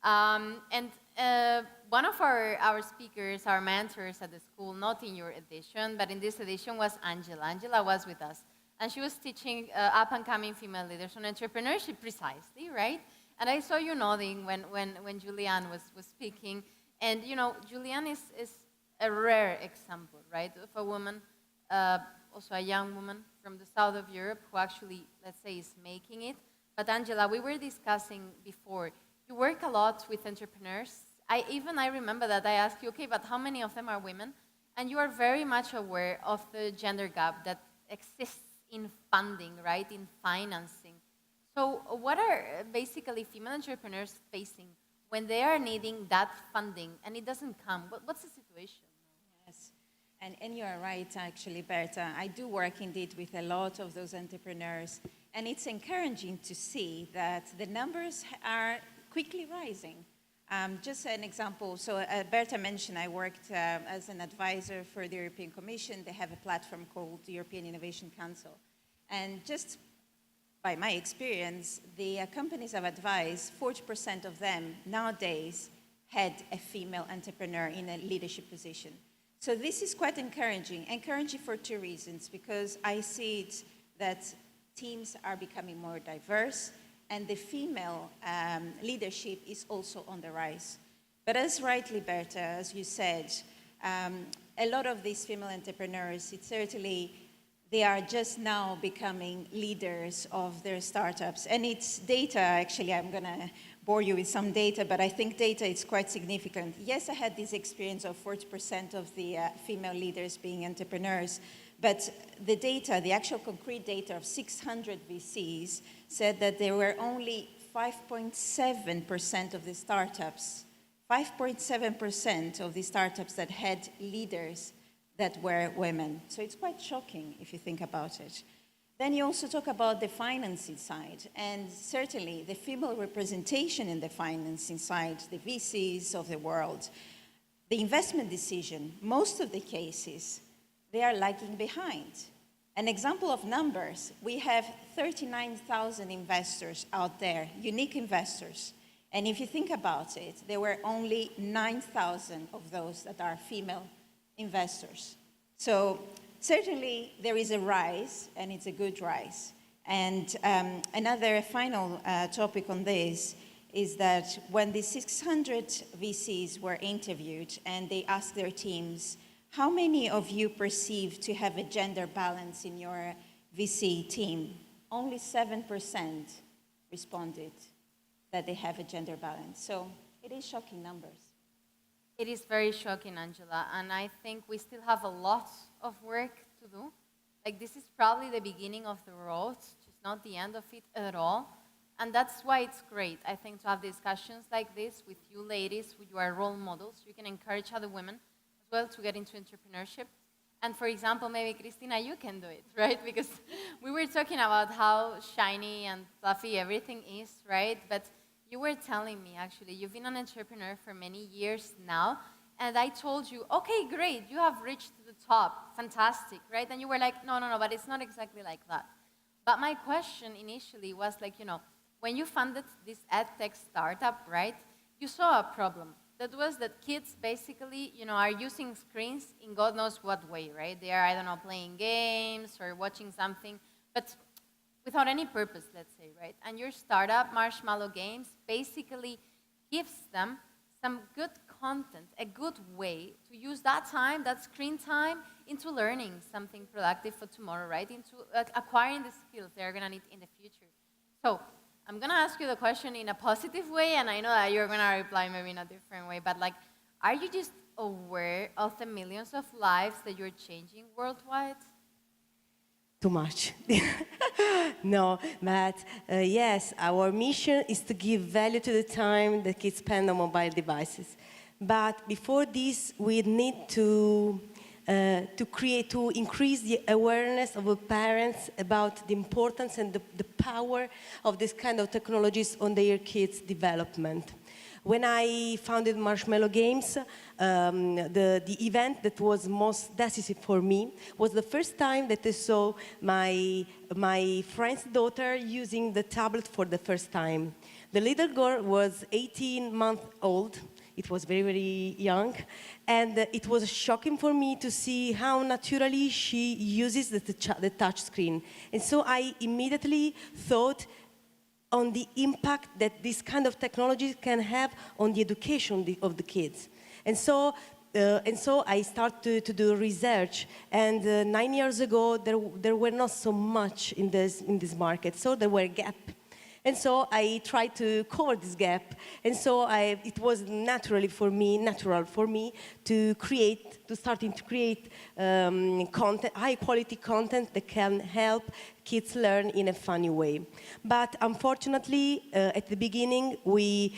One of our speakers, our mentors at the school, not in your edition, but in this edition, was Angela. Angela was with us. And she was teaching up-and-coming female leaders on entrepreneurship precisely, right? And I saw you nodding when Julianne was speaking. And, Julianne is a rare example, right, of a woman, also a young woman from the south of Europe who actually, let's say, is making it. But Angela, we were discussing before, you work a lot with entrepreneurs. I remember that I asked you, okay, but how many of them are women? And you are very much aware of the gender gap that exists in funding, right, in financing. So what are basically female entrepreneurs facing when they are needing that funding and it doesn't come? What's the situation?
Yes, and you are right, actually, Berta. I do work indeed with a lot of those entrepreneurs, and it's encouraging to see that the numbers are quickly rising. Just an example, so Berta mentioned I worked as an advisor for the European Commission. They have a platform called the European Innovation Council. And just by my experience, the companies I've advised, 40% of them nowadays had a female entrepreneur in a leadership position. So this is quite encouraging for two reasons, because I see it that teams are becoming more diverse, and the female leadership is also on the rise. But as rightly, Berta, as you said, a lot of these female entrepreneurs, it's certainly, they are just now becoming leaders of their startups. And it's data, actually, I'm gonna bore you with some data, but I think data is quite significant. Yes, I had this experience of 40% of the female leaders being entrepreneurs, but the data, the actual concrete data of 600 VCs said that there were only 5.7% of the startups, 5.7% of the startups that had leaders that were women. So it's quite shocking if you think about it. Then you also talk about the financing side, and certainly the female representation in the financing side, the VCs of the world, the investment decision, most of the cases, they are lagging behind. An example of numbers, we have 39,000 investors out there, unique investors. And if you think about it, there were only 9,000 of those that are female investors. So certainly there is a rise, and it's a good rise. And another final topic on this is that when the 600 VCs were interviewed and they asked their teams, how many of you perceive to have a gender balance in your VC team? Only 7% responded that they have a gender balance. So it is shocking numbers.
It is very shocking, Angela, and I think we still have a lot of work to do. Like, this is probably the beginning of the road, just not the end of it at all. And that's why it's great, I think, to have discussions like this with you ladies, with your role models. You can encourage other women as well to get into entrepreneurship. And for example, maybe Cristina, you can do it, right? Because we were talking about how shiny and fluffy everything is, right? But you were telling me, actually, you've been an entrepreneur for many years now, and I told you, okay, great, you have reached the top, fantastic, right? And you were like, no, but it's not exactly like that. But my question initially was like, when you funded this edtech startup, right, you saw a problem. That was that kids basically, are using screens in God knows what way, right? They are, I don't know, playing games or watching something, but without any purpose, let's say, right? And your startup, Marshmallow Games, basically gives them some good content, a good way to use that time, that screen time, into learning something productive for tomorrow, right? Into acquiring the skills they're gonna need in the future. So I'm gonna ask you the question in a positive way, and I know that you're gonna reply maybe in a different way, but like, are you just aware of the millions of lives that you're changing worldwide?
Too much. No, but yes, our mission is to give value to the time that kids spend on mobile devices. But before this, we need to increase the awareness of the parents about the importance and the power of this kind of technologies on their kids' development. When I founded Marshmallow Games, the event that was most decisive for me was the first time that I saw my friend's daughter using the tablet for the first time. The little girl was 18 months old. It was very, very young. And it was shocking for me to see how naturally she uses the touch screen. And so I immediately thought on the impact that this kind of technology can have on the education of the kids. And so I started to do research. And 9 years ago, there were not so much in this market, so there were a gap. And so I tried to cover this gap. And so it was natural for me to starting to create content, high quality content that can help kids learn in a funny way. But unfortunately, at the beginning, we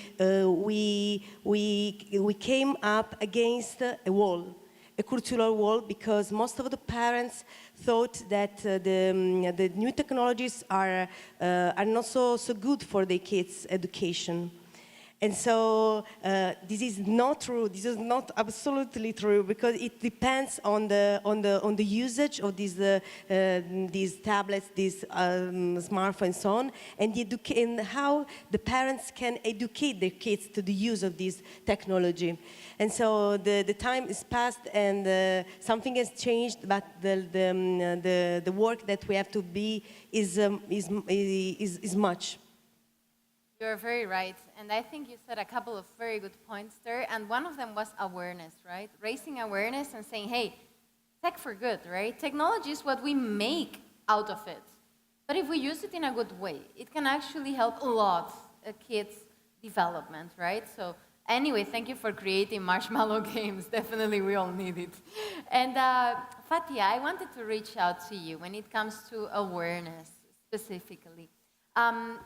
came up against a wall, a cultural wall, because most of the parents thought that the new technologies are not so good for the kids' education. And so this is not true. This is not absolutely true, because it depends on the usage of these tablets, these smartphones, and so on, and how the parents can educate their kids to the use of this technology. And so the time is passed, and something has changed, but the work that we have to be is much.
You're very right. And I think you said a couple of very good points there. And one of them was awareness, right? Raising awareness and saying, hey, tech for good, right? Technology is what we make out of it. But if we use it in a good way, it can actually help a lot a kid's development, right? So anyway, thank you for creating marshmallow games. Definitely, we all need it. And Fatia, I wanted to reach out to you when it comes to awareness specifically.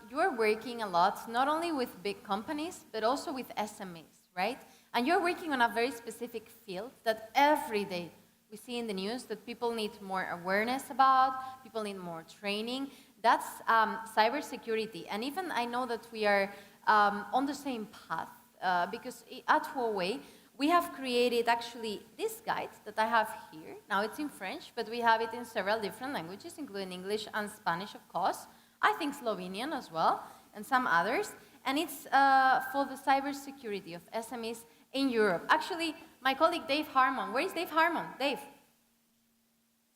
You're working a lot, not only with big companies, but also with SMEs, right? And you're working on a very specific field that every day we see in the news that people need more awareness about, people need more training. That's cybersecurity. And even I know that we are on the same path, because at Huawei, we have created actually this guide that I have here. Now it's in French, but we have it in several different languages, including English and Spanish, of course. I think Slovenian as well, and some others. And it's for the cybersecurity of SMEs in Europe. Actually, my colleague Dave Harmon, where is Dave Harmon? Dave,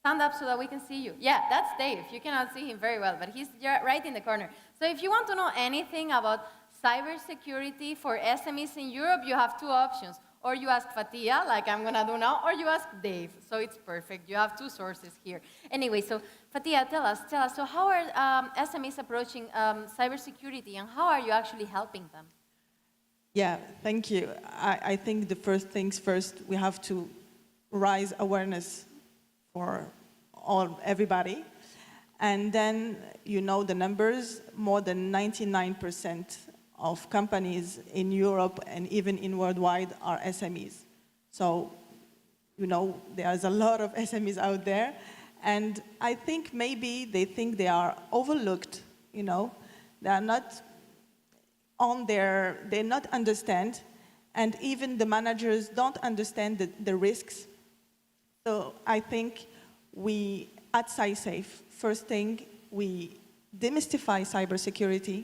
stand up so that we can see you. Yeah, that's Dave. You cannot see him very well, but he's right in the corner. So if you want to know anything about cybersecurity for SMEs in Europe, you have two options. Or you ask Fatia, like I'm going to do now, or you ask Dave. So it's perfect. You have two sources here. Anyway, so Fatia, tell us, so how are SMEs approaching cybersecurity, and how are you actually helping them?
Yeah, thank you. I think the first things first, we have to raise awareness for everybody. And then, you know the numbers, more than 99% of companies in Europe and even in worldwide are SMEs. So, you know, there's a lot of SMEs out there. And I think maybe they think they are overlooked, you know. They are not they not understand. And even the managers don't understand the risks. So I think we, at SciSafe, first thing, we demystify cybersecurity.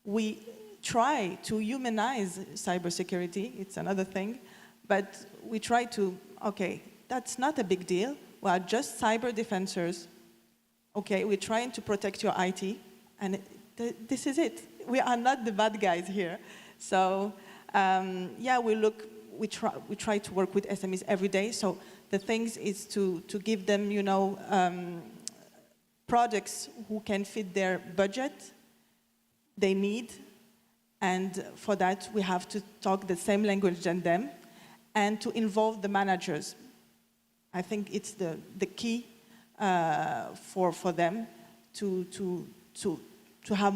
We try to humanize cybersecurity, it's another thing, but we try to, okay, that's not a big deal. We are just cyber defenders. Okay, we're trying to protect your IT, and this is it. We are not the bad guys here. So, yeah, we try to work with SMEs every day. So the things is to give them, you know, projects who can fit their budget, they need. And for that, we have to talk the same language than them and to involve the managers. I think it's the key for them to have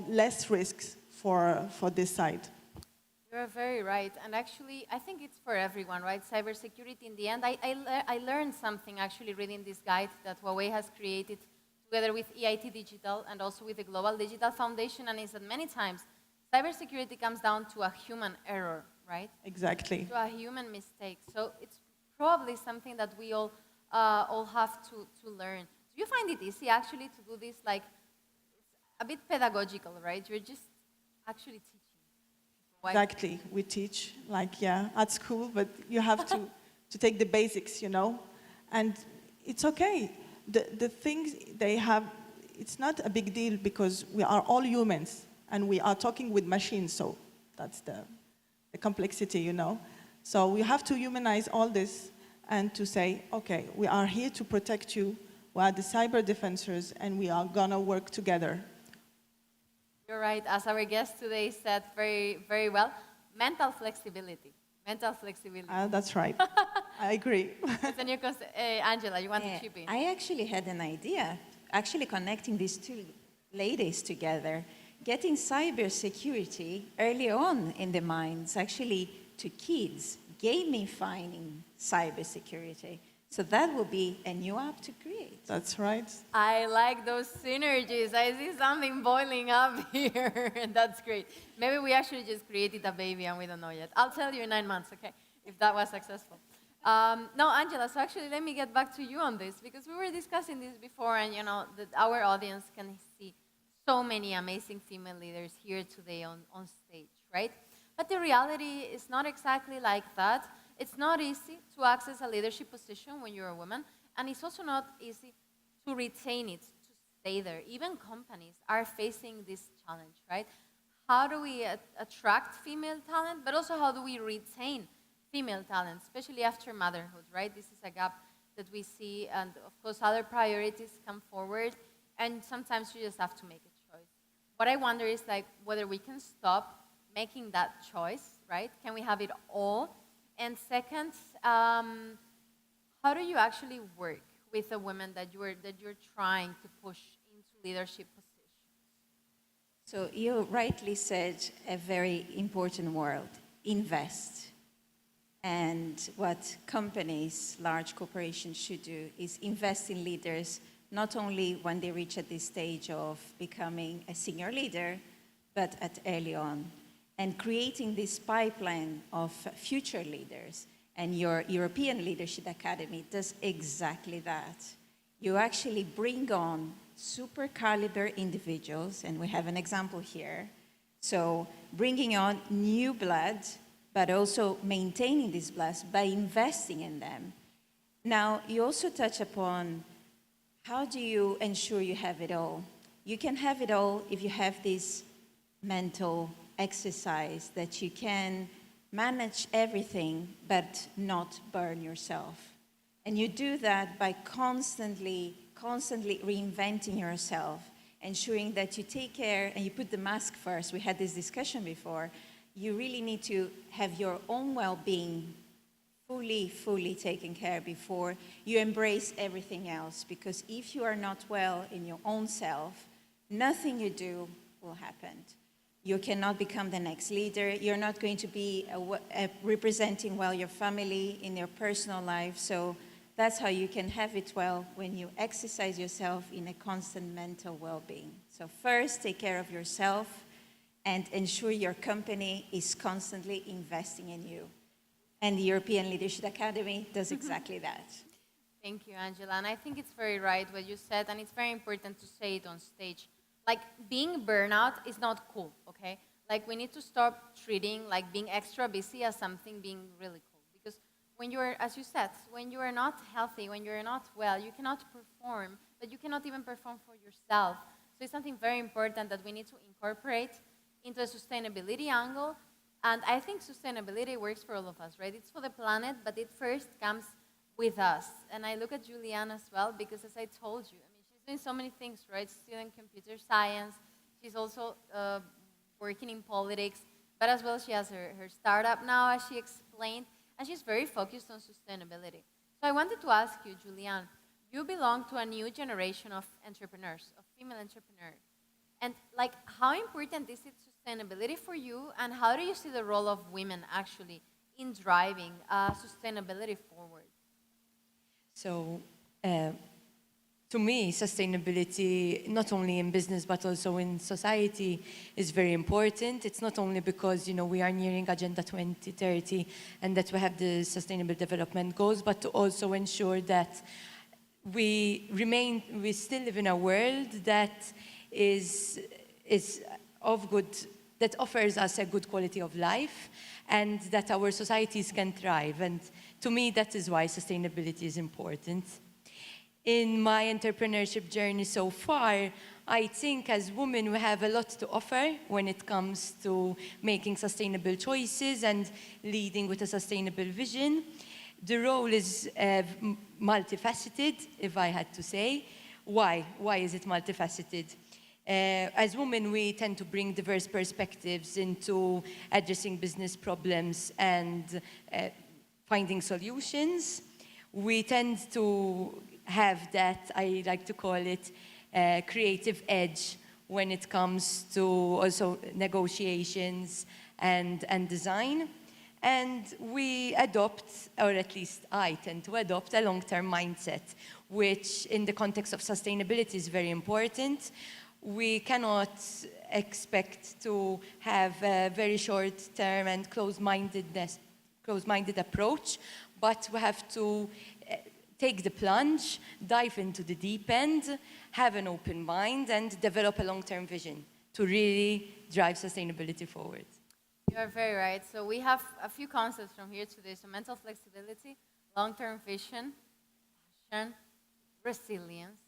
less risks for this side.
You're very right. And actually, I think it's for everyone, right? Cybersecurity in the end. I learned something actually reading this guide that Huawei has created together with EIT Digital and also with the Global Digital Foundation, and is that many times cybersecurity comes down to a human error, right?
Exactly.
To a human mistake. So it's probably something that we all have to learn. Do you find it easy actually to do this, like, a bit pedagogical, right? You're just actually teaching.
Exactly. We teach, like, yeah, at school, but you have to take the basics, you know? And it's okay. The things they have, it's not a big deal because we are all humans. And we are talking with machines, so that's the complexity, you know. So we have to humanize all this and to say, okay, we are here to protect you. We are the cyber defenders, and we are gonna work together.
You're right. As our guest today said very, very well, mental flexibility. Mental flexibility.
That's right. I agree.
It's a new concept. Angela, you want to chip in?
I actually had an idea, actually connecting these two ladies together, getting cybersecurity early on in the minds, actually to kids, gamifying cybersecurity. So that will be a new app to create.
That's right.
I like those synergies. I see something boiling up here, and that's great. Maybe we actually just created a baby and we don't know yet. I'll tell you in 9 months, okay, if that was successful. No, Angela, so actually let me get back to you on this, because we were discussing this before, and you know, that our audience can see so many amazing female leaders here today on stage, right? But the reality is not exactly like that. It's not easy to access a leadership position when you're a woman, and it's also not easy to retain it, to stay there. Even companies are facing this challenge, right? How do we attract female talent, but also how do we retain female talent, especially after motherhood, right? This is a gap that we see, and of course other priorities come forward, and sometimes you just have to make a choice. What I wonder is like whether we can stop making that choice, right? Can we have it all? And second, how do you actually work with a woman that you're trying to push into leadership positions?
So you rightly said a very important word, invest. And what companies, large corporations should do is invest in leaders, not only when they reach at this stage of becoming a senior leader, but at early on. And creating this pipeline of future leaders. And your European Leadership Academy does exactly that. You actually bring on super caliber individuals, and we have an example here. So bringing on new blood, but also maintaining this blood by investing in them. Now, you also touch upon how do you ensure you have it all? You can have it all if you have this mental exercise that you can manage everything but not burn yourself. And you do that by constantly reinventing yourself, ensuring that you take care and you put the mask first. We had this discussion before. You really need to have your own well-being fully taken care before you embrace everything else. Because if you are not well in your own self, nothing you do will happen. You cannot become the next leader. You're not going to be representing well your family in your personal life. So that's how you can have it well, when you exercise yourself in a constant mental well-being. So first, take care of yourself and ensure your company is constantly investing in you. And the European Leadership Academy does exactly that.
Thank you, Angela. And I think it's very right what you said, and it's very important to say it on stage. Like, being burnout is not cool, okay? Like, we need to stop treating like being extra busy as something being really cool. Because when you're, as you said, when you are not healthy, when you're not well, you cannot perform, but you cannot even perform for yourself. So it's something very important that we need to incorporate into a sustainability angle. And I think sustainability works for all of us, right? It's for the planet, but it first comes with us. And I look at Julianne as well, because as I told you, doing so many things, right? Studying computer science. She's also working in politics, but as well she has her startup now, as she explained, and she's very focused on sustainability. So I wanted to ask you, Julianne, you belong to a new generation of entrepreneurs, of female entrepreneurs. And like, how important is it sustainability for you, and how do you see the role of women actually in driving sustainability forward?
So, to me, sustainability, not only in business but also in society, is very important. It's not only because, you know, we are nearing Agenda 2030 and that we have the Sustainable Development Goals, but to also ensure that we still live in a world that is of good, that offers us a good quality of life, and that our societies can thrive. And to me, that is why sustainability is important. In my entrepreneurship journey so far, I think as women we have a lot to offer when it comes to making sustainable choices and leading with a sustainable vision. The role is multifaceted, if I had to say. Why? Why is it multifaceted? As women, we tend to bring diverse perspectives into addressing business problems and finding solutions. We tend to have that, I like to call it, creative edge when it comes to also negotiations and design. And we adopt, or at least I tend to adopt, a long-term mindset, which in the context of sustainability is very important. We cannot expect to have a very short-term and closed-minded approach, but we have to take the plunge, dive into the deep end, have an open mind, and develop a long-term vision to really drive sustainability forward.
You are very right. So we have a few concepts from here today. So mental flexibility, long-term vision, passion, resilience.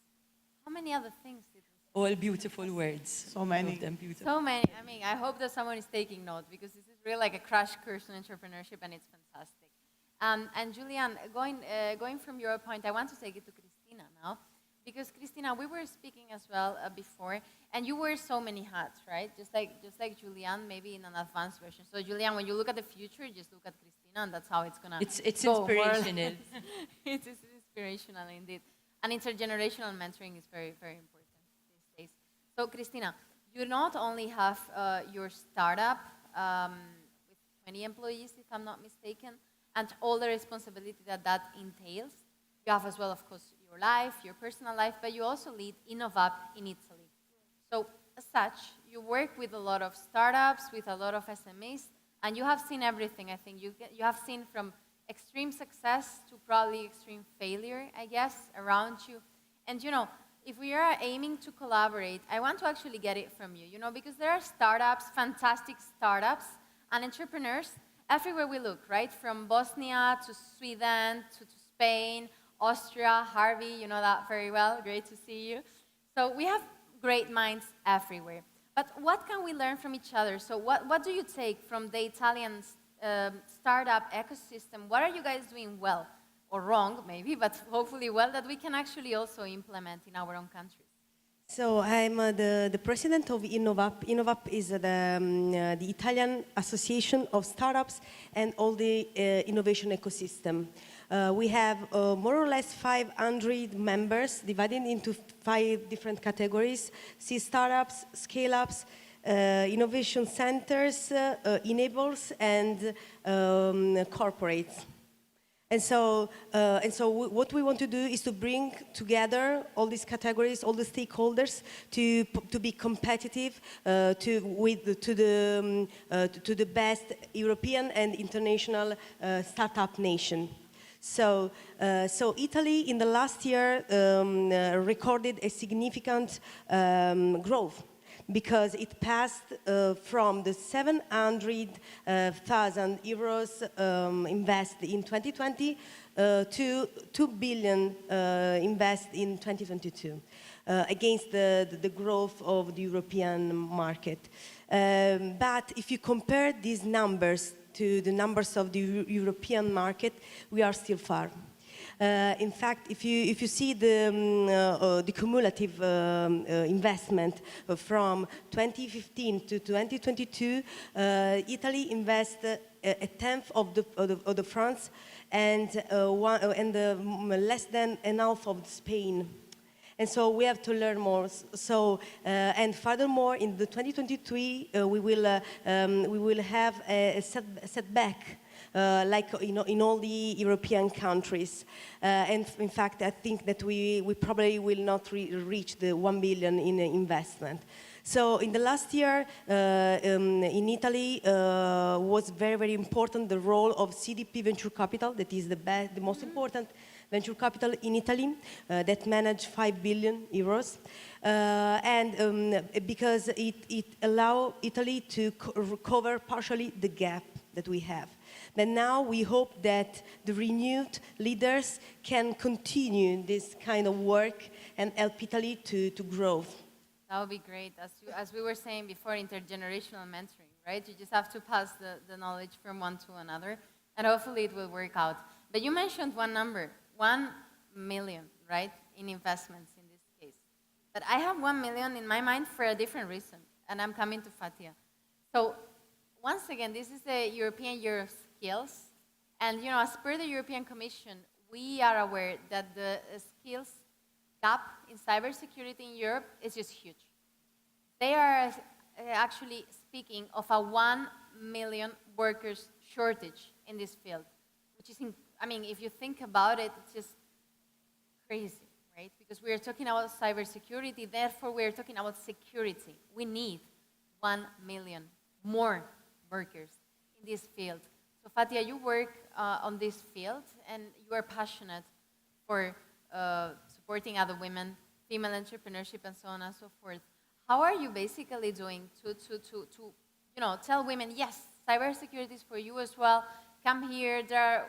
How many other things did we say?
All beautiful words.
So many.
All of them beautiful.
So many. I mean, I hope that someone is taking note because this is really like a crash course on entrepreneurship and it's fantastic. And Julian, going from your point, I want to take it to Christina now. Because Christina, we were speaking as well before, and you wear so many hats, right? Just like Julian, maybe in an advanced version. So Julian, when you look at the future, just look at Christina, and that's how it's gonna.
It's
go.
inspirational.
It is inspirational indeed, and intergenerational mentoring is very, very important these days. So Christina, you not only have your startup with 20 employees, if I'm not mistaken, and all the responsibility that entails. You have as well, of course, your life, your personal life, but you also lead InnovUp in Italy. So as such, you work with a lot of startups, with a lot of SMEs, and you have seen everything, I think. You have seen from extreme success to probably extreme failure, I guess, around you. And, you know, if we are aiming to collaborate, I want to actually get it from you, you know, because there are startups, fantastic startups, and entrepreneurs everywhere we look, right? From Bosnia to Sweden to Spain, Austria, Harvey, you know that very well. Great to see you. So we have great minds everywhere. But what can we learn from each other? So what do you take from the Italian startup ecosystem? What are you guys doing well or wrong, maybe, but hopefully well, that we can actually also implement in our own countries?
So I'm the president of InnovUp. InnovUp is the Italian Association of Startups and all the innovation ecosystem. We have more or less 500 members divided into 5 different categories: C startups, scale-ups, innovation centers, enables, and corporates. And so what we want to do is to bring together all these categories, all the stakeholders, to be competitive to the best European and international startup nation. So Italy in the last year recorded a significant growth, because it passed from the 700,000 euros invested in 2020 to 2 billion invested in 2022 against the growth of the European market. But if you compare these numbers to the numbers of the European market, we are still far. In fact, if you see the cumulative investment from 2015 to 2022, Italy invested a tenth of the France and less than an half of Spain. And so we have to learn more. So and furthermore, in the 2023, we will have a setback. Like in all the European countries. And in fact, I think that we probably will not reach the 1 billion in investment. So in the last year, in Italy, was very, very important the role of CDP Venture Capital, that is the most important venture capital in Italy, that managed 5 billion euros. And because it allowed Italy to recover partially the gap that we have. But now we hope that the renewed leaders can continue this kind of work and help Italy to grow.
That would be great. As we were saying before, intergenerational mentoring, right? You just have to pass the knowledge from one to another, and hopefully it will work out. But you mentioned one number, 1 million, right, in investments in this case. But I have 1 million in my mind for a different reason, and I'm coming to Fatia. So once again, this is the European Year of Skills, and as per the European Commission, we are aware that the skills gap in cybersecurity in Europe is just huge. They are actually speaking of a 1 million workers shortage in this field, which is, if you think about it, it's just crazy, right? Because we are talking about cybersecurity, therefore we are talking about security. We need 1 million more workers in this field. So Fatia, you work on this field and you are passionate for supporting other women, female entrepreneurship and so on and so forth. How are you basically doing to tell women, yes, cybersecurity is for you as well, come here, there are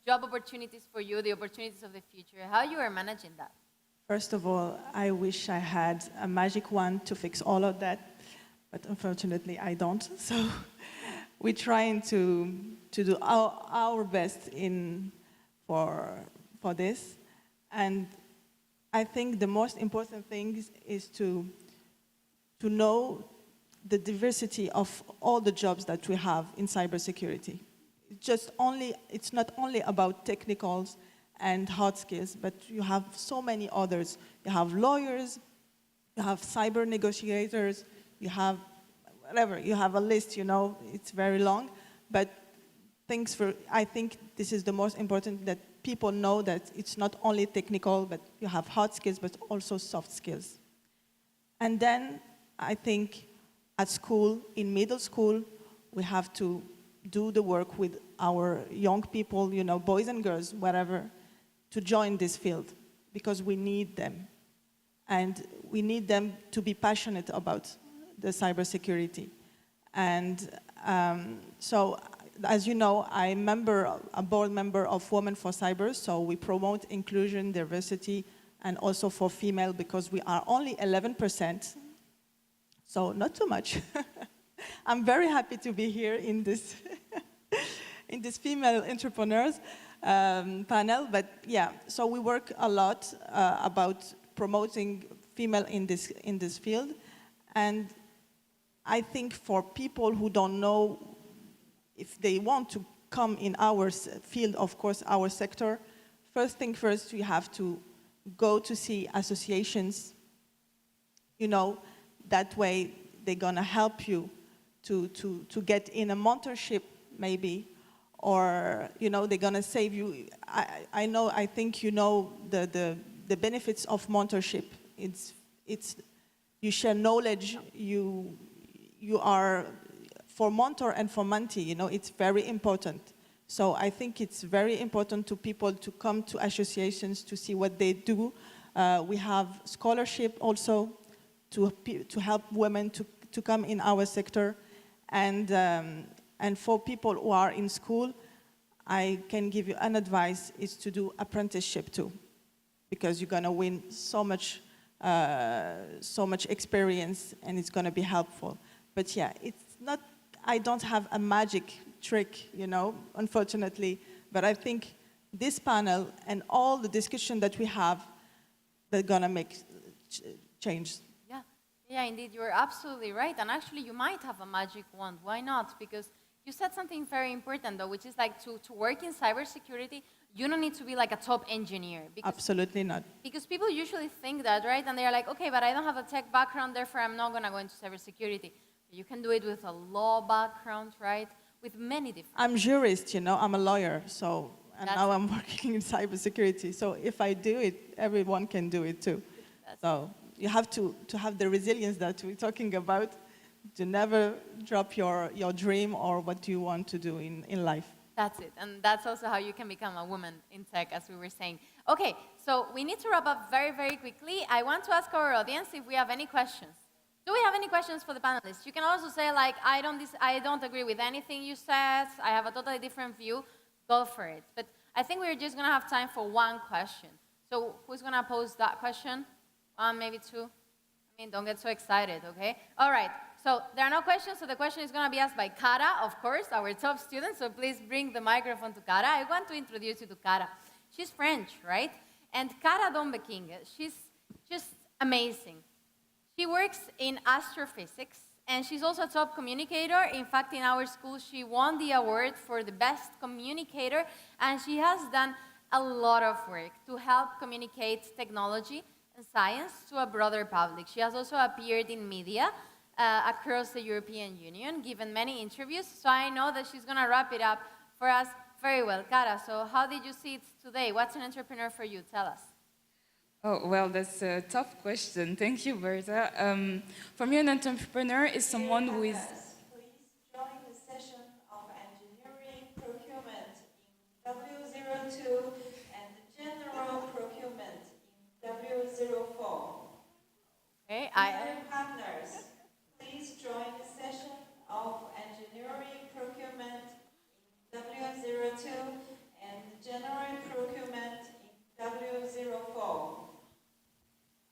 job opportunities for you, the opportunities of the future. How you are managing that?
First of all, I wish I had a magic wand to fix all of that, but unfortunately I don't. So we're trying to do our best for this. And I think the most important thing is to know the diversity of all the jobs that we have in cybersecurity. It's not only about technicals and hard skills, but you have so many others. You have lawyers, you have cyber negotiators, you have whatever, you have a list, it's very long. But I think this is the most important, that people know that it's not only technical, but you have hard skills, but also soft skills. And then I think at school, in middle school, we have to do the work with our young people, boys and girls, whatever, to join this field, because we need them. And we need them to be passionate about the cybersecurity. And so, as you know, I'm a board member of Women for Cyber, so we promote inclusion, diversity, and also for female, because we are only 11%, so not too much. I'm very happy to be here in this in this female entrepreneurs panel. But yeah, so we work a lot about promoting female in this field, and I think for people who don't know if they want to come in our field, of course, our sector, first thing first, you have to go to see associations. That way they're gonna help you to get in a mentorship, maybe, or they're gonna save you. I think the benefits of mentorship. It's you share knowledge. You are for mentor and for mentee. It's very important. So I think it's very important to people to come to associations to see what they do. We have scholarship also to help women to come in our sector. And for people who are in school, I can give you an advice, is to do apprenticeship too, because you're gonna win so much experience, and it's gonna be helpful. But yeah, it's not, I don't have a magic trick, unfortunately, but I think this panel and all the discussion that we have, they're gonna make change.
Yeah, indeed, you're absolutely right. And actually, you might have a magic wand. Why not? Because you said something very important, though, which is like to work in cybersecurity, you don't need to be like a top engineer.
Absolutely not.
Because people usually think that, right? And they're like, okay, but I don't have a tech background, therefore I'm not going to go into cybersecurity. You can do it with a law background, right? With many different...
I'm jurist, I'm a lawyer, so, and now I'm working in cybersecurity. So if I do it, everyone can do it too. So you have to have the resilience that we're talking about, to never drop your dream or what you want to do in life.
That's it, and that's also how you can become a woman in tech, as we were saying. Okay, so we need to wrap up very, very quickly. I want to ask our audience if we have any questions. Do we have any questions for the panelists? You can also say, like, I don't agree with anything you said, I have a totally different view. Go for it. But I think we're just going to have time for one question. So who's going to pose that question? One, maybe two? Don't get so excited, okay? All right, so there are no questions, so the question is going to be asked by Cara, of course, our top student, so please bring the microphone to Cara. I want to introduce you to Cara. She's French, right? And Cara Dombeking, she's just amazing. She works in astrophysics, and she's also a top communicator. In fact, in our school, she won the award for the best communicator, and she has done a lot of work to help communicate technology and science to a broader public. She has also appeared in media across the European Union, given many interviews, so I know that she's going to wrap it up for us very well. Cara, so how did you see it today? What's an entrepreneur for you? Tell us.
Oh, well, that's a tough question. Thank you, Berta. For me, an entrepreneur is someone who is...
Please join the session of engineering procurement in W02 and general procurement in W04.
Okay,
Dear partners, please join the session of engineering procurement in W02 and general procurement in W04.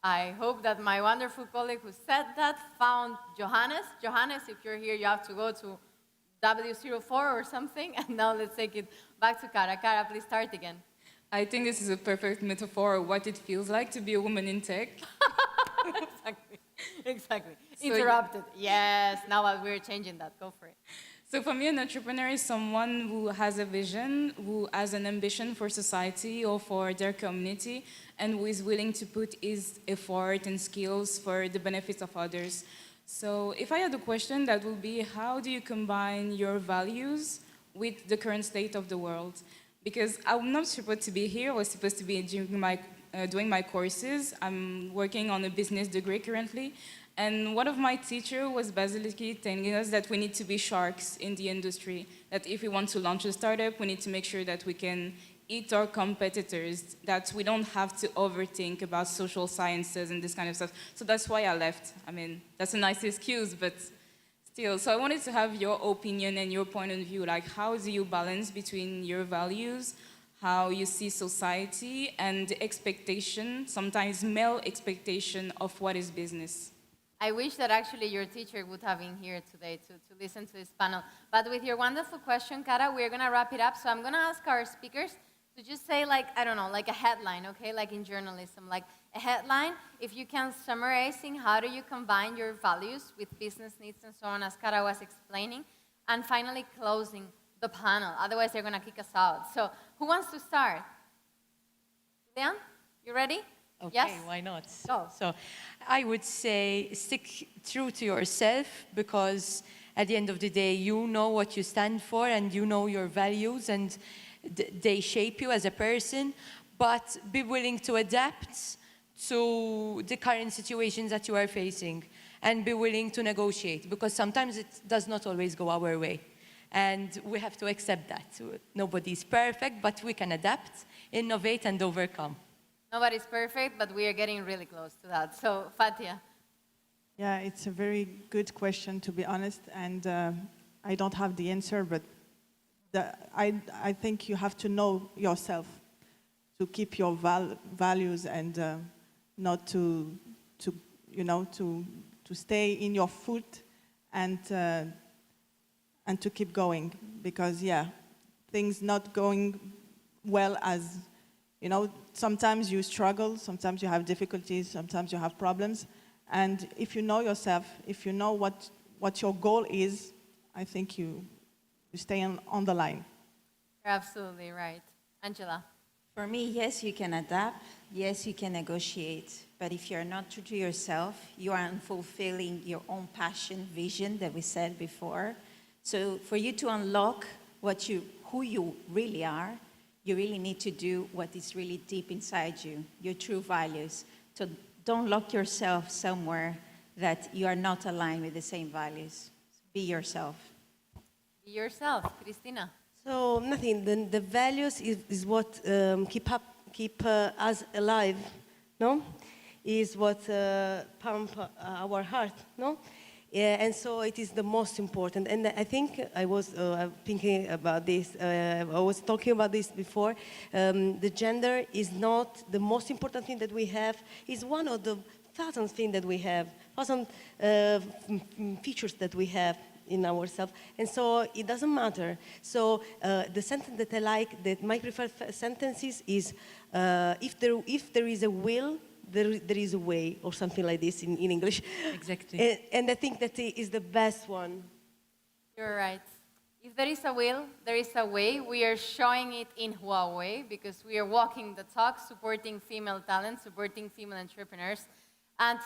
I hope that my wonderful colleague who said that found Johannes. Johannes, if you're here, you have to go to W04 or something. And now let's take it back to Cara. Cara, please start again.
I think this is a perfect metaphor of what it feels like to be a woman in tech.
Exactly.
So,
Interrupted. Yes, now we're changing that. Go for it.
So for me, an entrepreneur is someone who has a vision, who has an ambition for society or for their community, and who is willing to put his effort and skills for the benefits of others. So if I had a question, that would be, how do you combine your values with the current state of the world? Because I'm not supposed to be here. I was supposed to be doing my courses. I'm working on a business degree currently. And one of my teachers was basically telling us that we need to be sharks in the industry, that if we want to launch a startup, we need to make sure that we can eat our competitors, that we don't have to overthink about social sciences and this kind of stuff. So that's why I left. I mean, that's a nice excuse, but still. So I wanted to have your opinion and your point of view, like how do you balance between your values, how you see society, and the expectation, sometimes male expectation of what is business?
I wish that actually your teacher would have been here today to listen to this panel. But with your wonderful question, Cara, we're going to wrap it up. So I'm going to ask our speakers to just say, like, I don't know, like a headline, okay? Like in journalism, like a headline. If you can summarizing how do you combine your values with business needs and so on, as Cara was explaining. And finally, closing the panel. Otherwise, they're going to kick us out. So who wants to start? Leon, you ready?
Okay,
yes?
why not?
Go.
So I would say stick true to yourself, because at the end of the day, you know what you stand for and you know your values, and they shape you as a person, but be willing to adapt to the current situations that you are facing and be willing to negotiate, because sometimes it does not always go our way. And we have to accept that. Nobody's perfect, but we can adapt, innovate, and overcome.
Nobody's perfect, but we are getting really close to that. So, Fatia.
Yeah, it's a very good question, to be honest, and I don't have the answer, but I think you have to know yourself to keep your values and not to stay in your foot and to keep going, because yeah, things not going well as, sometimes you struggle, sometimes you have difficulties, sometimes you have problems. And if you know yourself, if you know what your goal is, I think you stay on the line.
You're absolutely right. Angela?
For me, yes, you can adapt. Yes, you can negotiate. But if you're not true to yourself, you aren't fulfilling your own passion, vision that we said before. So for you to unlock who you really are, you really need to do what is really deep inside you, your true values. So don't lock yourself somewhere that you are not aligned with the same values. Be yourself.
Be yourself. Cristina?
So nothing. The values is what keep us alive, no? Is what pump our heart, no? Yeah, and so it is the most important. And I think I was thinking about this. I was talking about this before. The gender is not the most important thing that we have. It's one of the thousand things that we have, thousand features that we have in ourselves. And so it doesn't matter. So the sentence that I like, that my preferred sentence is, if there is a will, there is a way, or something like this in English.
Exactly.
And I think that it is the best one.
You're right. If there is a will, there is a way. We are showing it in Huawei because we are walking the talk, supporting female talent, supporting female entrepreneurs. And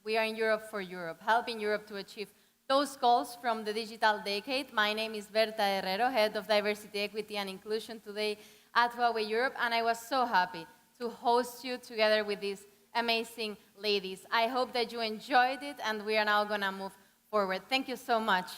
we are in Europe for Europe, helping Europe to achieve those goals from the digital decade. My name is Berta Herrero, Head of Diversity, Equity and Inclusion today at Huawei Europe, and I was so happy to host you together with these amazing ladies. I hope that you enjoyed it, and we are now going to move forward. Thank you so much.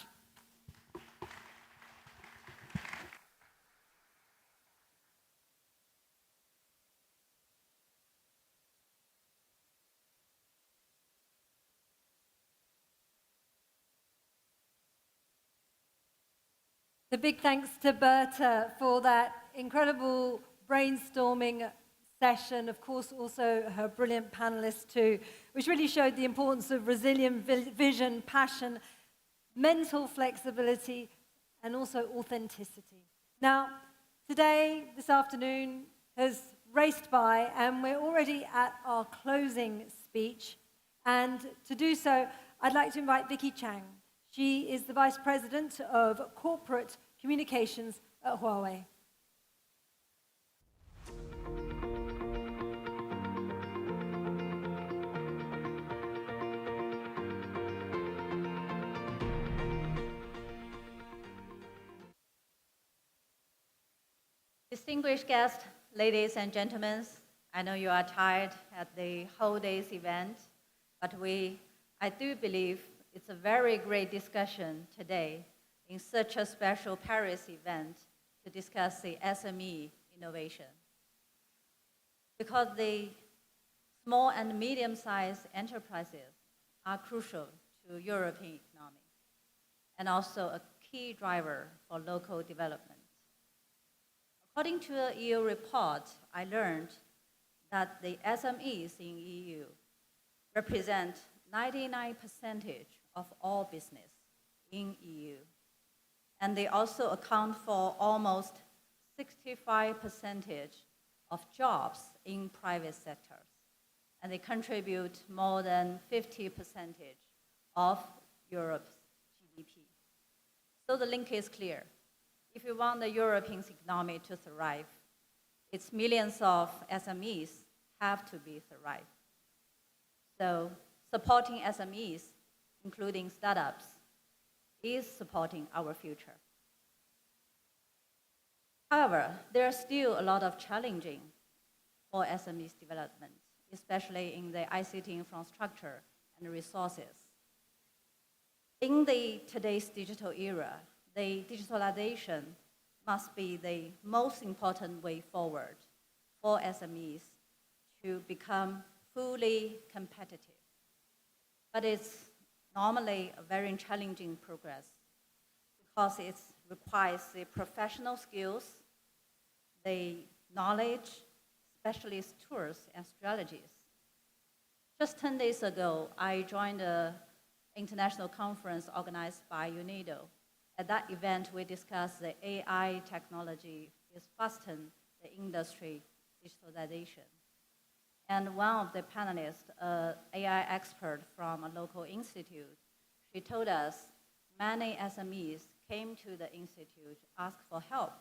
A big thanks to Berta for that incredible brainstorming session. Of course, also her brilliant panelists too, which really showed the importance of resilient vision, passion, mental flexibility, and also authenticity. Now, today, this afternoon, has raced by, and we're already at our closing speech. And to do so, I'd like to invite Vicky Chang. She is the Vice President of Corporate Communications at Huawei.
Distinguished guests, ladies and gentlemen, I know you are tired at the whole day's event, but I do believe it's a very great discussion today in such a special Paris event to discuss the SME innovation. Because the small and medium-sized enterprises are crucial to European economy and also a key driver for local development. According to a EU report, I learned that the SMEs in EU represent 99% of all business in EU. And they also account for almost 65% of jobs in private sectors. And they contribute more than 50% of Europe's GDP. So the link is clear. If you want the European economy to thrive, its millions of SMEs have to be thrive. So supporting SMEs, including startups, is supporting our future. However, there are still a lot of challenging for SMEs development, especially in the ICT infrastructure and resources. In today's digital era, the digitalization must be the most important way forward for SMEs to become fully competitive. But it's normally a very challenging progress because it requires the professional skills, the knowledge, specialist tools and strategies. Just 10 days ago, I joined an international conference organized by UNIDO. At that event, we discussed the AI technology is fastening the industry digitalization. And one of the panelists, an AI expert from a local institute, she told us many SMEs came to the institute, asked for help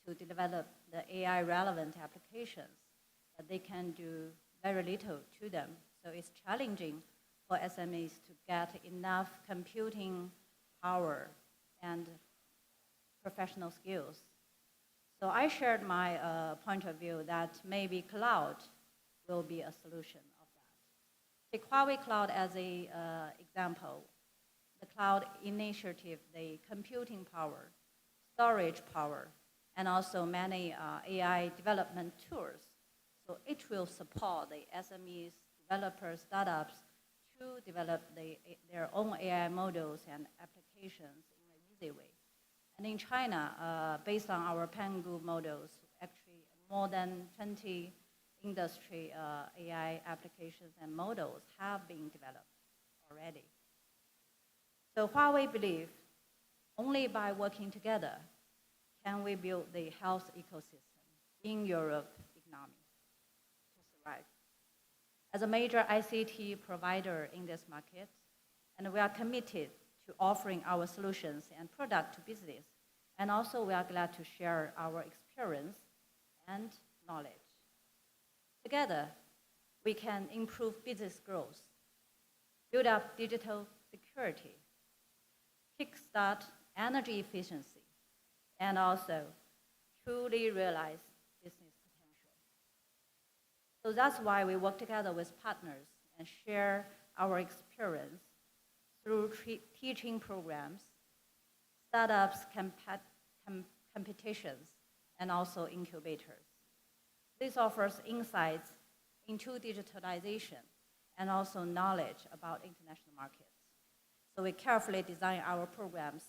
to develop the AI-relevant applications, but they can do very little to them. So it's challenging for SMEs to get enough computing power and professional skills. So I shared my point of view that maybe cloud will be a solution of that. Take Huawei Cloud as an example. The cloud initiative, the computing power, storage power, and also many AI development tools. So it will support the SMEs, developers, startups to develop their own AI models and applications in an easy way. And in China, based on our Pangu models, actually more than 20 industry AI applications and models have been developed already. So Huawei believes only by working together can we build the health ecosystem in Europe economy to survive. as a major ICT provider in this market, and we are committed to offering our solutions and product to business. And also, we are glad to share our experience and knowledge. Together, we can improve business growth, build up digital security, kickstart energy efficiency, and also truly realize business potential. So that's why we work together with partners and share our experience through teaching programs, startups competitions, and also incubators. This offers insights into digitalization and also knowledge about international markets. So we carefully design our programs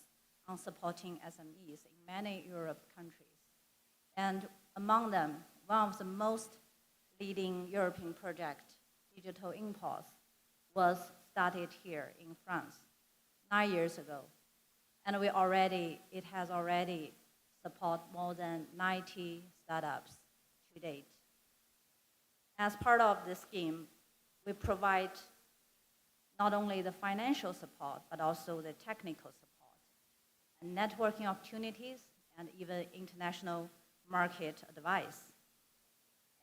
on supporting SMEs in many Europe countries. And among them, one of the most leading European project, Digital Impulse, was started here in France 9 years ago. And it has already supported more than 90 startups to date. As part of this scheme, we provide not only the financial support, but also the technical support, and networking opportunities, and even international market advice.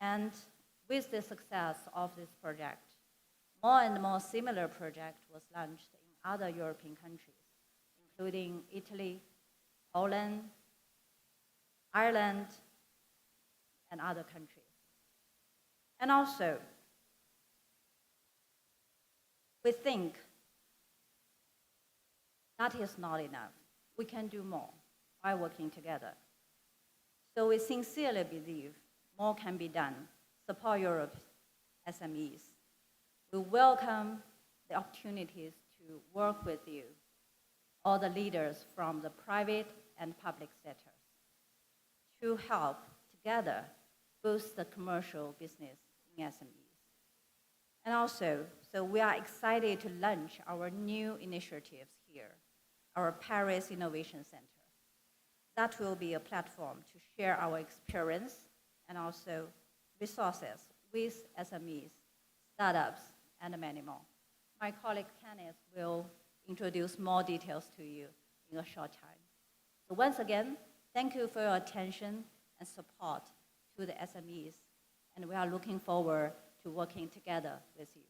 And with the success of this project, more and more similar projects was launched in other European countries, including Italy, Poland, Ireland, and other countries. And also, we think that is not enough. We can do more by working together. So we sincerely believe more can be done, support Europe's SMEs. We welcome the opportunities to work with you, all the leaders from the private and public sectors, to help together boost the commercial business in SMEs. And also, so we are excited to launch our new initiatives here, our Paris Innovation Center. That will be a platform to share our experience and also resources with SMEs, startups, and many more. My colleague Kenneth will introduce more details to you in a short time. So once again, thank you for your attention and support to the SMEs, and we are looking forward to working together with you.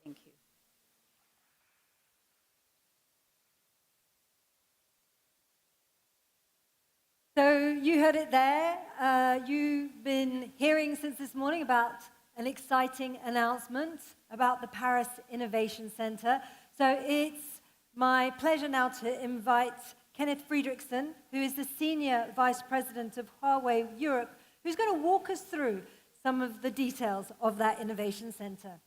Thank you.
So you heard it there. You've been hearing since this morning about an exciting announcement about the Paris Innovation Center. So it's my pleasure now to invite Kenneth Friedrichsen, who is the Senior Vice President of Huawei Europe, who's going to walk us through some of the details of that Innovation Center.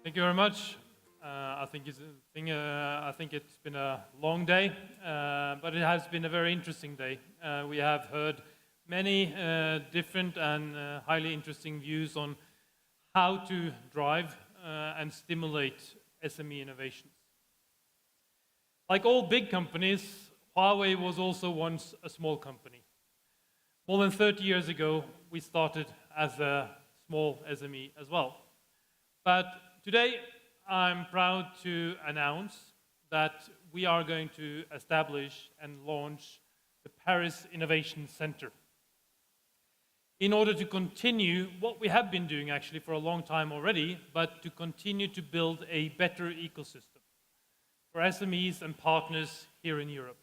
Thank you very much. I think it's been a long day, but it has been a very interesting day. We have heard many different and highly interesting views on how to drive and stimulate SME innovations. Like all big companies, Huawei was also once a small company. More than 30 years ago, we started as a small SME as well. But today, I'm proud to announce that we are going to establish and launch the Paris Innovation Center in order to continue what we have been doing actually for a long time already, but to continue to build a better ecosystem for SMEs and partners here in Europe.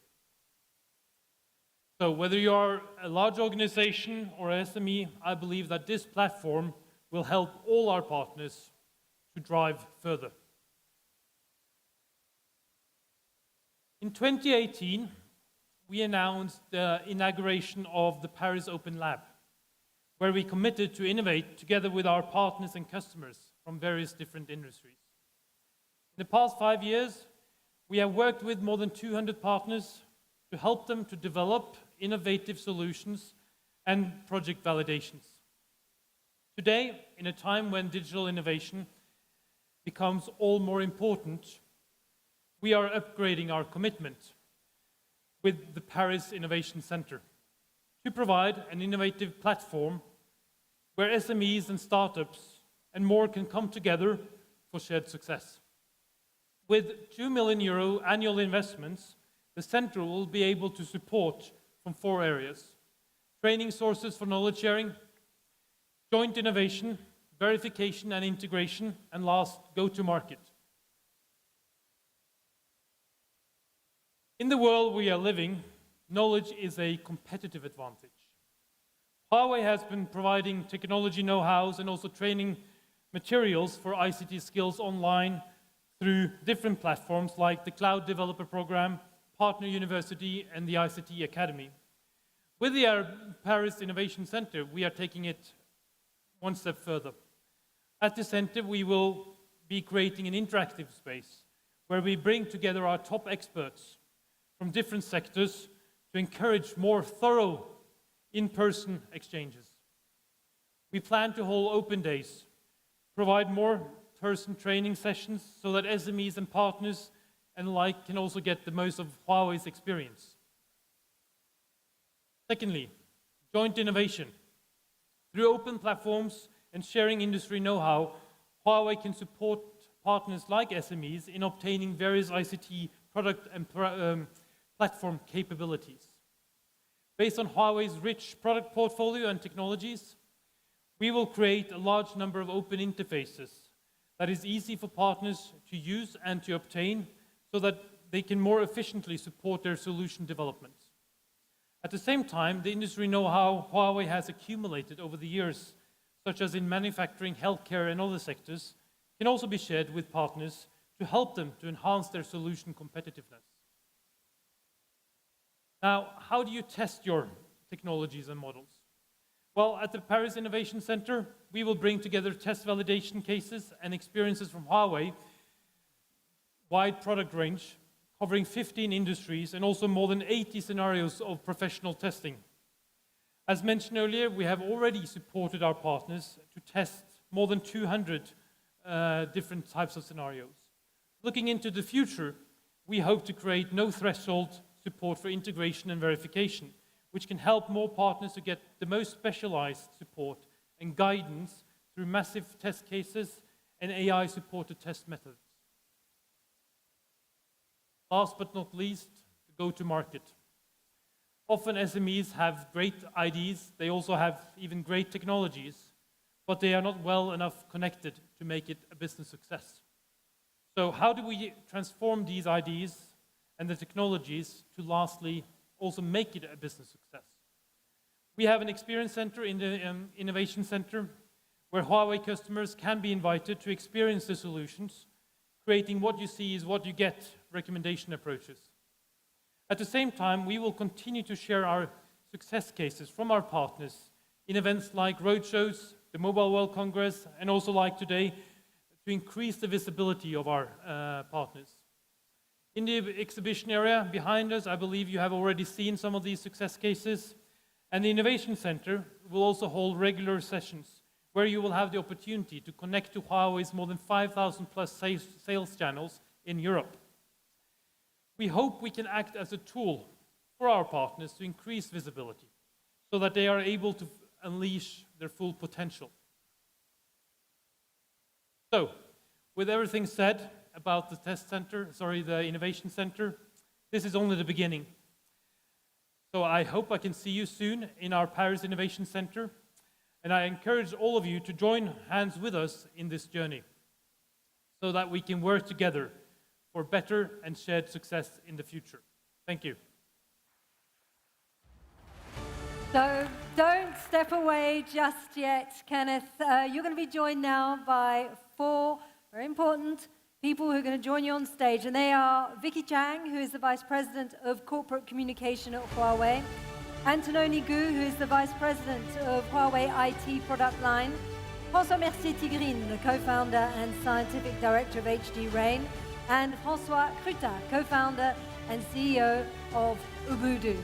So whether you are a large organization or SME, I believe that this platform will help all our partners to drive further. In 2018, we announced the inauguration of the Paris Open Lab, where we committed to innovate together with our partners and customers from various different industries. In the past 5 years, we have worked with more than 200 partners to help them to develop innovative solutions and project validations. Today, in a time when digital innovation becomes all more important, we are upgrading our commitment with the Paris Innovation Center to provide an innovative platform where SMEs and startups and more can come together for shared success. With €2 million annual investments, the center will be able to support from 4 areas: training sources for knowledge sharing, joint innovation, verification and integration, and last, go-to-market. In the world we are living, knowledge is a competitive advantage. Huawei has been providing technology know-hows and also training materials for ICT skills online through different platforms like the Cloud Developer Program, Partner University, and the ICT Academy. With the Paris Innovation Center, we are taking it one step further. At the center, we will be creating an interactive space where we bring together our top experts from different sectors to encourage more thorough in-person exchanges. We plan to hold open days, provide more person training sessions so that SMEs and partners and alike can also get the most of Huawei's experience. Secondly, joint innovation. Through open platforms and sharing industry know-how, Huawei can support partners like SMEs in obtaining various ICT product and platform capabilities. Based on Huawei's rich product portfolio and technologies, we will create a large number of open interfaces that is easy for partners to use and to obtain so that they can more efficiently support their solution development. At the same time, the industry know-how Huawei has accumulated over the years, such as in manufacturing, healthcare, and other sectors, can also be shared with partners to help them to enhance their solution competitiveness. Now, how do you test your technologies and models? Well, at the Paris Innovation Center, we will bring together test validation cases and experiences from Huawei, wide product range, covering 15 industries and also more than 80 scenarios of professional testing. As mentioned earlier, we have already supported our partners to test more than 200 different types of scenarios. Looking into the future, we hope to create no-threshold support for integration and verification, which can help more partners to get the most specialized support and guidance through massive test cases and AI-supported test methods. Last but not least, the go-to-market. Often SMEs have great ideas, they also have even great technologies, but they are not well enough connected to make it a business success. So how do we transform these ideas and the technologies to lastly also make it a business success? We have an experience center in the Innovation Center where Huawei customers can be invited to experience the solutions, creating what you see is what you get recommendation approaches. At the same time, we will continue to share our success cases from our partners in events like roadshows, the Mobile World Congress, and also like today, to increase the visibility of our partners. In the exhibition area behind us, I believe you have already seen some of these success cases, and the Innovation Center will also hold regular sessions where you will have the opportunity to connect to Huawei's more than 5,000 plus sales channels in Europe. We hope we can act as a tool for our partners to increase visibility so that they are able to unleash their full potential. So, with everything said about the Innovation Center, this is only the beginning. So I hope I can see you soon in our Paris Innovation Center, and I encourage all of you to join hands with us in this journey so that we can work together for better and shared success in the future. Thank you.
So don't step away just yet, Kenneth. You're going to be joined now by 4 very important people who are going to join you on stage, and they are Vicky Chang, who is the Vice President of Corporate Communication at Huawei, Antononi Gu, who is the Vice President of Huawei IT Product Line, François Mercier-Tigrine, the co-founder and Scientific Director of HD Rain, and François Cruta, co-founder and CEO of Ubuntu.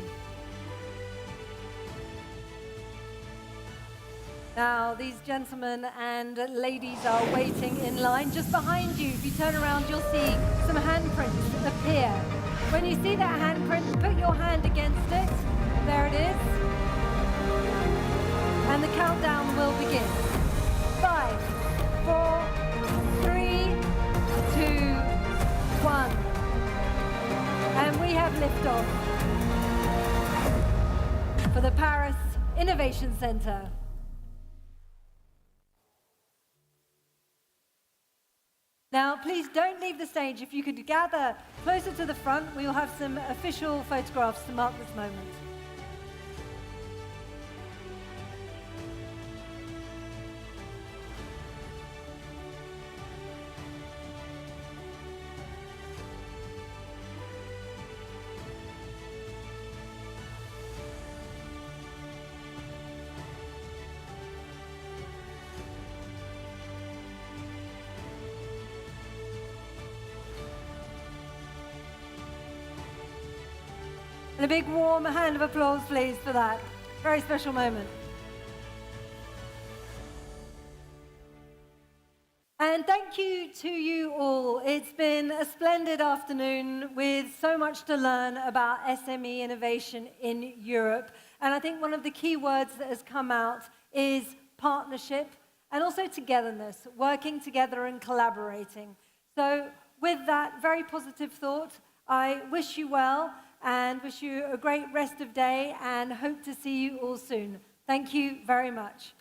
Now, these gentlemen and ladies are waiting in line. Just behind you, if you turn around, you'll see some handprints appear. When you see that handprint, put your hand against it. There it is. And the countdown will begin. 5, 4, 3, 2, 1. And we have liftoff for the Paris Innovation Center. Now, please don't leave the stage. If you could gather closer to the front, we will have some official photographs to mark this moment. And a big warm hand of applause, please, for that very special moment. And thank you to you all. It's been a splendid afternoon with so much to learn about SME innovation in Europe. And I think one of the key words that has come out is partnership and also togetherness, working together and collaborating. So with that very positive thought, I wish you well and wish you a great rest of day and hope to see you all soon. Thank you very much.